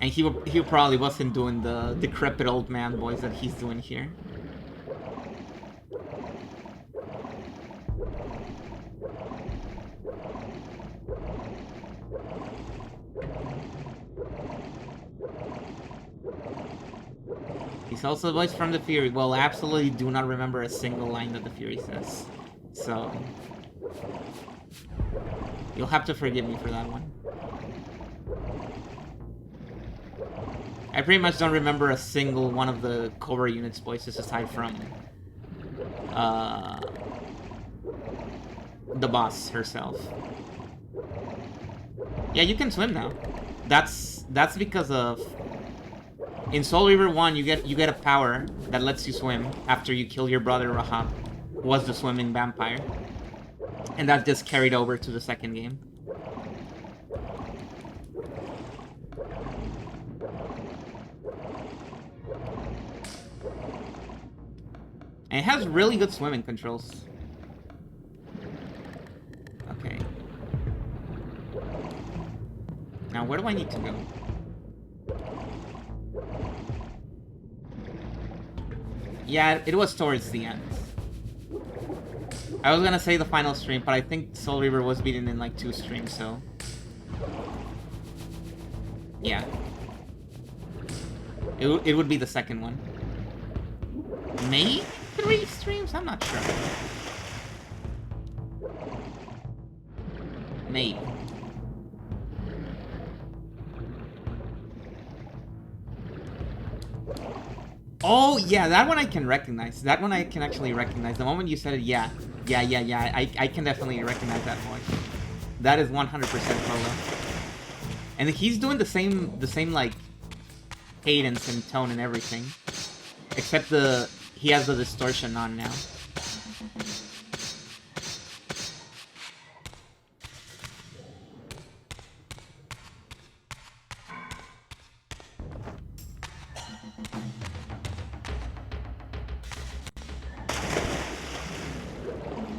And he probably wasn't doing the decrepit old man voice that he's doing here. He's also the voice from the Fury. Well, I absolutely do not remember a single line that the Fury says. So... you'll have to forgive me for that one. I pretty much don't remember a single one of the Cobra unit's voices aside from... the boss herself. Yeah, you can swim now. That's because of... In Soul Reaver 1, you get a power that lets you swim after you kill your brother Rahab, who was the swimming vampire. And that just carried over to the second game. And it has really good swimming controls. Okay. Now, where do I need to go? Yeah, it was towards the end. I was gonna say the final stream, but I think Soul Reaver was beaten in like 2 streams, so... yeah. It would be the second one. Maybe 3 streams? I'm not sure. Maybe. Oh, yeah, that one I can recognize. That one I can actually recognize. The moment you said it, yeah. I can definitely recognize that voice. That is 100% Polo. And he's doing the same like, cadence and tone and everything. Except he has the distortion on now.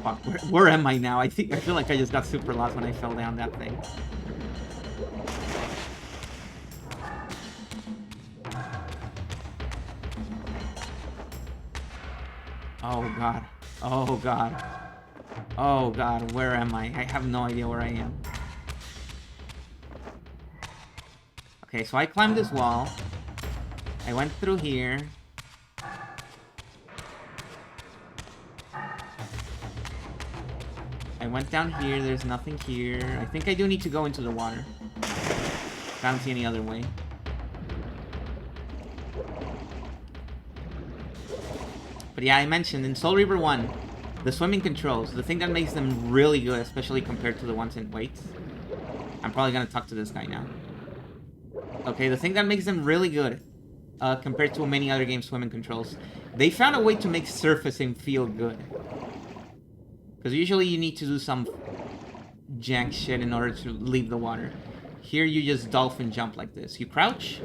Fuck, where am I now? I feel like I just got super lost when I fell down that thing. Oh god. Oh god. Oh god, where am I? I have no idea where I am. Okay, so I climbed this wall. I went through here. I went down here, there's nothing here. I think I do need to go into the water. I don't see any other way. But yeah, I mentioned in Soul Reaver 1, the swimming controls, the thing that makes them really good, especially compared to the ones in Wait. I'm probably gonna talk to this guy now. Okay, the thing that makes them really good, compared to many other games' swimming controls, they found a way to make surfacing feel good. Because usually you need to do some jank shit in order to leave the water. Here you just dolphin jump like this. You crouch,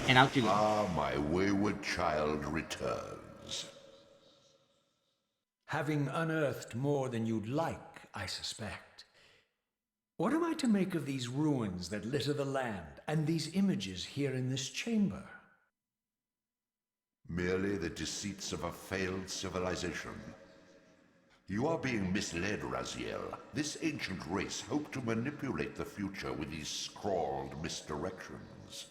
and out you go. Ah, my wayward child returns. Having unearthed more than you'd like, I suspect. What am I to make of these ruins that litter the land, and these images here in this chamber? Merely the deceits of a failed civilization. You are being misled, Raziel. This ancient race hoped to manipulate the future with these scrawled misdirections.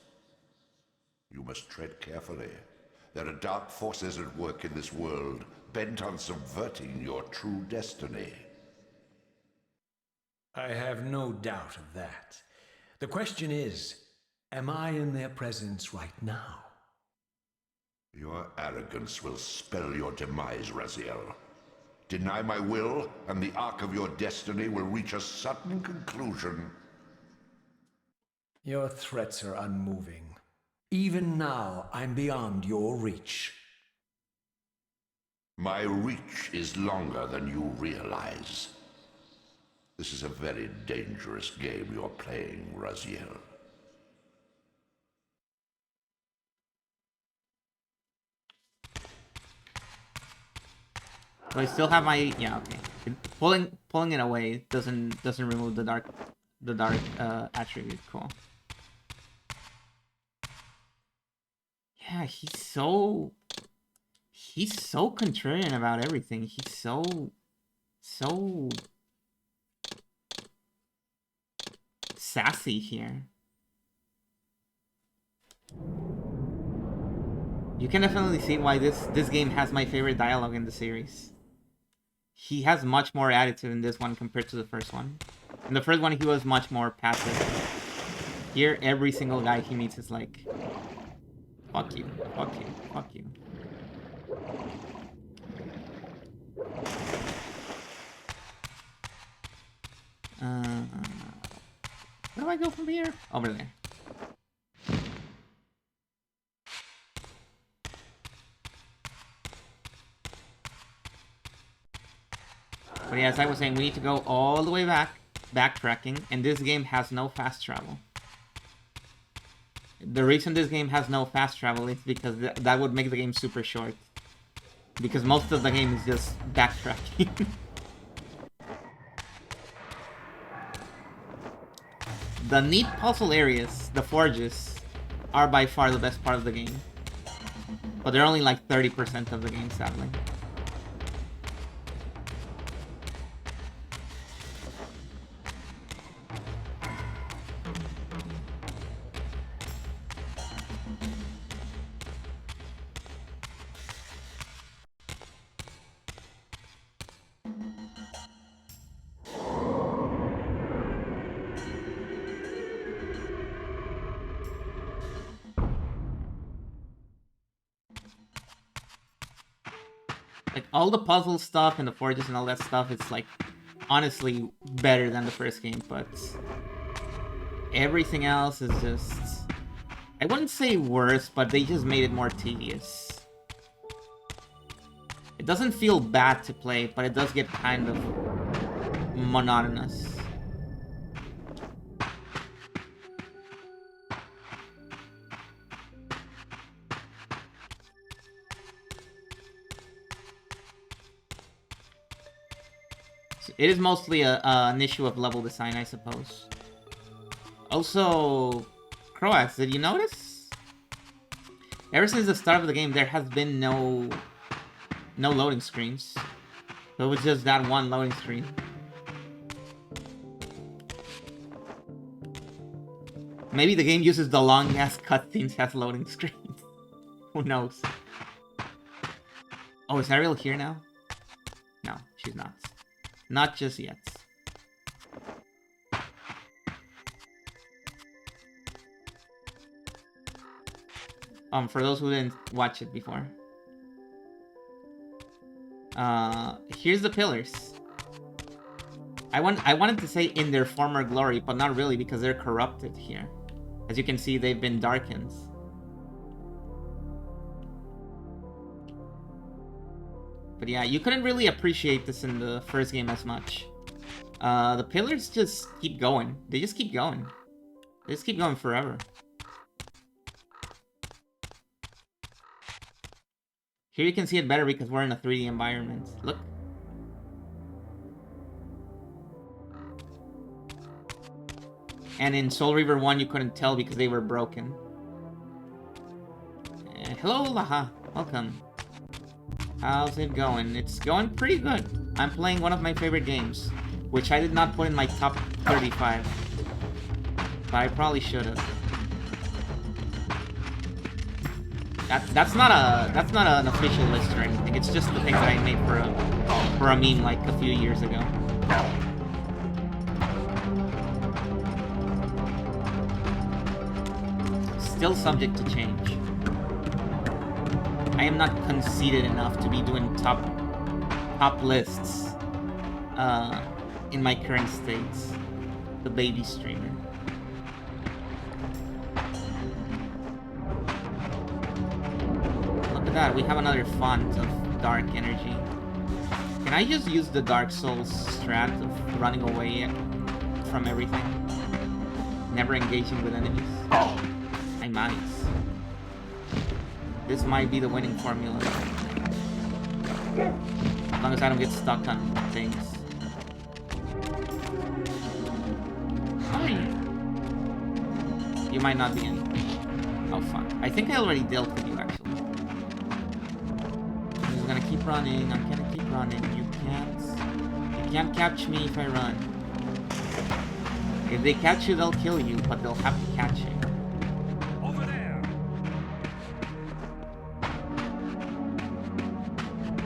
You must tread carefully. There are dark forces at work in this world, bent on subverting your true destiny. I have no doubt of that. The question is, am I in their presence right now? Your arrogance will spell your demise, Raziel. Deny my will, and the arc of your destiny will reach a sudden conclusion. Your threats are unmoving. Even now, I'm beyond your reach. My reach is longer than you realize. This is a very dangerous game you're playing, Raziel. Do I still have my... Yeah, okay. Pulling it away doesn't remove the dark attribute. Cool. Yeah, he's so contrarian about everything. He's so sassy here. You can definitely see why this game has my favorite dialogue in the series. He has much more attitude in this one compared to the first one. In the first one, he was much more passive. Here, every single guy he meets is like, fuck you, fuck you, fuck you. Where do I go from here? Over there. But yeah, as I was saying, we need to go all the way backtracking, and this game has no fast travel. The reason this game has no fast travel is because that would make the game super short. Because most of the game is just backtracking. The neat puzzle areas, the forges, are by far the best part of the game. But they're only like 30% of the game, sadly. Like, all the puzzle stuff and the forges and all that stuff, it's like, honestly, better than the first game, but everything else is just... I wouldn't say worse, but they just made it more tedious. It doesn't feel bad to play, but it does get kind of monotonous. It is mostly an issue of level design, I suppose. Also, Croats, did you notice? Ever since the start of the game, there has been no loading screens. So it was just that one loading screen. Maybe the game uses the long-ass cutscenes as loading screens. Who knows? Oh, is Ariel here now? No, she's not. Not just yet. For those who didn't watch it before. Here's the pillars. I wanted to say in their former glory, but not really because they're corrupted here. As you can see, they've been darkened. But yeah, you couldn't really appreciate this in the first game as much. The pillars just keep going. They just keep going. They just keep going forever. Here you can see it better because we're in a 3D environment. Look. And in Soul Reaver 1 you couldn't tell because they were broken. Hello, Laha. Welcome. How's it going? It's going pretty good. I'm playing one of my favorite games, which I did not put in my top 35. But I probably should have. That's not an official list or anything. It's just the thing that I made for a meme like a few years ago. Still subject to change. I am not conceited enough to be doing top lists in my current states. The baby streamer. Look at that, we have another font of dark energy. Can I just use the Dark Souls strat of running away from everything? Never engaging with enemies? I might. This might be the winning formula. As long as I don't get stuck on things. Hi. You might not be anything. Oh fuck. I think I already dealt with you actually. I'm just gonna keep running. I'm gonna keep running. You can't catch me if I run. If they catch you, they'll kill you, but they'll have to catch you.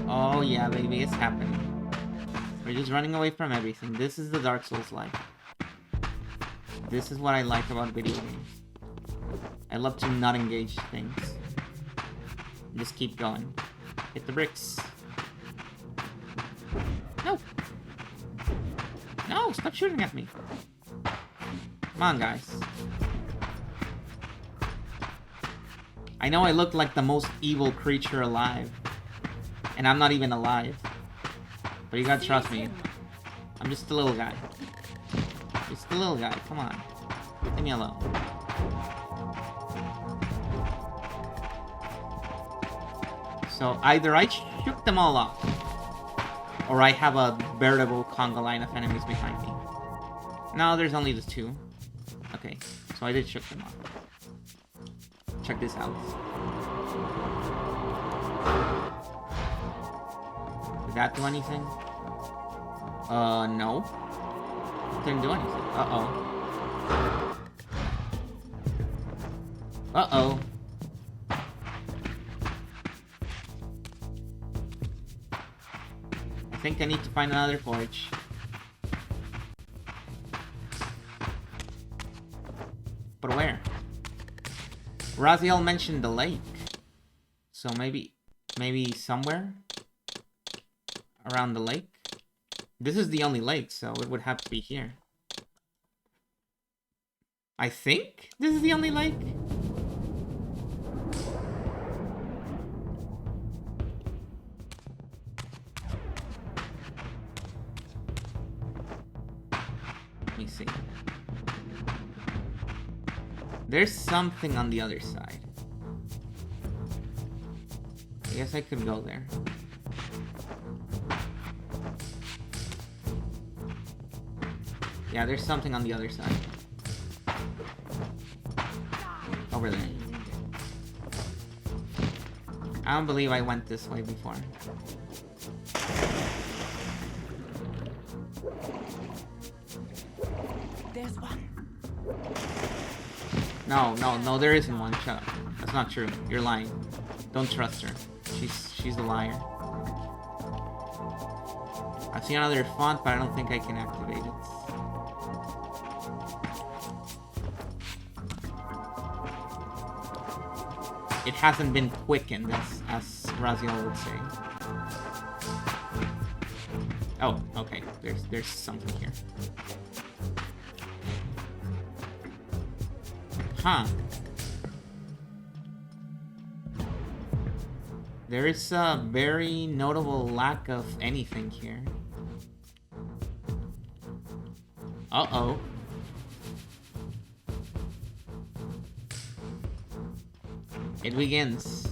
Oh yeah, baby, it's happening. We're just running away from everything. This is the Dark Souls life. This is what I like about video games. I love to not engage things. Just keep going. Hit the bricks. No! No, stop shooting at me. Come on, guys. I know I look like the most evil creature alive. And I'm not even alive. But you gotta trust me. I'm just a little guy. Just a little guy, come on. Leave me alone. So either I shook them all off, or I have a veritable conga line of enemies behind me. No, there's only the two. Okay, so I did shook them off. Check this out. Did that do anything? No. Didn't do anything. Uh-oh. Uh-oh. I think I need to find another forge. But where? Raziel mentioned the lake. So maybe somewhere around the lake? This is the only lake, so it would have to be here. I think this is the only lake? Let me see. There's something on the other side. I guess I could go there. Yeah, there's something on the other side. Over there. I don't believe I went this way before. There's one. No, there isn't one. Shut up. That's not true. You're lying. Don't trust her. She's a liar. I see another font, but I don't think I can activate it. It hasn't been quickened, as Raziel would say. Oh, okay. There's something here. Huh. There is a very notable lack of anything here. Uh-oh. It begins.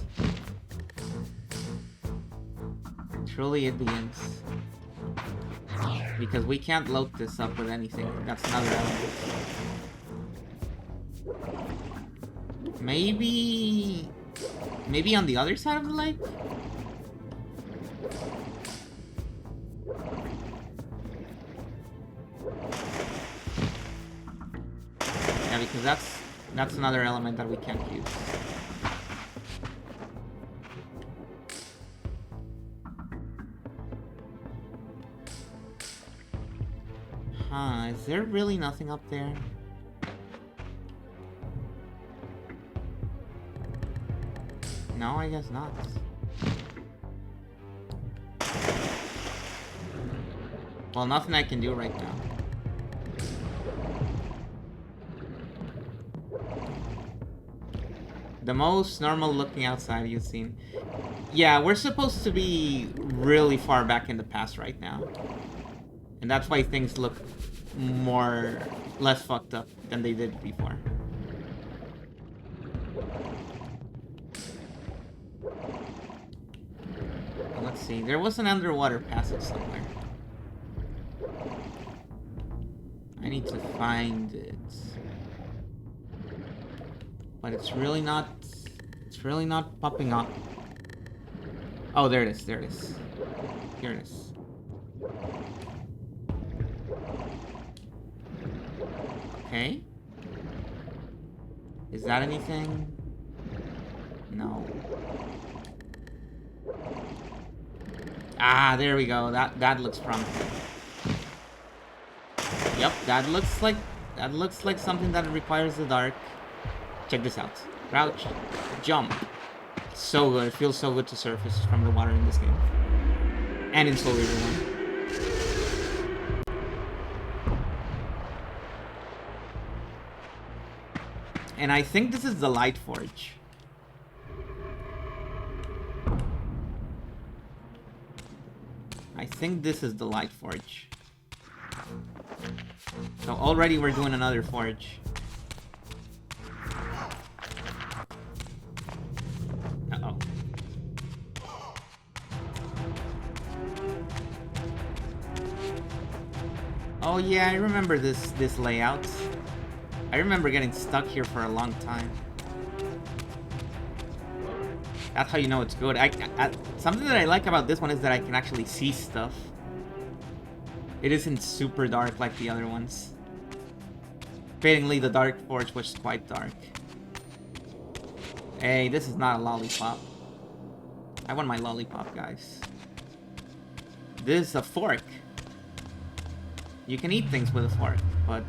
Truly it begins. Because we can't load this up with anything. That's another element. Maybe on the other side of the lake? Yeah, because that's another element that we can't use. Huh, is there really nothing up there? No, I guess not. Well, nothing I can do right now. The most normal looking outside you've seen. Yeah, we're supposed to be really far back in the past right now. And that's why things look less fucked up than they did before. Let's see, there was an underwater passage somewhere. I need to find it. But it's really not popping up. Oh, there it is, there it is. Here it is. Okay. Is that anything? No. Ah, there we go. That looks promising. Yep, that looks like something that requires the dark. Check this out. Crouch, jump. So good. It feels so good to surface from the water in this game. And in Soul Reaver 1. And I think this is the Light Forge. I think this is the Light Forge. So already we're doing another forge. Uh-oh. Oh yeah, I remember this layout. I remember getting stuck here for a long time. That's how you know it's good. Something that I like about this one is that I can actually see stuff. It isn't super dark like the other ones. Fittingly, the Dark Forge was quite dark. Hey, this is not a lollipop. I want my lollipop, guys. This is a fork. You can eat things with a fork, but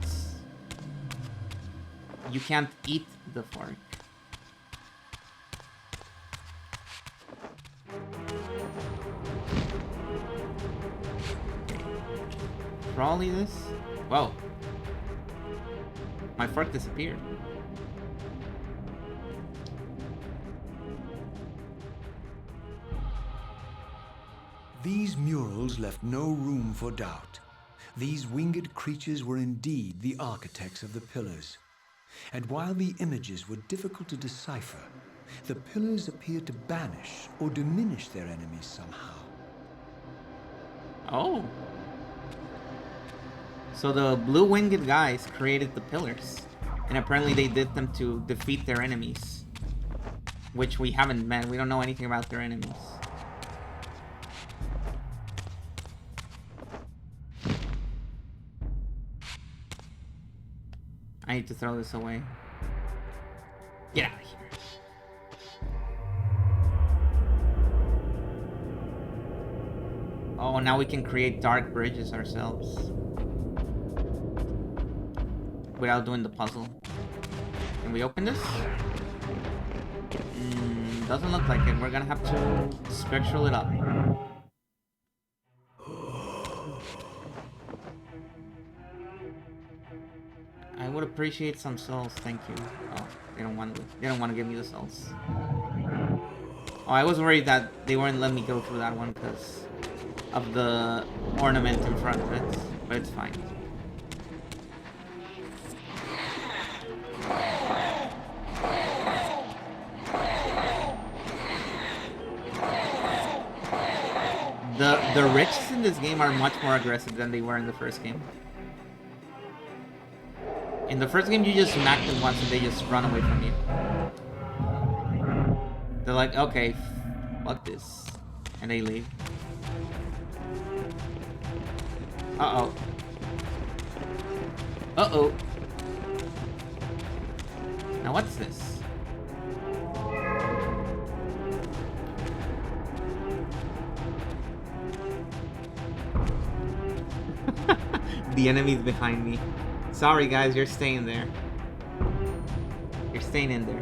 you can't eat the fork. Trolley this? Whoa. My fork disappeared. These murals left no room for doubt. These winged creatures were indeed the architects of the pillars. And while the images were difficult to decipher, the pillars appeared to banish or diminish their enemies somehow. Oh. So the blue-winged guys created the pillars. And apparently they did them to defeat their enemies. Which we haven't met. We don't know anything about their enemies. I need to throw this away. Get out of here. Oh, now we can create dark bridges ourselves. Without doing the puzzle. Can we open this? Doesn't look like it. We're gonna have to spectral it up. I would appreciate some souls, thank you. Oh, they don't want to give me the souls. Oh, I was worried that they weren't letting me go through that one because of the ornament in front of it, but it's fine. The riches in this game are much more aggressive than they were in the first game. In the first game, you just smack them once and they just run away from you. They're like, okay, fuck this. And they leave. Uh-oh. Uh-oh. Now what's this? The enemy's behind me. Sorry guys, you're staying there. You're staying in there.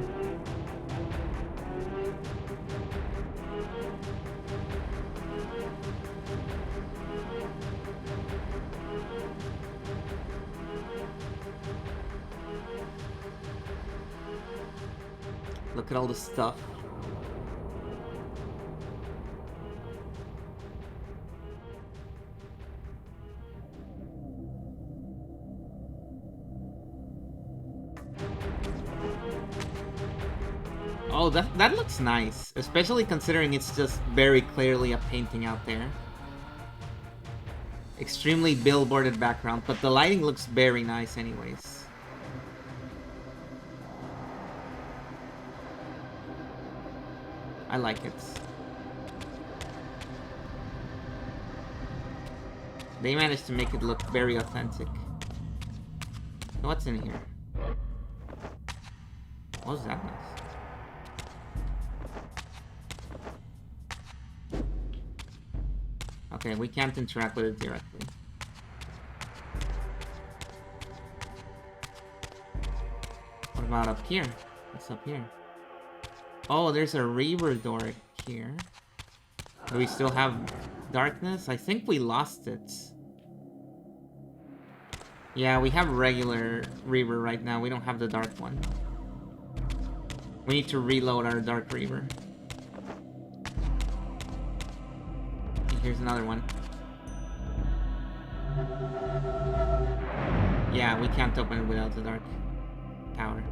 Look at all the stuff. Oh, that looks nice, especially considering it's just very clearly a painting out there. Extremely billboarded background, but the lighting looks very nice anyways. I like it. They managed to make it look very authentic. So what's in here? What was that noise? Okay, we can't interact with it directly. What about up here? What's up here? Oh, there's a reaver door here. Do we still have darkness? I think we lost it. Yeah, we have regular reaver right now. We don't have the dark one. We need to reload our dark reaver. Here's another one. Yeah, we can't open it without the dark power.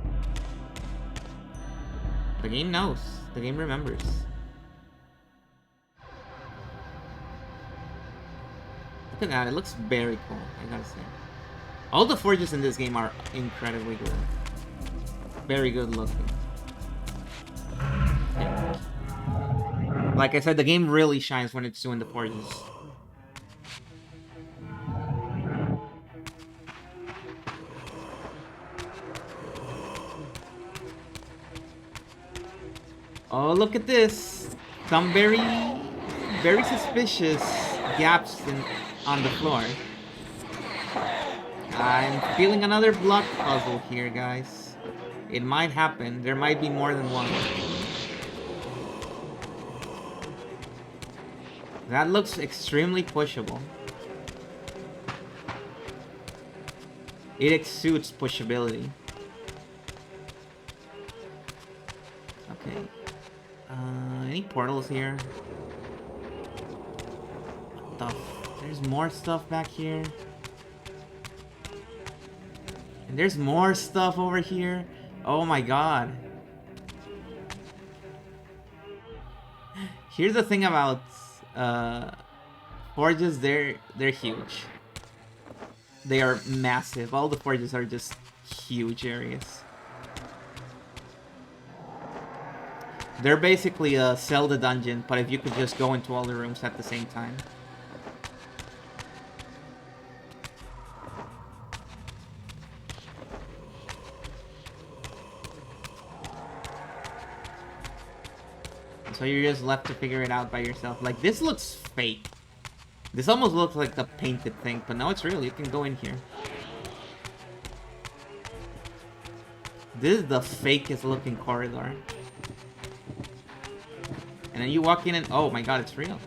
The game knows. The game remembers. Look at that. It looks very cool, I gotta say. All the forges in this game are incredibly good. Very good looking. Okay. Like I said, the game really shines when it's doing the forges. Oh, look at this. Some very suspicious gaps on the floor. I'm feeling another block puzzle here, guys. It might happen. There might be more than one. That looks extremely pushable. It exudes pushability. Okay. Any portals here? What the there's more stuff back here. And there's more stuff over here. Oh my god. Here's the thing about forges, they're huge. They are massive. All the forges are just huge areas. They're basically a Zelda dungeon, but if you could just go into all the rooms at the same time. So you're just left to figure it out by yourself. Like, this looks fake. This almost looks like a painted thing, but no, it's real. You can go in here. This is the fakest looking corridor. And then you walk in and oh my god, it's real.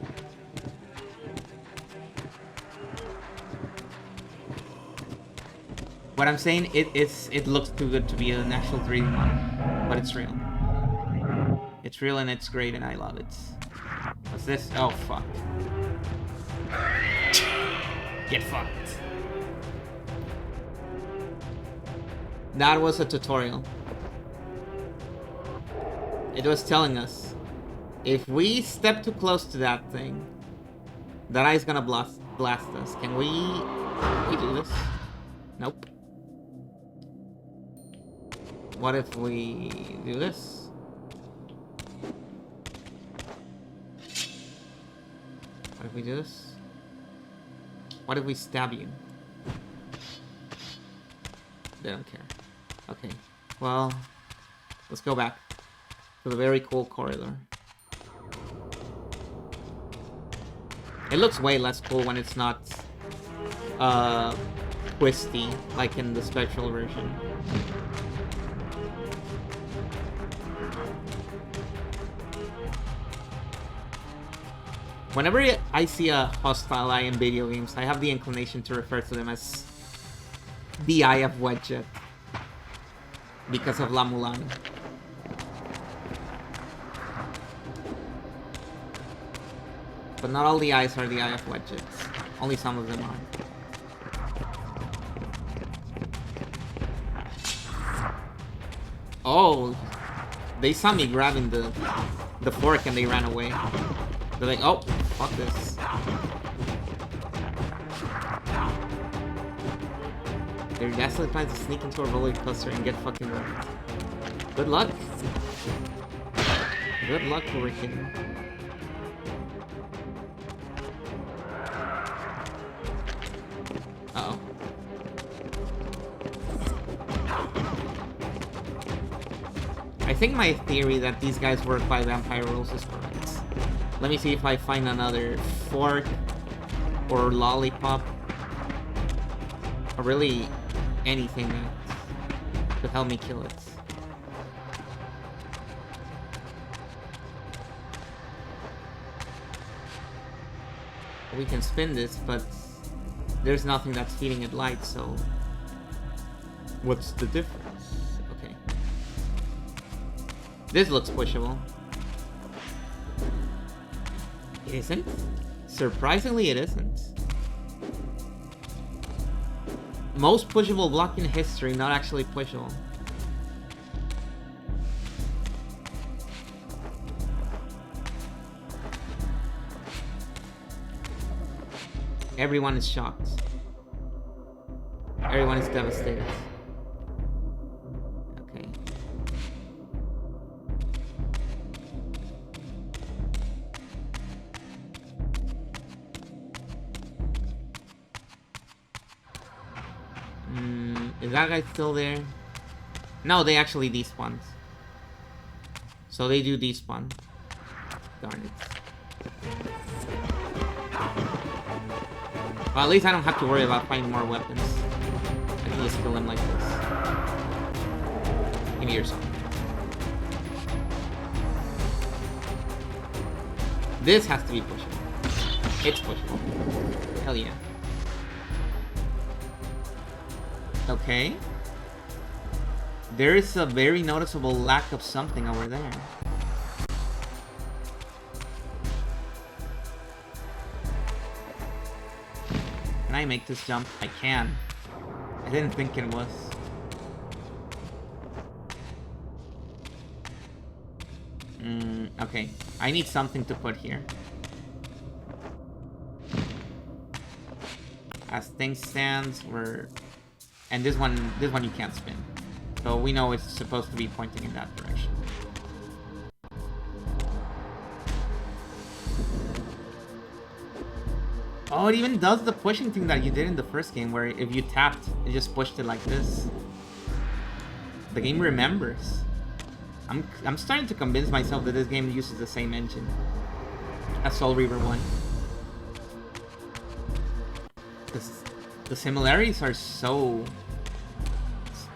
What I'm saying, it looks too good to be an actual 3D model, but it's real. It's real and it's great and I love it. What's this? Oh fuck. Get fucked. That was a tutorial. It was telling us if we step too close to that thing, that eye's gonna blast us. Can we do this? Nope. What if we do this? What if we do this? What if we stab you? They don't care. Okay. Well, let's go back to the very cool corridor. It looks way less cool when it's not twisty like in the spectral version. Whenever I see a hostile eye in video games, I have the inclination to refer to them as the Eye of Wedget because of La Mulan. But not all the eyes are the Eye of Wedgets. Only some of them are. Oh, they saw me grabbing the fork and they ran away. They're like, oh, fuck this. Their gaslight plans to sneak into a roller coaster and get fucking wrecked. Good luck. Good luck, Hurricane. Uh-oh. I think my theory that these guys work by vampire rules is correct. Let me see if I find another fork or lollipop or really anything that could help me kill it. We can spin this, but there's nothing that's feeding it light, so what's the difference? Okay. This looks pushable. It isn't? Surprisingly, it isn't. Most pushable block in history, not actually pushable. Everyone is shocked. Everyone is devastated. Okay. Is that guy still there? No, they actually despawned. So they do despawn. Darn it. Well, at least I don't have to worry about finding more weapons. I can just kill them like this. Give me your song. This has to be pushable. It's pushable. Hell yeah. Okay. There is a very noticeable lack of something over there. Can I make this jump? I can. I didn't think it was. Okay. I need something to put here. As things stand, we're... And this one you can't spin. So we know it's supposed to be pointing in that direction. Oh, it even does the pushing thing that you did in the first game, where if you tapped, it just pushed it like this. The game remembers. I'm starting to convince myself that this game uses the same engine as Soul Reaver 1. The similarities are so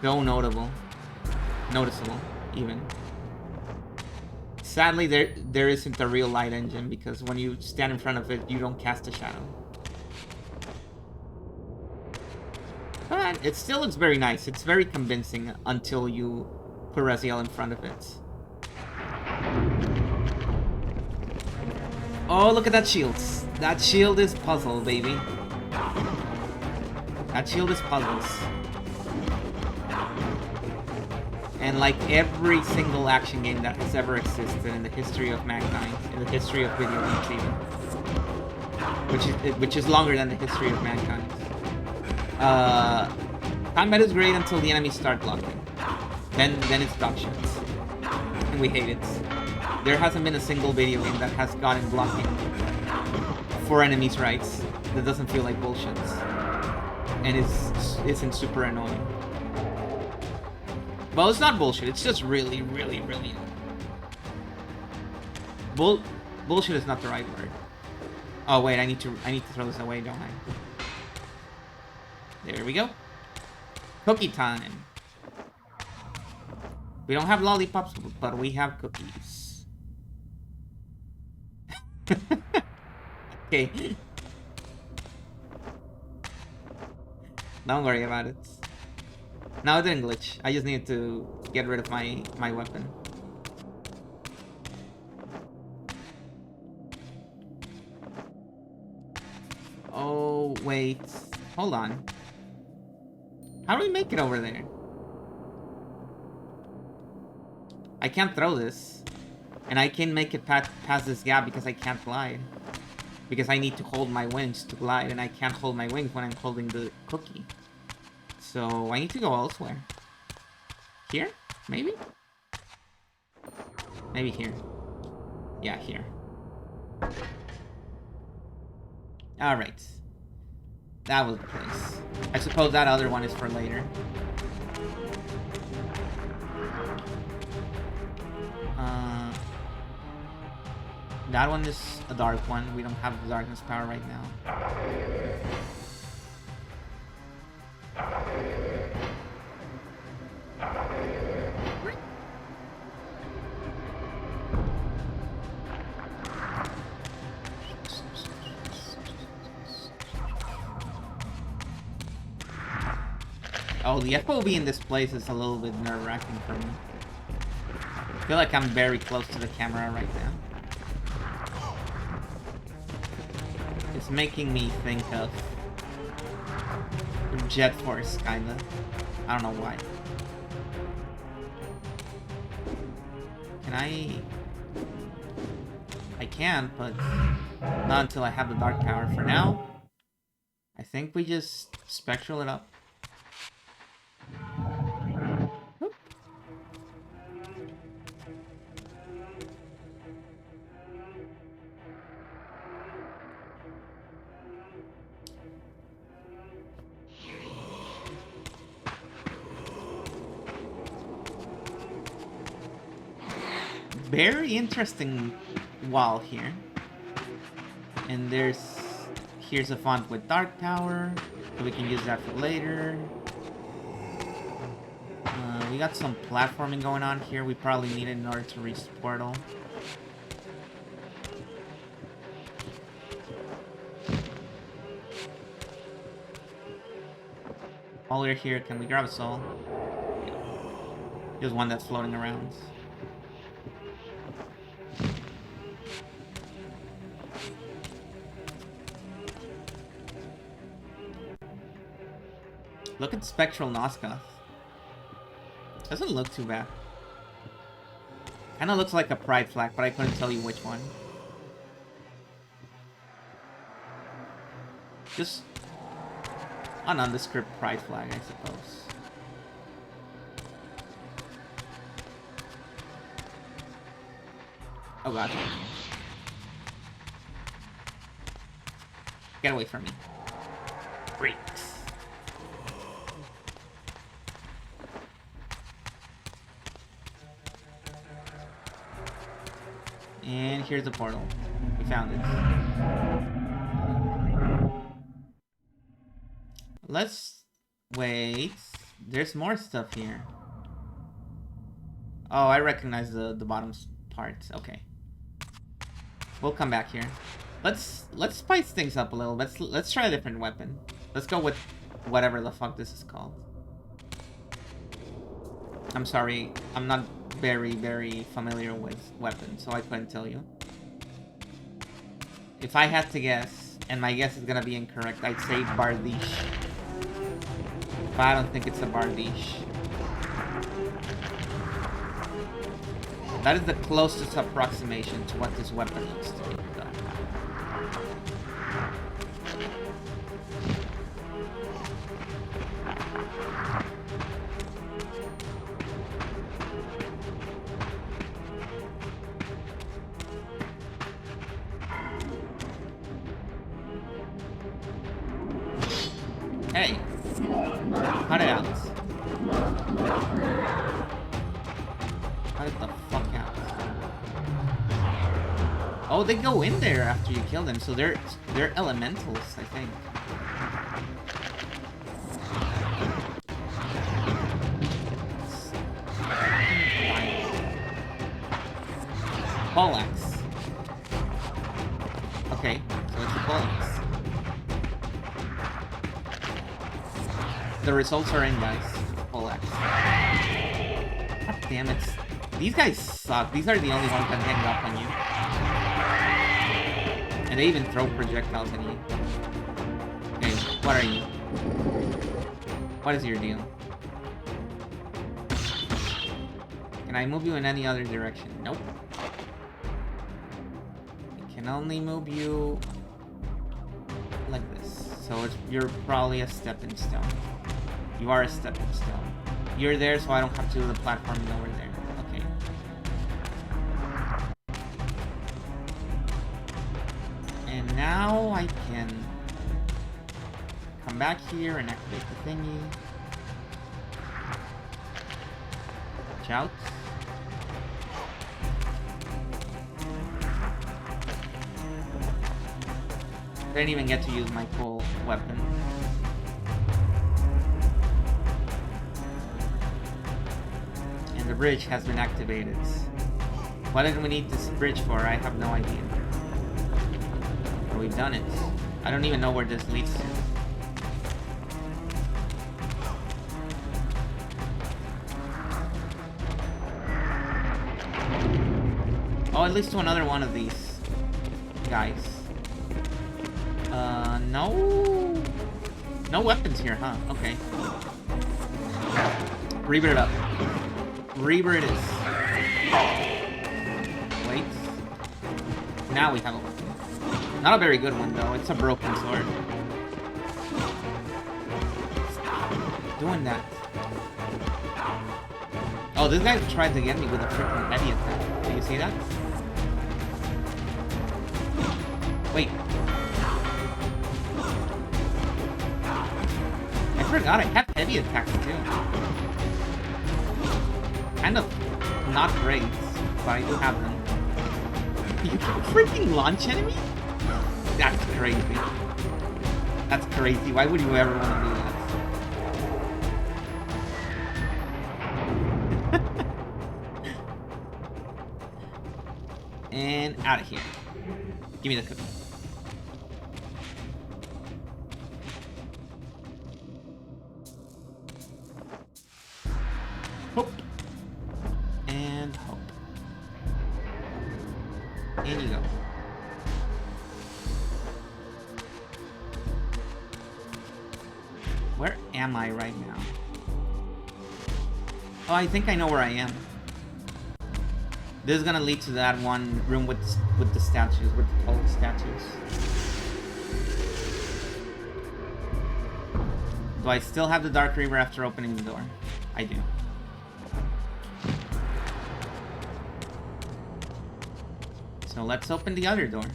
noticeable, even. Sadly, there isn't a real light engine because when you stand in front of it, you don't cast a shadow. But it still looks very nice. It's very convincing until you put Raziel in front of it. Oh, look at that shield. That shield is puzzle, baby. That shield is puzzles. And like every single action game that has ever existed in the history of mankind, in the history of video games even, which is longer than the history of mankind. Combat is great until the enemies start blocking. Then it's dog shit. And we hate it. There hasn't been a single video game that has gotten blocking for enemies' rights that doesn't feel like bullshit. And isn't super annoying. Well, it's not bullshit, it's just really, really, really bullshit is not the right word. Oh wait, I need to throw this away, don't I? There we go. Cookie time. We don't have lollipops, but we have cookies. Okay. Don't worry about it. No, it didn't glitch. I just needed to get rid of my weapon. Oh, wait. Hold on. How do we make it over there? I can't throw this. And I can't make it past this gap because I can't glide. Because I need to hold my wings to glide, and I can't hold my wings when I'm holding the cookie. So I need to go elsewhere. Here? Maybe? Maybe here. Yeah, here. Alright. That was the place. I suppose that other one is for later. That one is a dark one. We don't have the darkness power right now. Oh, the FOV in this place is a little bit nerve-wracking for me. I feel like I'm very close to the camera right now. It's making me think of Jet Force, kinda. I don't know why. Can I can, but not until I have the dark power. For now, I think we just spectral it up. Very interesting wall here. And here's a font with dark power, so we can use that for later. We got some platforming going on here we probably need it in order to reach the portal. While we're here, can we grab a soul? There's one that's floating around. Look at Spectral Noskoth. Doesn't look too bad. Kinda looks like a pride flag, but I couldn't tell you which one. Just a nondescript pride flag, I suppose. Oh god. Get away from me. Freaks. And here's the portal. We found it. let's wait. There's more stuff here. Oh, I recognize the bottom part. Okay. We'll come back here. Let's spice things up a little. Let's try a different weapon. Let's go with whatever the fuck this is called. I'm sorry, I'm not very familiar with weapons, so I couldn't tell you. If I had to guess, and my guess is gonna be incorrect, I'd say Bardiche. But I don't think it's a Bardiche. That is the closest approximation to what this weapon looks to be, though. Hey, cut it out. Cut it the fuck out. Oh, they go in there after you kill them, so they're elementals, I think. Poleaxe. Okay, so it's a poleaxe. The results are in, guys. Poleaxe. God damn it. These guys suck. These are the only ones that hang up on you. And they even throw projectiles at you. Okay, what are you? What is your deal? Can I move you in any other direction? Nope. I can only move you like this. So you're probably a stepping stone. You are a stepping stone. You're there, so I don't have to do the platforming over there. Okay. And now I can come back here and activate the thingy. Watch out. I didn't even get to use my cool weapon. And the bridge has been activated. What did we need this bridge for? I have no idea. But we've done it. I don't even know where this leads to. Oh, it leads to another one of these guys. No. No weapons here, huh? Okay. Reaver it up. Reaver it is. Wait. Now we have a weapon. Not a very good one, though. It's a broken sword. Stop doing that. Oh, this guy tried to get me with a freaking heavy attack. Do you see that? Wait. I forgot I have heavy attacks too. Kind of not great, but I do have them. You can freaking launch enemy? That's crazy. That's crazy. Why would you ever want to do that? And out of here. Give me the cookie. Hope. And hope. In you go. Where am I right now? Oh, I think I know where I am. This is gonna lead to that one room with the statues, with the old statues. Do I still have the Dark Reaver after opening the door? I do. So let's open the other door.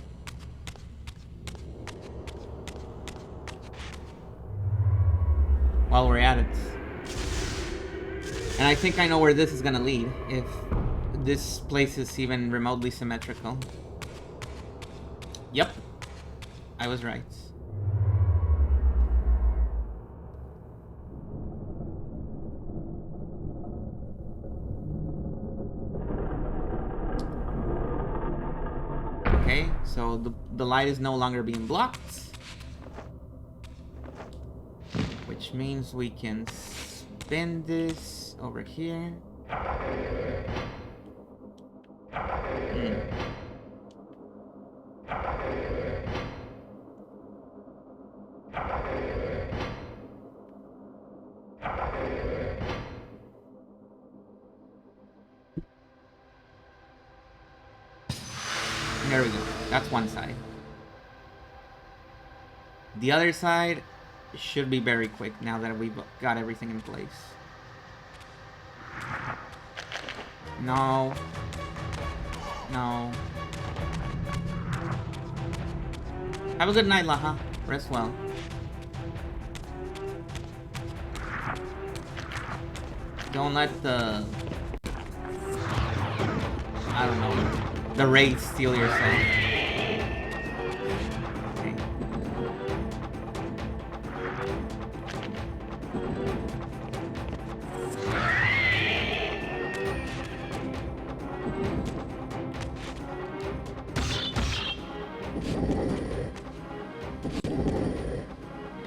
While we're at it. And I think I know where this is gonna lead, if this place is even remotely symmetrical. Yep. I was right. So the light is no longer being blocked. Which means we can spin this over here. There we go. That's one side. The other side should be very quick now that we've got everything in place. No. No. Have a good night, Laha. Rest well. Don't let the... I don't know. The raid steal your soul. Okay.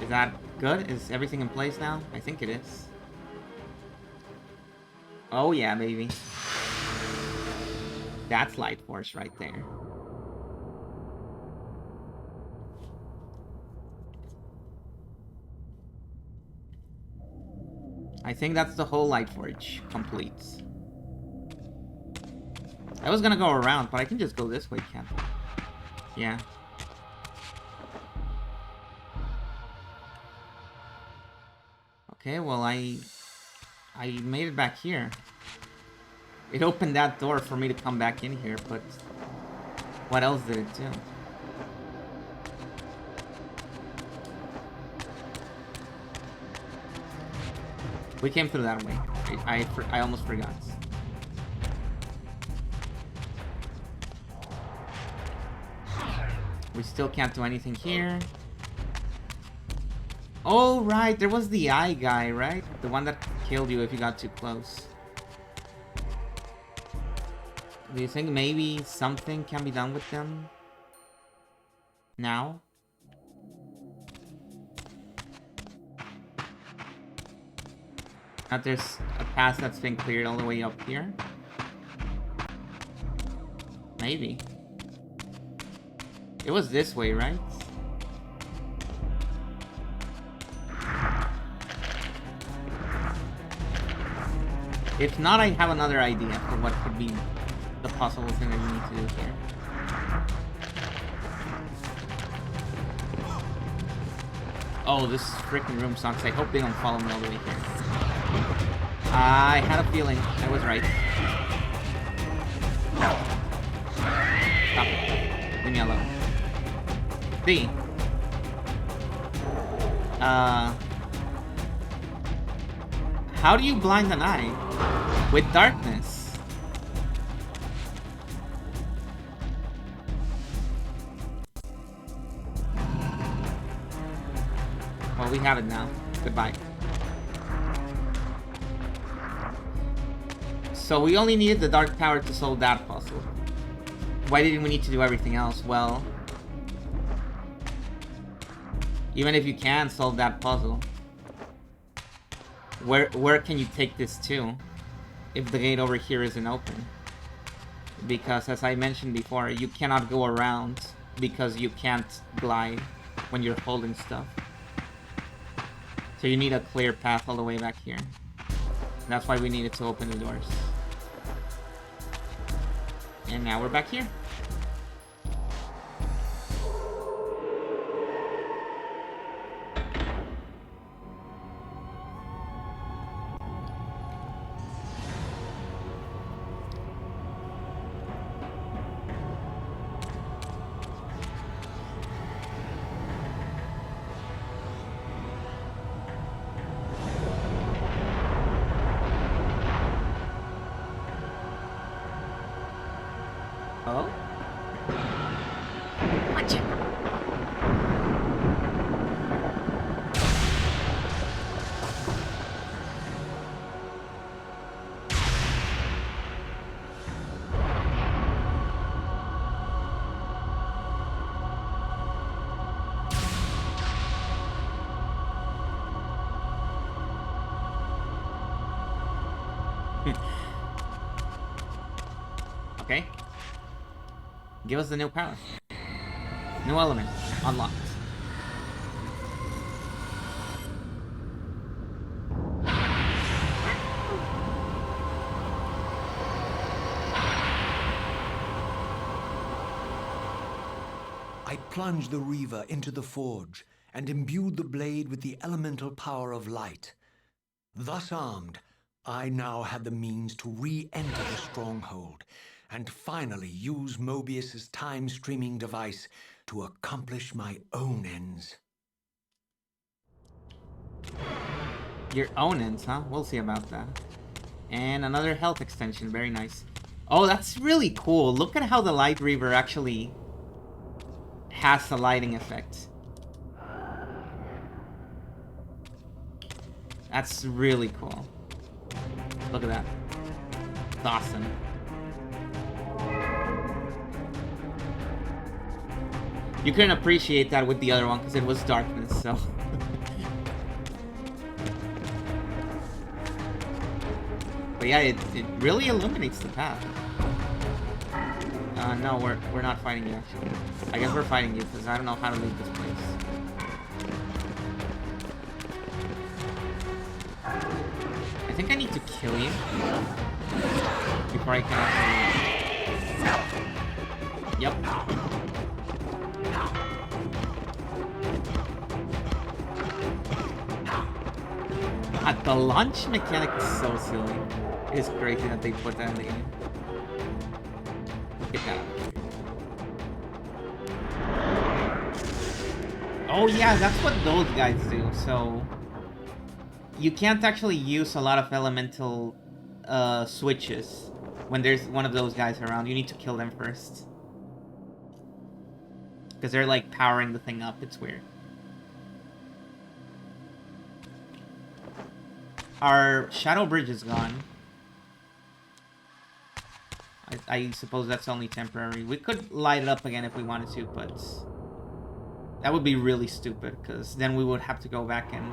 Is that good? Is everything in place now? I think it is. Oh yeah, baby. That's light force right there. I think that's the whole light forge complete. I was gonna go around, but I can just go this way, can't I? Yeah. Okay, well I made it back here. It opened that door for me to come back in here, but what else did it do? We came through that way. I almost forgot. We still can't do anything here. Oh, right. There was the eye guy, right? The one that killed you if you got too close. Do you think maybe something can be done with them now? That there's a path that's been cleared all the way up here? Maybe. It was this way, right? If not, I have another idea for what could be the possible thing that we need to do here. Oh, this freaking room sucks. I hope they don't follow me all the way here. I had a feeling. I was right. Stop it. Leave me alone. B. How do you blind an eye? With darkness. Well, we have it now. Goodbye. So we only needed the dark power to solve that puzzle. Why didn't we need to do everything else? Well, even if you can solve that puzzle, where can you take this to if the gate over here isn't open? Because as I mentioned before, you cannot go around because you can't glide when you're holding stuff. So you need a clear path all the way back here. That's why we needed to open the doors. And now we're back here. Oh? Okay. Give us the new power. New element. Unlocked. I plunged the reaver into the forge and imbued the blade with the elemental power of light. Thus armed, I now had the means to re-enter the stronghold and finally use Mobius's time-streaming device to accomplish my own ends. Your own ends, huh? We'll see about that. And another health extension. Very nice. Oh, that's really cool. Look at how the Light Reaver actually has a lighting effect. That's really cool. Look at that. It's awesome. You couldn't appreciate that with the other one because it was darkness, so... But yeah, it really illuminates the path. No, we're not fighting you, actually. I guess we're fighting you, because I don't know how to leave this place. I think I need to kill you before I can actually... Yep. The launch mechanic is so silly. It's crazy that they put that in the game. Get that out of here. Oh yeah, that's what those guys do. So you can't actually use a lot of elemental switches when there's one of those guys around. You need to kill them first. Because they're like powering the thing up. It's weird. Our shadow bridge is gone. I suppose that's only temporary. We could light it up again if we wanted to, but that would be really stupid, because then we would have to go back and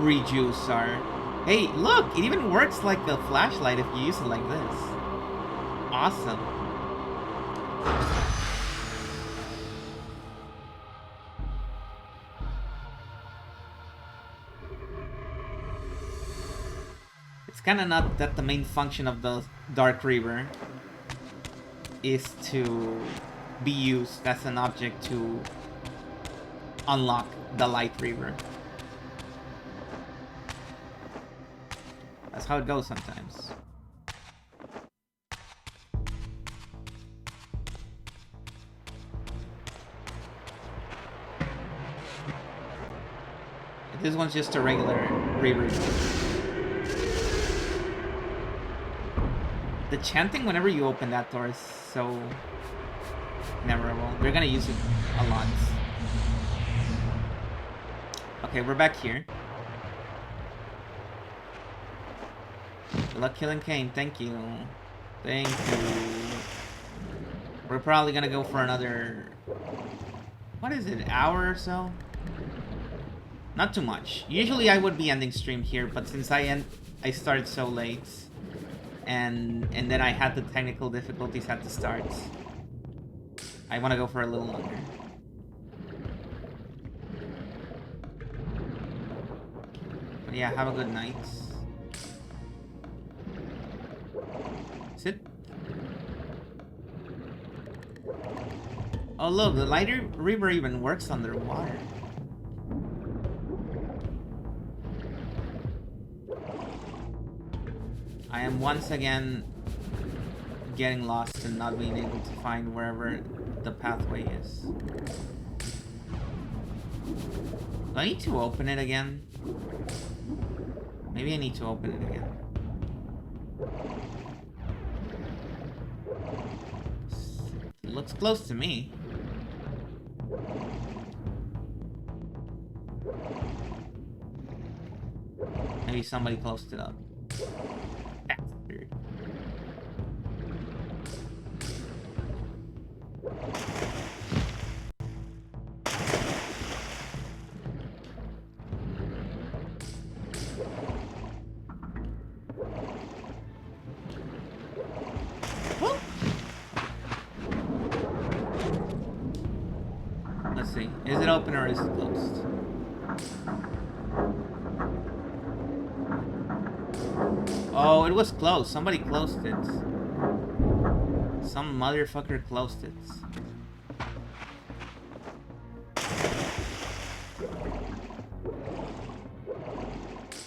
rejuice our... Hey, look! It even works like a flashlight if you use it like this. Awesome. It's kind of not that the main function of the Dark Reaver is to be used as an object to unlock the Light Reaver. That's how it goes sometimes. This one's just a regular Reaver. The chanting whenever you open that door is so memorable. We're gonna use it a lot. Okay, we're back here. Good luck killing Kane. Thank you. Thank you. We're probably gonna go for another... What is it? Hour or so? Not too much. Usually I would be ending stream here, but since I started so late... And then I had the technical difficulties at the start. I want to go for a little longer. But yeah, have a good night. Sit. Oh look, the Light Reaver even works underwater. I am once again getting lost and not being able to find wherever the pathway is. Do I need to open it again? Maybe I need to open it again. It looks close to me. Maybe somebody closed it up. Bastard. Let's see. Is it open or is it closed? Oh, it was closed. Somebody closed it. Some motherfucker closed it.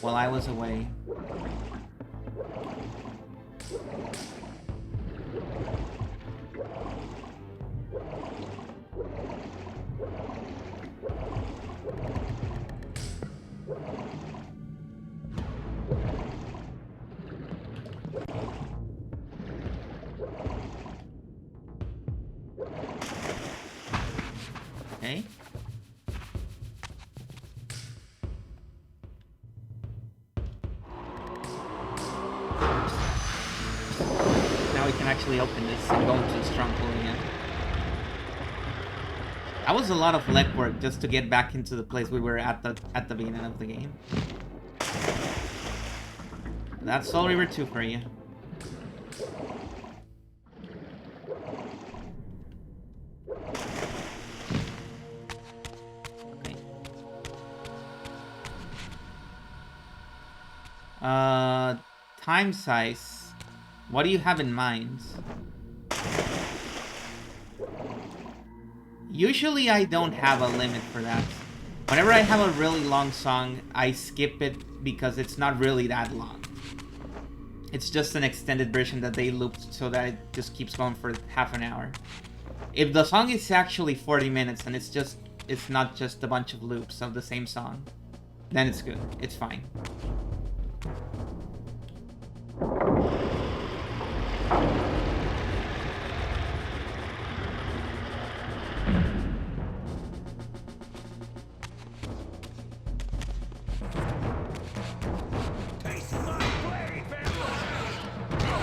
While I was away. Okay. Now we can actually open this and go into the stronghold again. That was a lot of legwork just to get back into the place we were at the beginning of the game. That's Soul Reaver 2 for you. Okay. Time size. What do you have in mind? Usually I don't have a limit for that. Whenever I have a really long song, I skip it because it's not really that long. It's just an extended version that they looped so that it just keeps going for half an hour. If the song is actually 40 minutes and it's not just a bunch of loops of the same song, then it's good. It's fine.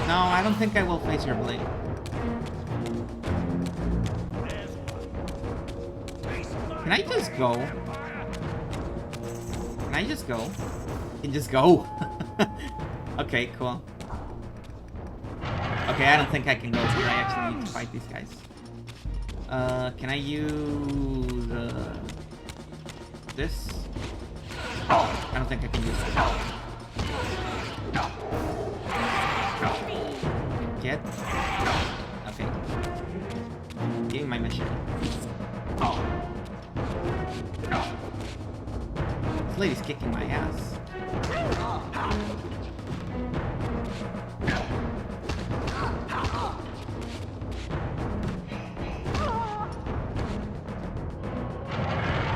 No, I don't think I will face your blade. Can I just go? Can I just go? I can just go. Okay, cool. Okay, I don't think I can go here. I actually need to fight these guys. Can I use this? I don't think I can use that. Get? Okay. Give me my mission. This lady's kicking my ass.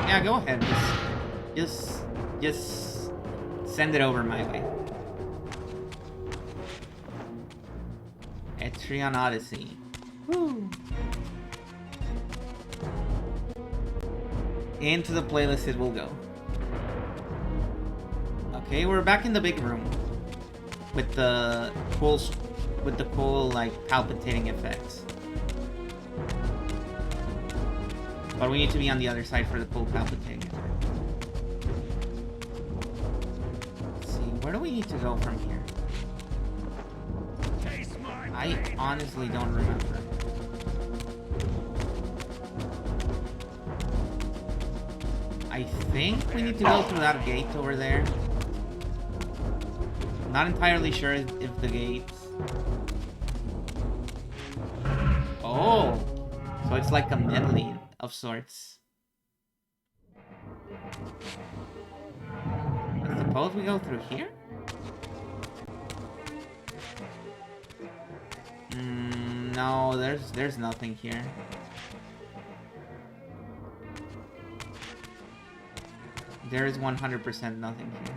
Yeah, go ahead. Just send it over my way. Etrian Odyssey. Woo. Into the playlist it will go. Okay, we're back in the big room with the cool like palpitating effects. But we need to be on the other side for the cool palpitating effect. Let's see, where do we need to go from here? I honestly don't remember. I think we need to go through that gate over there. Not entirely sure if the gates... Oh! So it's like a medley of sorts. I suppose we go through here? No, there's nothing here. There is 100% nothing here.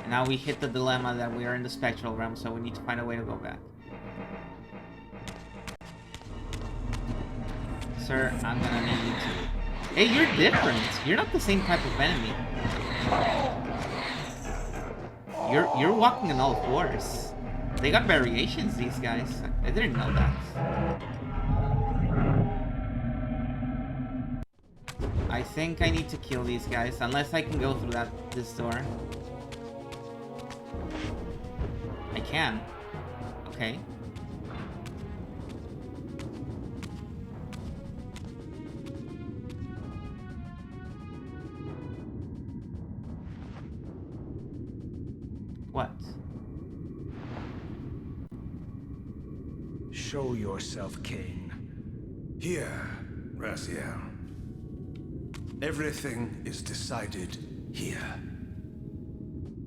And now we hit the dilemma that we are in the spectral realm, so we need to find a way to go back. Sir, I'm gonna need you to... Hey, you're different! You're not the same type of enemy. You're walking on all fours. They got variations, these guys. I didn't know that. I think I need to kill these guys, unless I can go through this door. I can. Okay. What? Show yourself, Cain. Here, Raziel. Everything is decided here.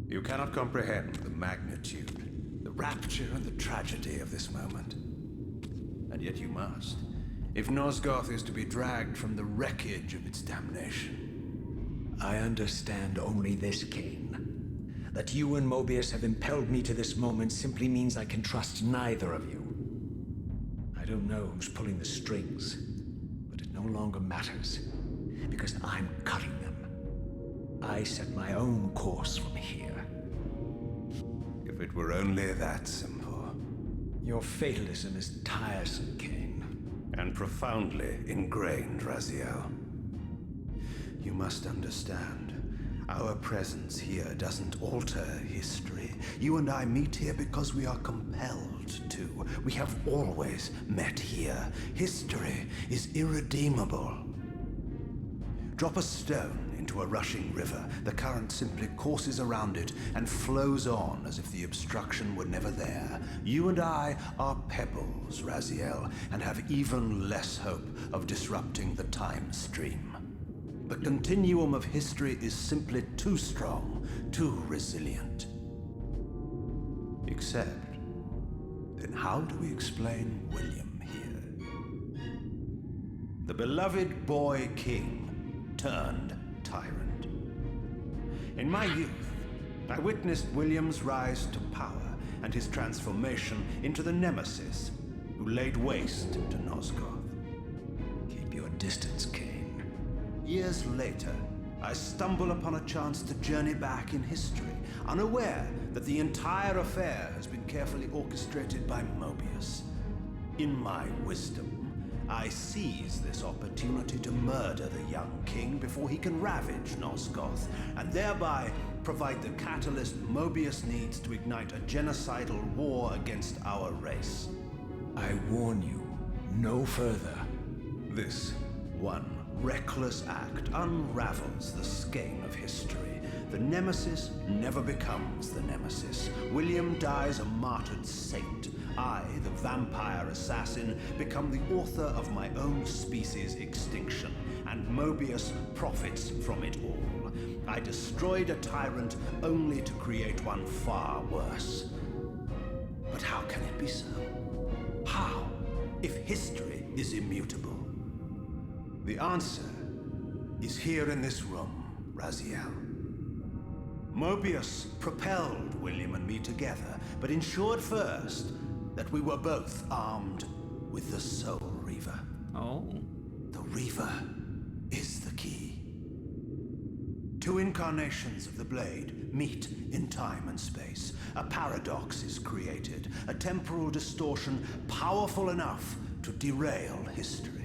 You cannot comprehend the magnitude, the rapture and the tragedy of this moment. And yet you must, if Nosgoth is to be dragged from the wreckage of its damnation. I understand only this, Cain. That you and Mobius have impelled me to this moment simply means I can trust neither of you. I don't know who's pulling the strings, but it no longer matters, because I'm cutting them. I set my own course from here. If it were only that simple. Your fatalism is tiresome, Cain. And profoundly ingrained, Raziel. You must understand, our presence here doesn't alter history. You and I meet here because we are compelled to. We have always met here. History is irredeemable. Drop a stone into a rushing river, the current simply courses around it and flows on as if the obstruction were never there. You and I are pebbles, Raziel, and have even less hope of disrupting the time stream. The continuum of history is simply too strong, too resilient. Except, then how do we explain William here? The beloved boy king turned tyrant. In my youth, I witnessed William's rise to power and his transformation into the nemesis who laid waste to Nosgoth. Keep your distance, Cain. Years later, I stumble upon a chance to journey back in history, unaware that the entire affair has been carefully orchestrated by Mobius. In my wisdom, I seize this opportunity to murder the young king before he can ravage Nosgoth, and thereby provide the catalyst Mobius needs to ignite a genocidal war against our race. I warn you, no further. This one reckless act unravels the skein of history. The nemesis never becomes the nemesis. William dies a martyred saint. I, the vampire assassin, become the author of my own species' extinction, and Mobius profits from it all. I destroyed a tyrant only to create one far worse. But how can it be so? How, if history is immutable? The answer is here in this room, Raziel. Mobius propelled William and me together, but ensured first that we were both armed with the Soul Reaver. Oh. The Reaver is the key. Two incarnations of the blade meet in time and space. A paradox is created, a temporal distortion powerful enough to derail history.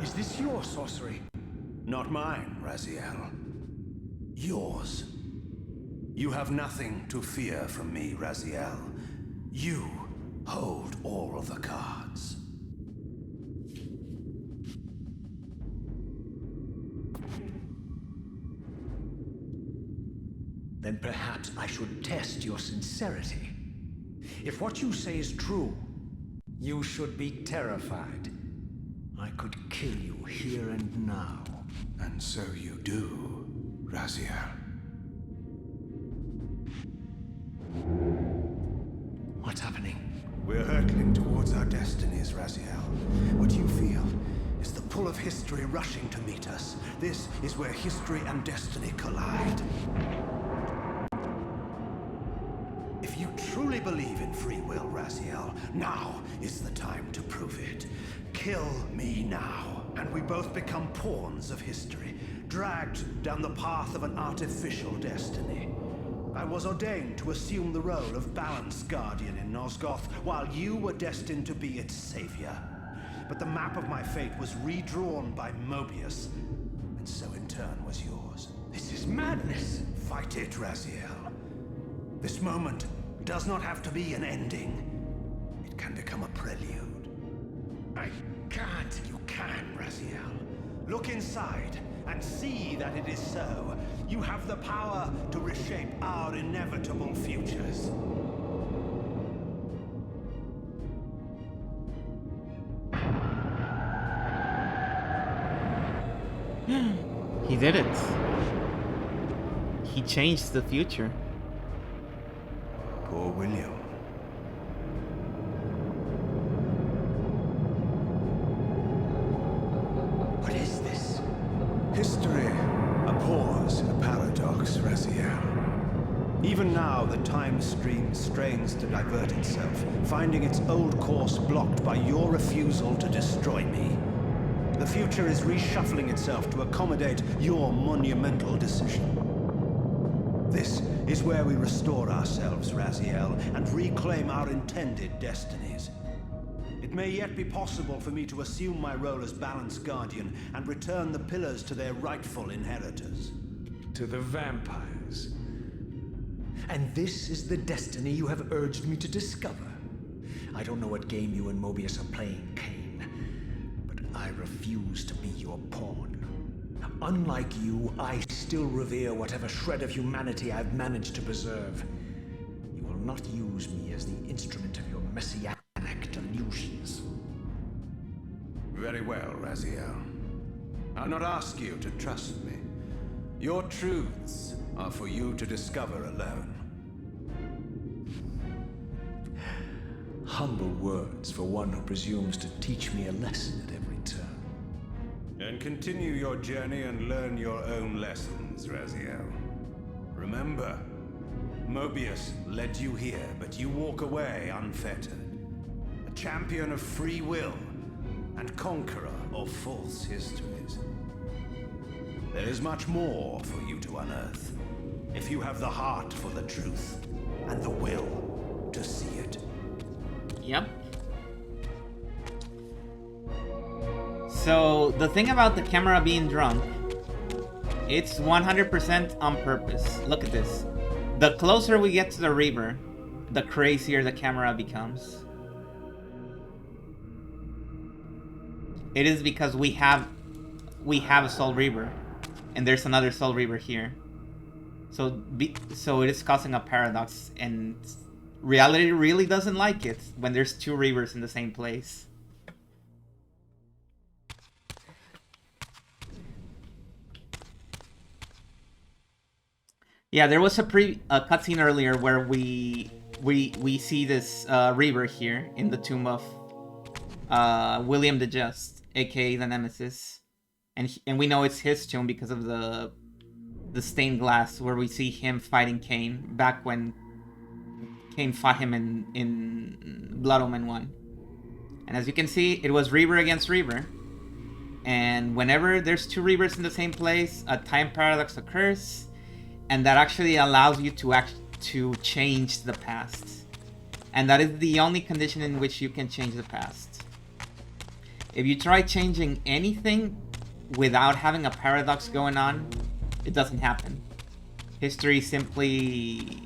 Is this your sorcery? Not mine, Raziel. Yours. You have nothing to fear from me, Raziel. You hold all of the cards. Then perhaps I should test your sincerity. If what you say is true, you should be terrified. I could kill you here and now. And so you do, Raziel. What's happening? We're hurtling towards our destinies, Raziel. What you feel is the pull of history rushing to meet us. This is where history and destiny collide. If you truly believe in free will, Raziel, now is the time to prove it. Kill me now, and we both become pawns of history, dragged down the path of an artificial destiny. I was ordained to assume the role of balanced guardian in Nosgoth, while you were destined to be its savior. But the map of my fate was redrawn by Mobius, and so in turn was yours. This is madness! Fight it, Raziel. This moment does not have to be an ending. It can become a prelude. I can't. You can, Raziel. Look inside and see that it is so. You have the power to reshape our inevitable futures. He did it. He changed the future. Poor William. What is this? History, a pause, a paradox, Raziel. Even now, the time stream strains to divert itself, finding its old course blocked by your refusal to destroy me. The future is reshuffling itself to accommodate your monumental decision. This is where we restore ourselves, Raziel, and reclaim our intended destinies. It may yet be possible for me to assume my role as Balance Guardian and return the pillars to their rightful inheritors. To the vampires. And this is the destiny you have urged me to discover. I don't know what game you and Mobius are playing, Kane, but I refuse to be your pawn. Unlike you, I still revere whatever shred of humanity I've managed to preserve. You will not use me as the instrument of your messianic delusions. Very well, Raziel. I'll not ask you to trust me. Your truths are for you to discover alone. Humble words for one who presumes to teach me a lesson at every turn. And continue your journey and learn your own lessons, Raziel. Remember, Mobius led you here, but you walk away unfettered. A champion of free will and conqueror of false histories. There is much more for you to unearth, if you have the heart for the truth and the will to see it. Yep. So, the thing about the camera being drunk, it's 100% on purpose. Look at this. The closer we get to the Reaver, the crazier the camera becomes. It is because we have a Soul Reaver, and there's another Soul Reaver here. So it is causing a paradox, and reality really doesn't like it when there's two Reavers in the same place. Yeah, there was a cutscene earlier where we see this Reaver here in the tomb of William the Just, aka the Nemesis, and we know it's his tomb because of the stained glass where we see him fighting Kane back when Kane fought him in Blood Omen 1. And as you can see, it was Reaver against Reaver. And whenever there's two Reavers in the same place, a time paradox occurs, and that actually allows you to change the past. And that is the only condition in which you can change the past. If you try changing anything without having a paradox going on, it doesn't happen. History simply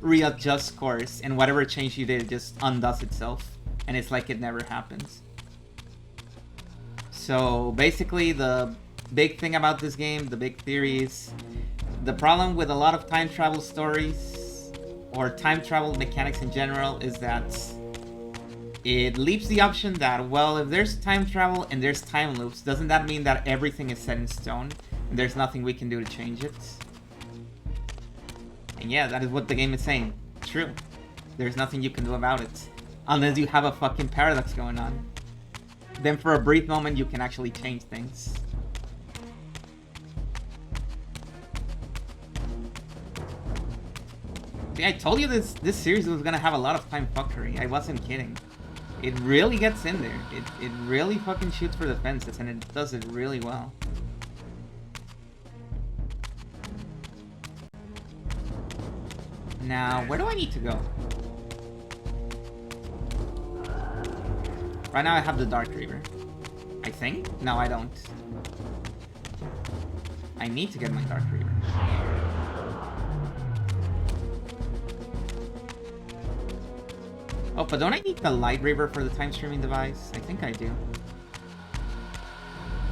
readjusts course, and whatever change you did just undoes itself, and it's like it never happens. So basically, the big thing about this game, the big theory is, the problem with a lot of time travel stories, or time travel mechanics in general, is that it leaves the option that, well, if there's time travel and there's time loops, doesn't that mean that everything is set in stone and there's nothing we can do to change it? And yeah, that is what the game is saying. True. There's nothing you can do about it. Unless you have a fucking paradox going on. Then for a brief moment you can actually change things. See, I told you this series was gonna have a lot of time fuckery. I wasn't kidding. It really gets in there. It really fucking shoots for the fences, and it does it really well. Now, where do I need to go? Right now I have the Dark Reaver. I think? No, I don't. I need to get my Dark Reaver. Oh, but don't I need the Light Reaver for the time streaming device? I think I do.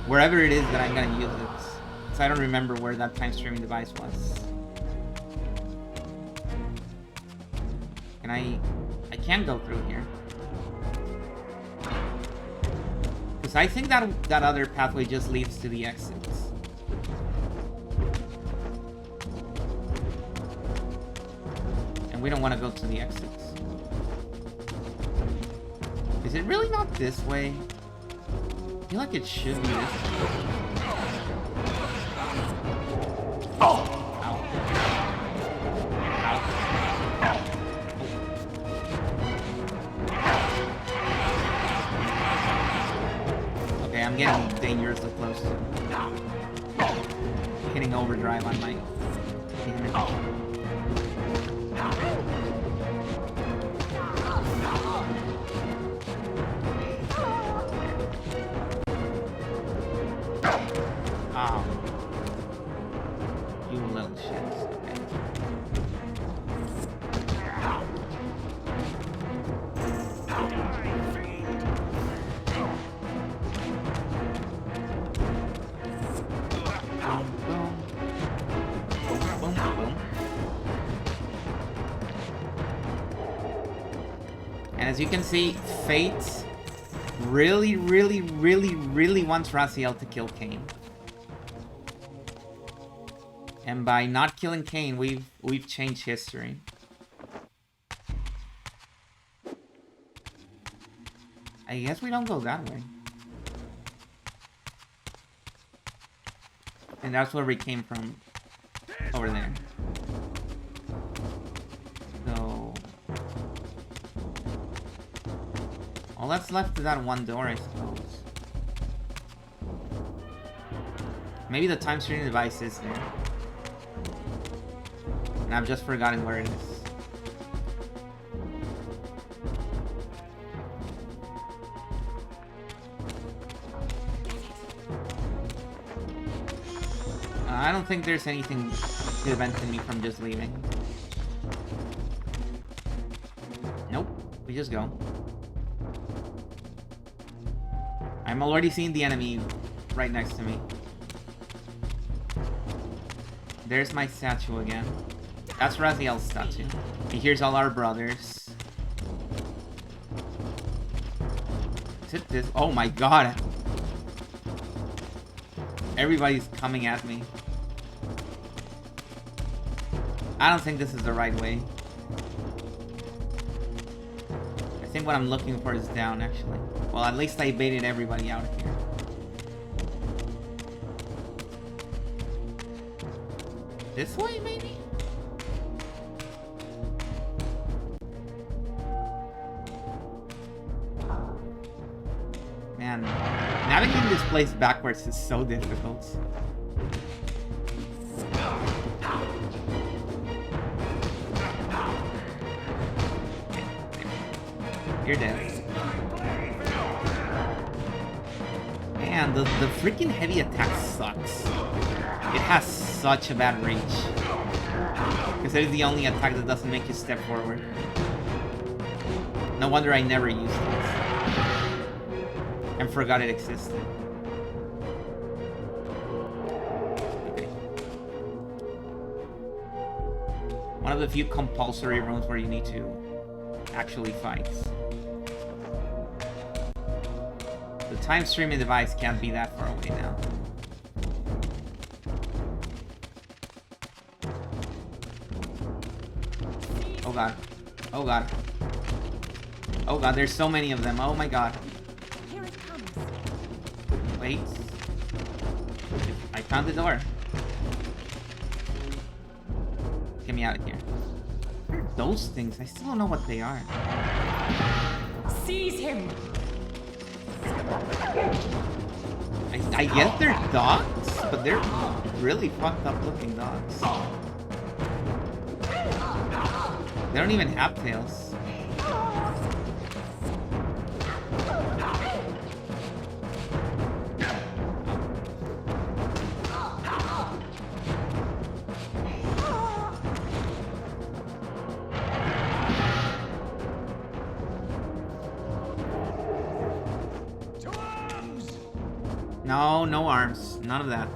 Wherever it is that I'm gonna use it. So I don't remember where that time streaming device was. Can I can't go through here. Because I think that other pathway just leads to the exits. And we don't want to go to the exits. Is it really not this way? I feel like it should be this way. Oh! Ow. Okay, I'm getting dangerously close to hitting overdrive on my image. Oh. You little shits. Okay. Boom, boom, boom. And as you can see, Fate really wants Raziel to kill Cain. And by not killing Cain, we've changed history. I guess we don't go that way. And that's where we came from. Over there. So... all that's left is that one door, I suppose. Maybe the time streaming device is there. And I've just forgotten where it is. I don't think there's anything preventing me from just leaving. Nope, we just go. I'm already seeing the enemy right next to me. There's my statue again. That's Raziel's statue. And here's all our brothers. Is it this? Oh my god! Everybody's coming at me. I don't think this is the right way. I think what I'm looking for is down, actually. Well, at least I baited everybody out here. This way, maybe? Man, navigating this place backwards is so difficult. You're dead. Man, the freaking heavy attack sucks. It has such a bad reach. Because it is the only attack that doesn't make you step forward. No wonder I never used it. And forgot it existed. Okay. One of the few compulsory rooms where you need to actually fight. The time streaming device can't be that far away now. Oh god. Oh god. Oh god, there's so many of them. Oh my god. Here it comes. Wait. I found the door. Get me out of here. What are those things? I still don't know what they are. Seize him. I guess they're dogs, but they're really fucked up looking dogs. They don't even have tails. To arms! No, no arms. None of that.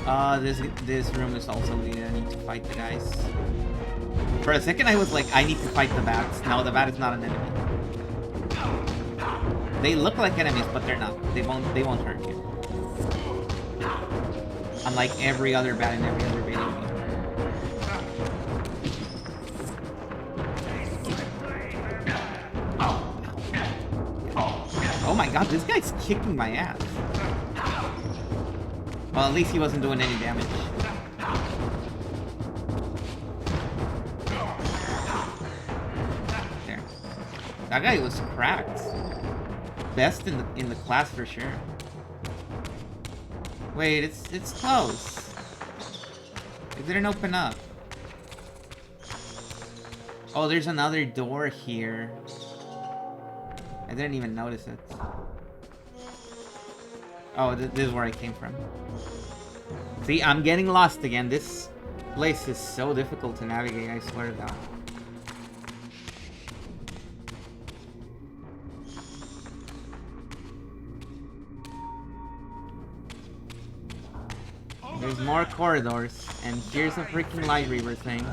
This room is also needed. I need to fight the guys. For a second I was like, I need to fight the bats. No, the bat is not an enemy. They look like enemies, but they're not. They won't hurt you. Unlike every other bat in every other video game. Oh my god, this guy's kicking my ass. Well, at least he wasn't doing any damage. There. That guy was cracked. Best in the class for sure. Wait, it's closed. It didn't open up. Oh, there's another door here. I didn't even notice it. Oh, this is where I came from. See, I'm getting lost again. This place is so difficult to navigate, I swear to God. There's more corridors, and here's a freaking light reaver thing.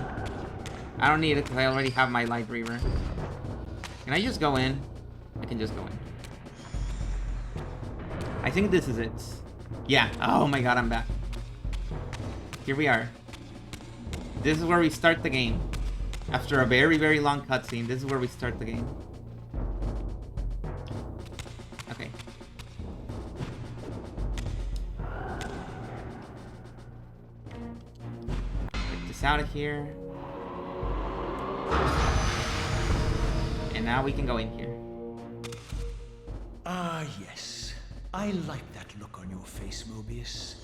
I don't need it because I already have my light reaver. Can I just go in? I can just go in. I think this is it. Yeah. Oh my god, I'm back. Here we are. This is where we start the game. After a very, very long cutscene, this is where we start the game. Okay. Get this out of here. And now we can go in here. Ah, yes. I like that look on your face, Mobius.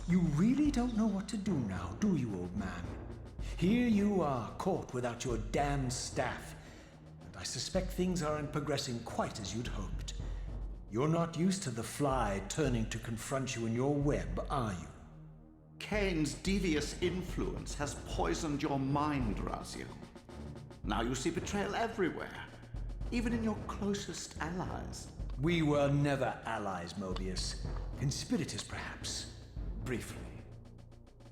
You really don't know what to do now, do you, old man? Here you are, caught without your damned staff. And I suspect things aren't progressing quite as you'd hoped. You're not used to the fly turning to confront you in your web, are you? Kain's devious influence has poisoned your mind, Raziel. Now you see betrayal everywhere, even in your closest allies. We were never allies, Mobius. Conspirators, perhaps. Briefly.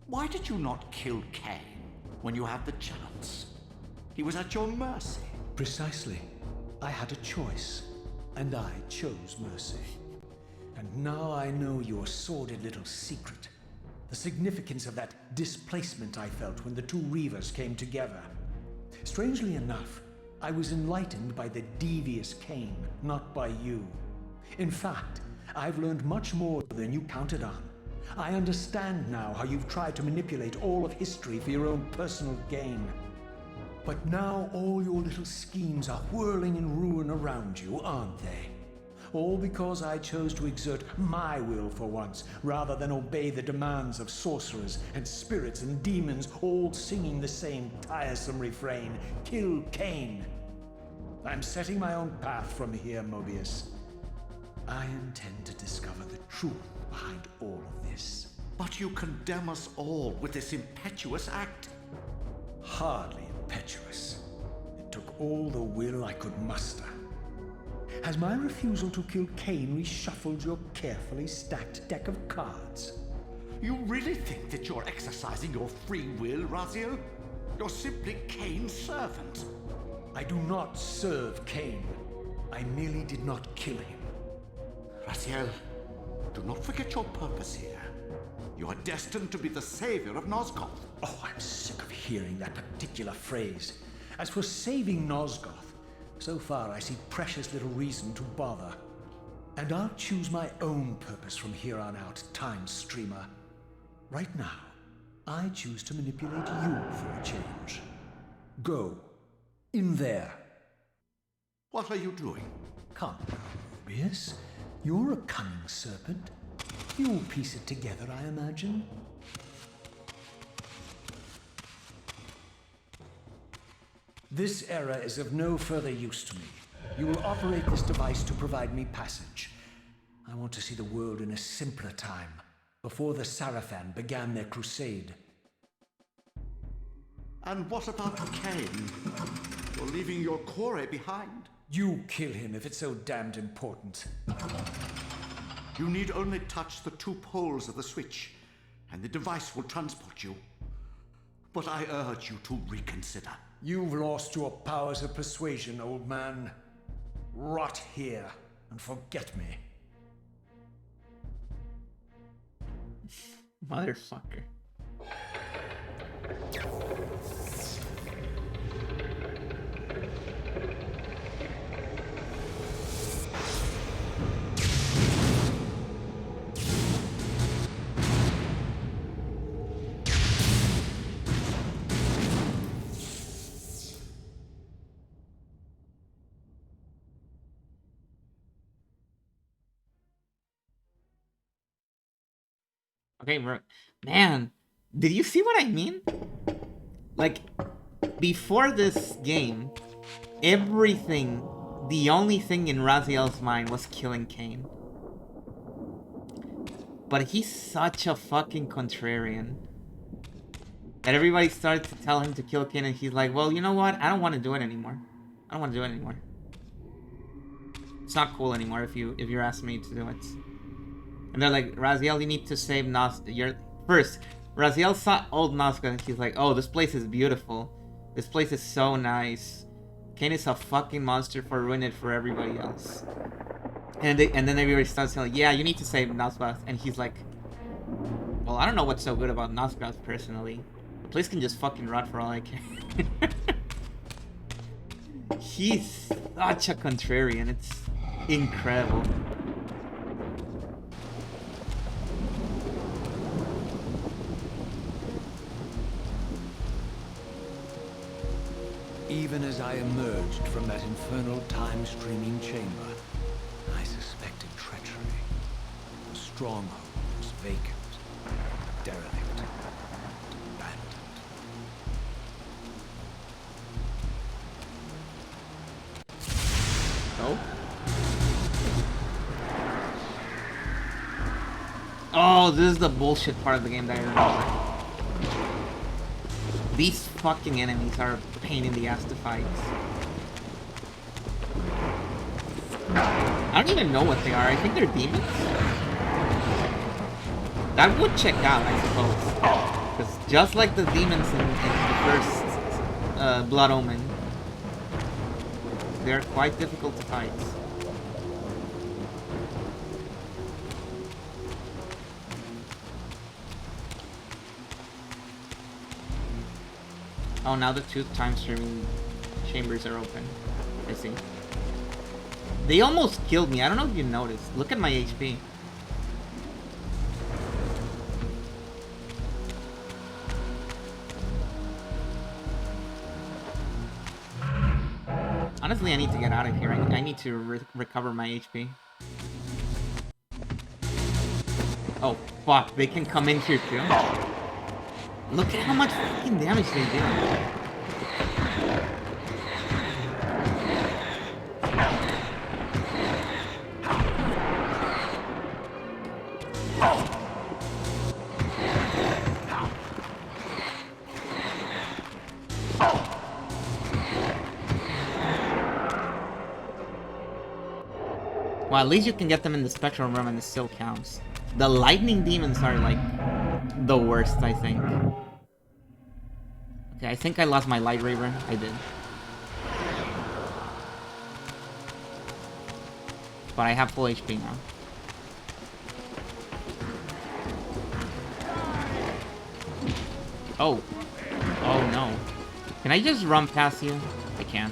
Why did you not kill Kain when you had the chance? He was at your mercy. Precisely. I had a choice, and I chose mercy. And now I know your sordid little secret. The significance of that displacement I felt when the two reavers came together. Strangely enough, I was enlightened by the devious Kain, not by you. In fact, I've learned much more than you counted on. I understand now how you've tried to manipulate all of history for your own personal gain. But now all your little schemes are whirling in ruin around you, aren't they? All because I chose to exert my will for once, rather than obey the demands of sorcerers and spirits and demons, all singing the same tiresome refrain, "Kill Kain." I'm setting my own path from here, Mobius. I intend to discover the truth behind all of this. But you condemn us all with this impetuous act. Hardly impetuous. It took all the will I could muster. Has my refusal to kill Kain reshuffled your carefully stacked deck of cards? You really think that you're exercising your free will, Raziel? You're simply Kain's servant. I do not serve Kain. I merely did not kill him. Raziel, do not forget your purpose here. You are destined to be the savior of Nosgoth. Oh, I'm sick of hearing that particular phrase. As for saving Nosgoth, so far I see precious little reason to bother. And I'll choose my own purpose from here on out, Time Streamer. Right now, I choose to manipulate you for a change. Go. In there. What are you doing? Come now, Mobius. You're a cunning serpent. You'll piece it together, I imagine. This era is of no further use to me. You will operate this device to provide me passage. I want to see the world in a simpler time, before the Sarafan began their crusade. And what about Kain? You're leaving your core behind. You kill him if it's so damned important. You need only touch the two poles of the switch, and the device will transport you. But I urge you to reconsider. You've lost your powers of persuasion, old man. Rot here and forget me. Motherfucker. Okay, man, did you see what I mean? Like, before this game, everything, the only thing in Raziel's mind was killing Kane. But he's such a fucking contrarian that everybody started to tell him to kill Kane, and he's like, well, you know what? I don't want to do it anymore. I don't want to do it anymore. It's not cool anymore if you're asking me to do it. And they're like, Raziel, you need to save Nazca. First, Raziel saw old Nazca and he's like, oh, this place is beautiful. This place is so nice. Kane is a fucking monster for ruining it for everybody else. And then everybody starts saying, yeah, you need to save Nazca. And he's like, well, I don't know what's so good about Nazca personally. The place can just fucking rot for all I care. He's such a contrarian. It's incredible. Even as I emerged from that infernal time-streaming chamber, I suspected treachery. The stronghold was vacant, derelict, abandoned. Oh? Oh, this is the bullshit part of the game that I remember. These fucking enemies are a pain in the ass to fight. I don't even know what they are. I think they're demons. That would check out, I suppose. Because just like the demons in the first Blood Omen, they're quite difficult to fight. Oh, now the two time streaming chambers are open. I see. They almost killed me. I don't know if you noticed. Look at my HP. Honestly, I need to get out of here. I need to recover my HP. Oh, fuck. They can come in here too? Look at how much fucking damage they do. Well, at least you can get them in the spectral room and it still counts. The lightning demons are like the worst, I think. Okay, I think I lost my light reaver. I did. But I have full HP now. Oh. Oh no. Can I just run past you? I can.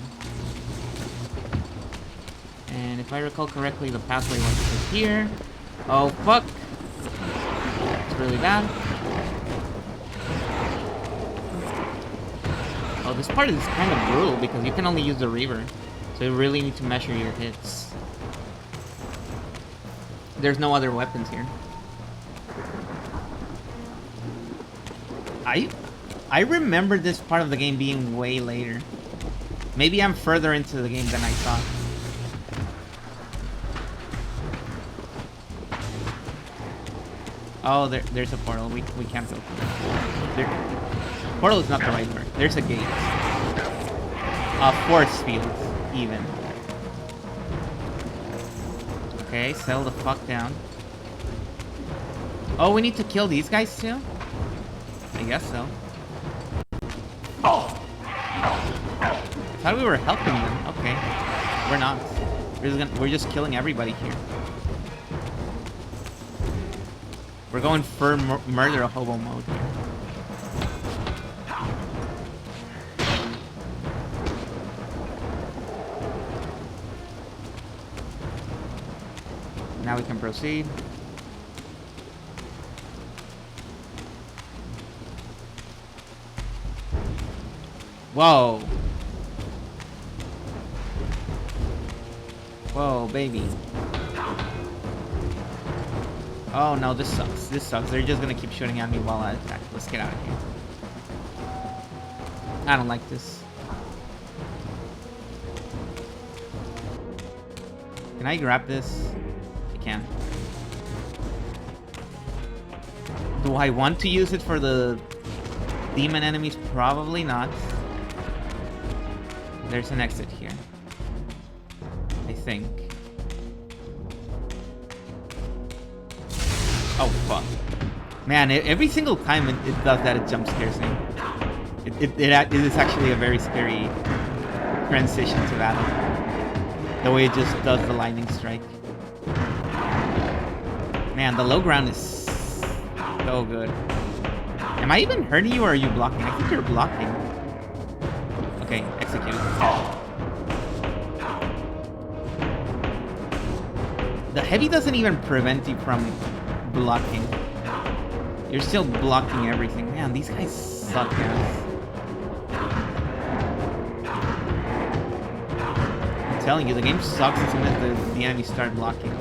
And if I recall correctly, the pathway was to here. Oh fuck. It's really bad. Oh, this part is kind of brutal because you can only use the reaver. So you really need to measure your hits. There's no other weapons here. I remember this part of the game being way later. Maybe I'm further into the game than I thought. Oh, there's a portal. We can't go through there. Portal is not the right word. There's a gate. A force field, even. Okay, settle the fuck down. Oh, we need to kill these guys too? I guess so. I thought we were helping them. Okay. We're not. We're just killing everybody here. We're going for murder hobo mode here. Now we can proceed. Whoa. Whoa, baby. Oh no, this sucks. This sucks. They're just gonna keep shooting at me while I attack. Let's get out of here. I don't like this. Can I grab this? I can. Do I want to use it for the demon enemies? Probably not. There's an exit here. I think. Oh, fuck. Man, every single time it does that, it jump scares me. It is actually a very scary transition to battle. The way it just does the lightning strike. Man, the low ground is so good. Am I even hurting you or are you blocking? I think you're blocking. Okay, execute. The heavy doesn't even prevent you from blocking. You're still blocking everything. Man, these guys suck ass. I'm telling you, the game sucks as soon as the enemies start blocking.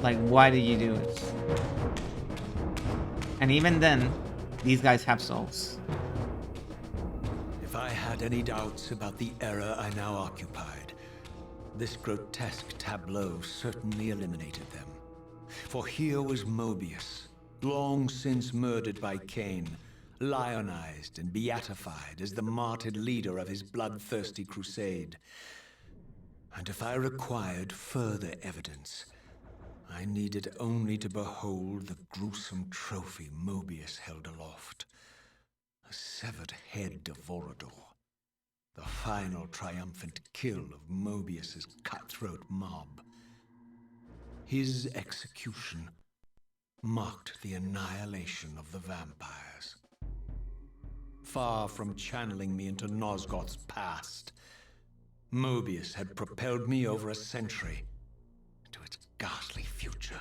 Like, why did you do it? And even then, these guys have souls. If I had any doubts about the era I now occupied, this grotesque tableau certainly eliminated them. For here was Mobius, long since murdered by Cain, lionized and beatified as the martyred leader of his bloodthirsty crusade. And if I required further evidence, I needed only to behold the gruesome trophy Mobius held aloft. A severed head of Vorador. The final triumphant kill of Mobius's cutthroat mob. His execution marked the annihilation of the vampires. Far from channeling me into Nosgoth's past, Mobius had propelled me over a century to its ghastly future.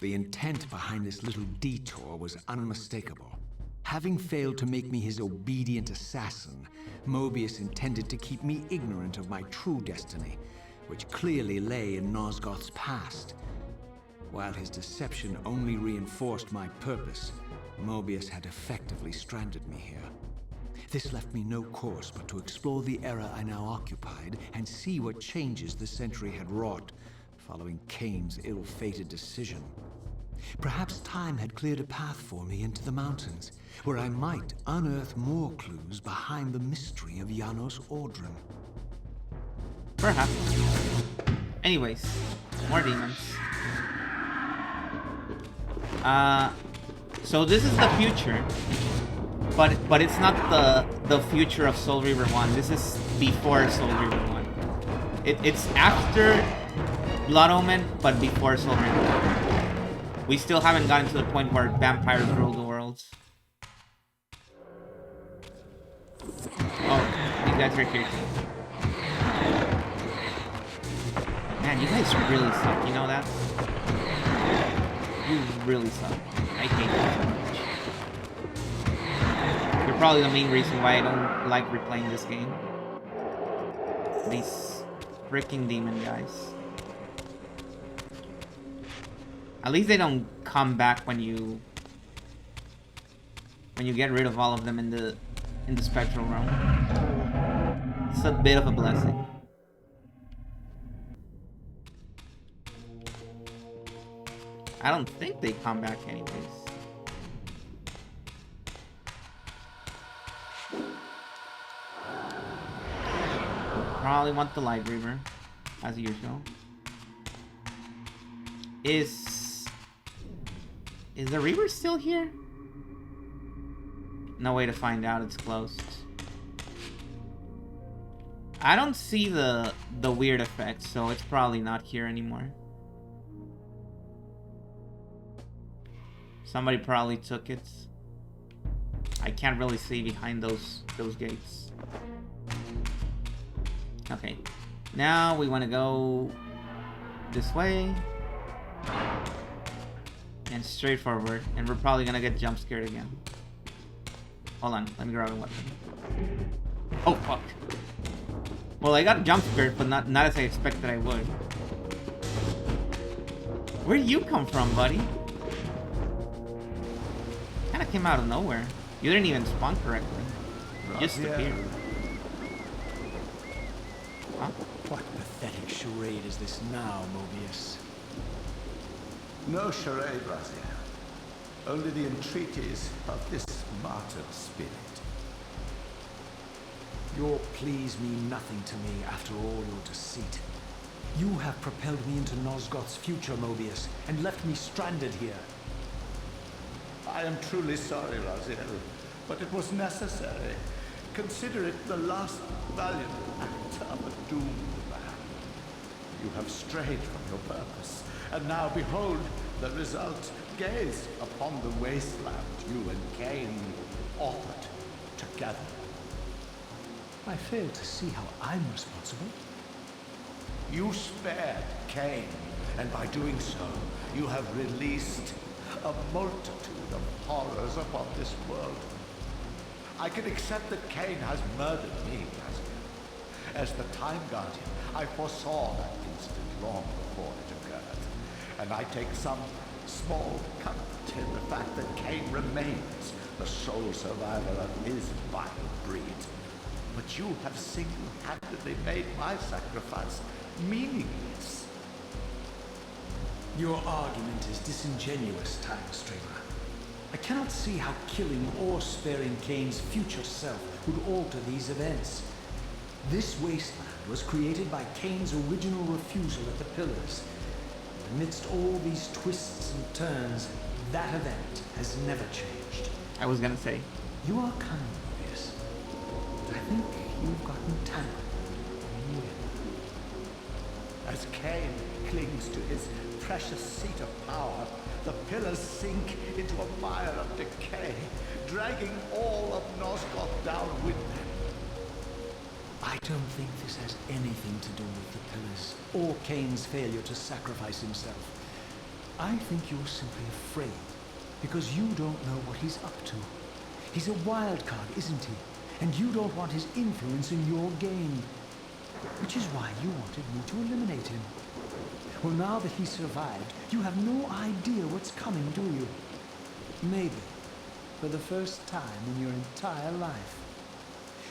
The intent behind this little detour was unmistakable. Having failed to make me his obedient assassin, Mobius intended to keep me ignorant of my true destiny, which clearly lay in Nosgoth's past. While his deception only reinforced my purpose, Mobius had effectively stranded me here. This left me no course but to explore the era I now occupied and see what changes the century had wrought following Cain's ill-fated decision. Perhaps time had cleared a path for me into the mountains, where I might unearth more clues behind the mystery of Janos Audron. Perhaps. Anyways, more demons. So this is the future, but it's not the future of Soul Reaver 1. This is before Soul Reaver 1. It's after Blood Omen, but before Soul Reaver 1. We still haven't gotten to the point where vampires rule the worlds. Oh, these guys are here too. Man, you guys really suck, you know that? You really suck. I hate you so much. You're probably the main reason why I don't like replaying this game. These freaking demon guys. At least they don't come back when you get rid of all of them in the spectral realm. It's a bit of a blessing. I don't think they come back anyways. Probably want the Light Reaver, as usual. Is the reaver still here? No way to find out. It's closed. I don't see the weird effect, so it's probably not here anymore. Somebody probably took it. I can't really see behind those gates. Okay. Now we want to go this way. And straight forward. And we're probably gonna get jump scared again. Hold on, let me grab a weapon. Oh fuck. Well, I got jump scared, but not as I expected I would. Where'd you come from, buddy? Kinda came out of nowhere. You didn't even spawn correctly. You just appeared. Huh? What pathetic charade is this now, Mobius? No charade, Raziel. Only the entreaties of this martyr spirit. Your pleas mean nothing to me after all your deceit. You have propelled me into Nosgoth's future, Mobius, and left me stranded here. I am truly sorry, Raziel, but it was necessary. Consider it the last valuable act of a doomed man. You have strayed from your purpose, and now behold the result. Gaze upon the wasteland you and Cain authored together. I fail to see how I'm responsible. You spared Cain, and by doing so, you have released a multitude of horrors upon this world. I can accept that Cain has murdered me, Raziel. As the Time Guardian, I foresaw that incident long before it occurred, and I take some small comfort in the fact that Cain remains the sole survivor of his vile breed. But you have single-handedly made my sacrifice meaningless. Your argument is disingenuous, Time Streamer. I cannot see how killing or sparing Cain's future self would alter these events. This wasteland was created by Cain's original refusal at the Pillars. Amidst all these twists and turns, that event has never changed. I was gonna say. You are cunning, Mobius. I think you've gotten tangled in the As Cain clings to his precious seat of power, the pillars sink into a mire of decay, dragging all of Nosgoth down with them. I don't think this has anything to do with the Pillars, or Cain's failure to sacrifice himself. I think you're simply afraid, because you don't know what he's up to. He's a wild card, isn't he? And you don't want his influence in your game. Which is why you wanted me to eliminate him. Well, now that he survived, you have no idea what's coming, do you? Maybe, for the first time in your entire life,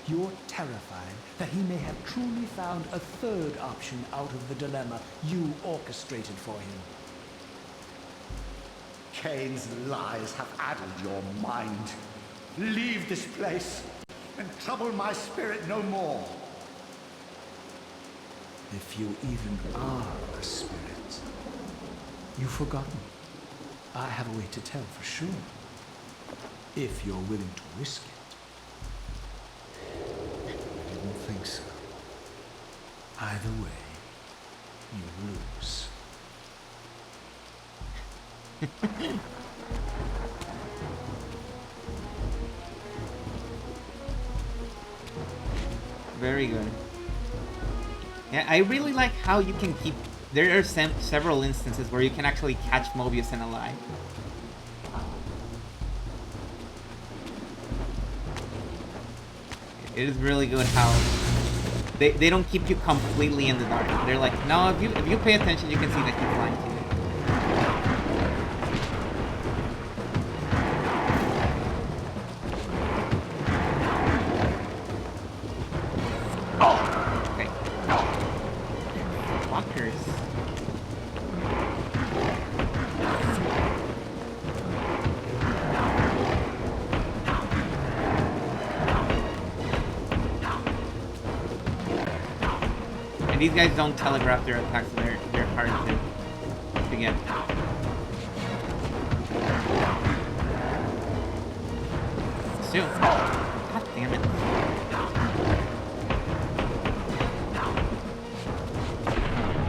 you're terrified that he may have truly found a third option out of the dilemma you orchestrated for him. Cain's lies have addled your mind. Leave this place and trouble my spirit no more. If you even are a spirit. You've forgotten. I have a way to tell for sure. If you're willing to risk it. I didn't think so. Either way, you lose. Very good. Yeah, I really like how you can keep... There are several instances where you can actually catch Mobius in a lie. It is really good how they don't keep you completely in the dark. They're like, no, if you pay attention, you can see that he's lying to you. Okay. Fuckers. And these guys don't telegraph their attacks, so they're hard to to get. Still. God damn it.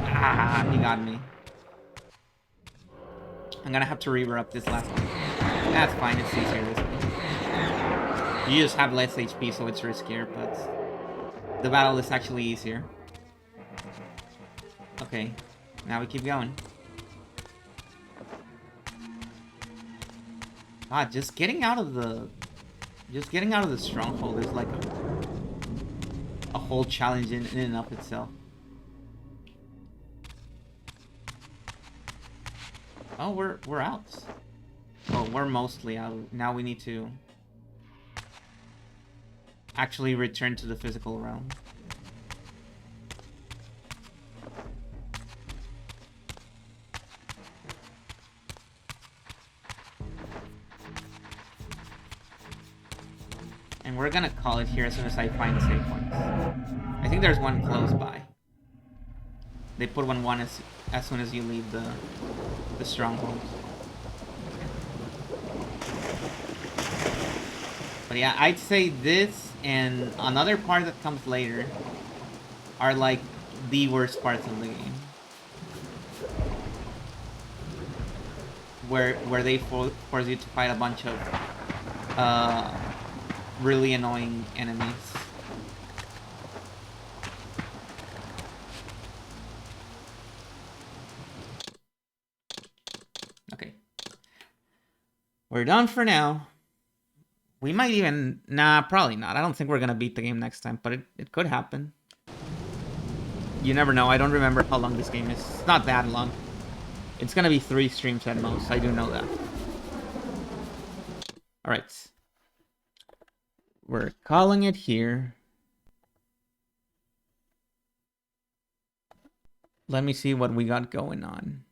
Ah, he got me. I'm gonna have to reaver up this last one. That's fine, it's easier this way. You just have less HP, so it's riskier, but the battle is actually easier. Okay, now we keep going. God, just getting out of the stronghold is like a whole challenge in and of itself. Oh, we're out. Oh, we're mostly out. Now we need to actually return to the physical realm. And we're gonna call it here as soon as I find save points. I think there's one close by. They put one as soon as you leave the stronghold. But yeah, I'd say this and another part that comes later are like the worst parts of the game. Where they force you to fight a bunch of really annoying enemies. Okay. We're done for now. We might even... Nah, probably not. I don't think we're gonna beat the game next time, but it could happen. You never know. I don't remember how long this game is. It's not that long. It's gonna be 3 streams at most. I do know that. Alright. We're calling it here. Let me see what we got going on.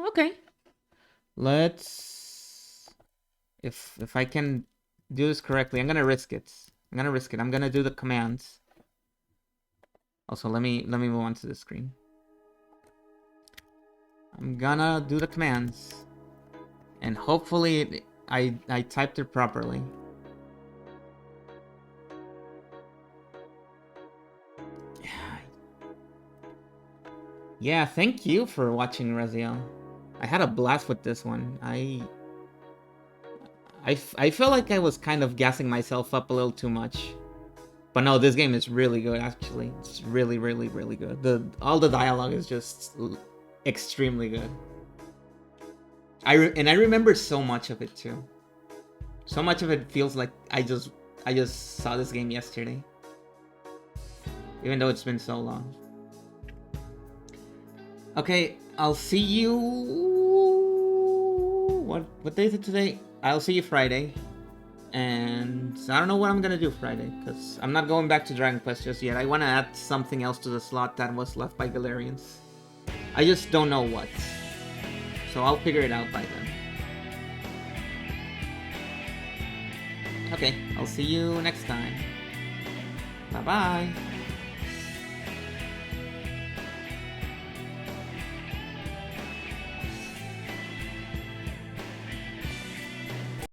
Okay. Let's... If I can do this correctly, I'm gonna risk it. I'm gonna do the commands. Also, let me move on to the screen. I'm gonna do the commands. And hopefully I typed it properly. Yeah, thank you for watching, Raziel. I had a blast with this one. I feel like I was kind of gassing myself up a little too much. But no, this game is really good, actually. It's really, really, really good. All the dialogue is just extremely good. I remember so much of it, too. So much of it feels like I just saw this game yesterday. Even though it's been so long. Okay, I'll see you... What day is it today? I'll see you Friday. And I don't know what I'm gonna do Friday, because I'm not going back to Dragon Quest just yet. I want to add something else to the slot that was left by Galarians. I just don't know what. So I'll figure it out by then. Okay, I'll see you next time. Bye-bye.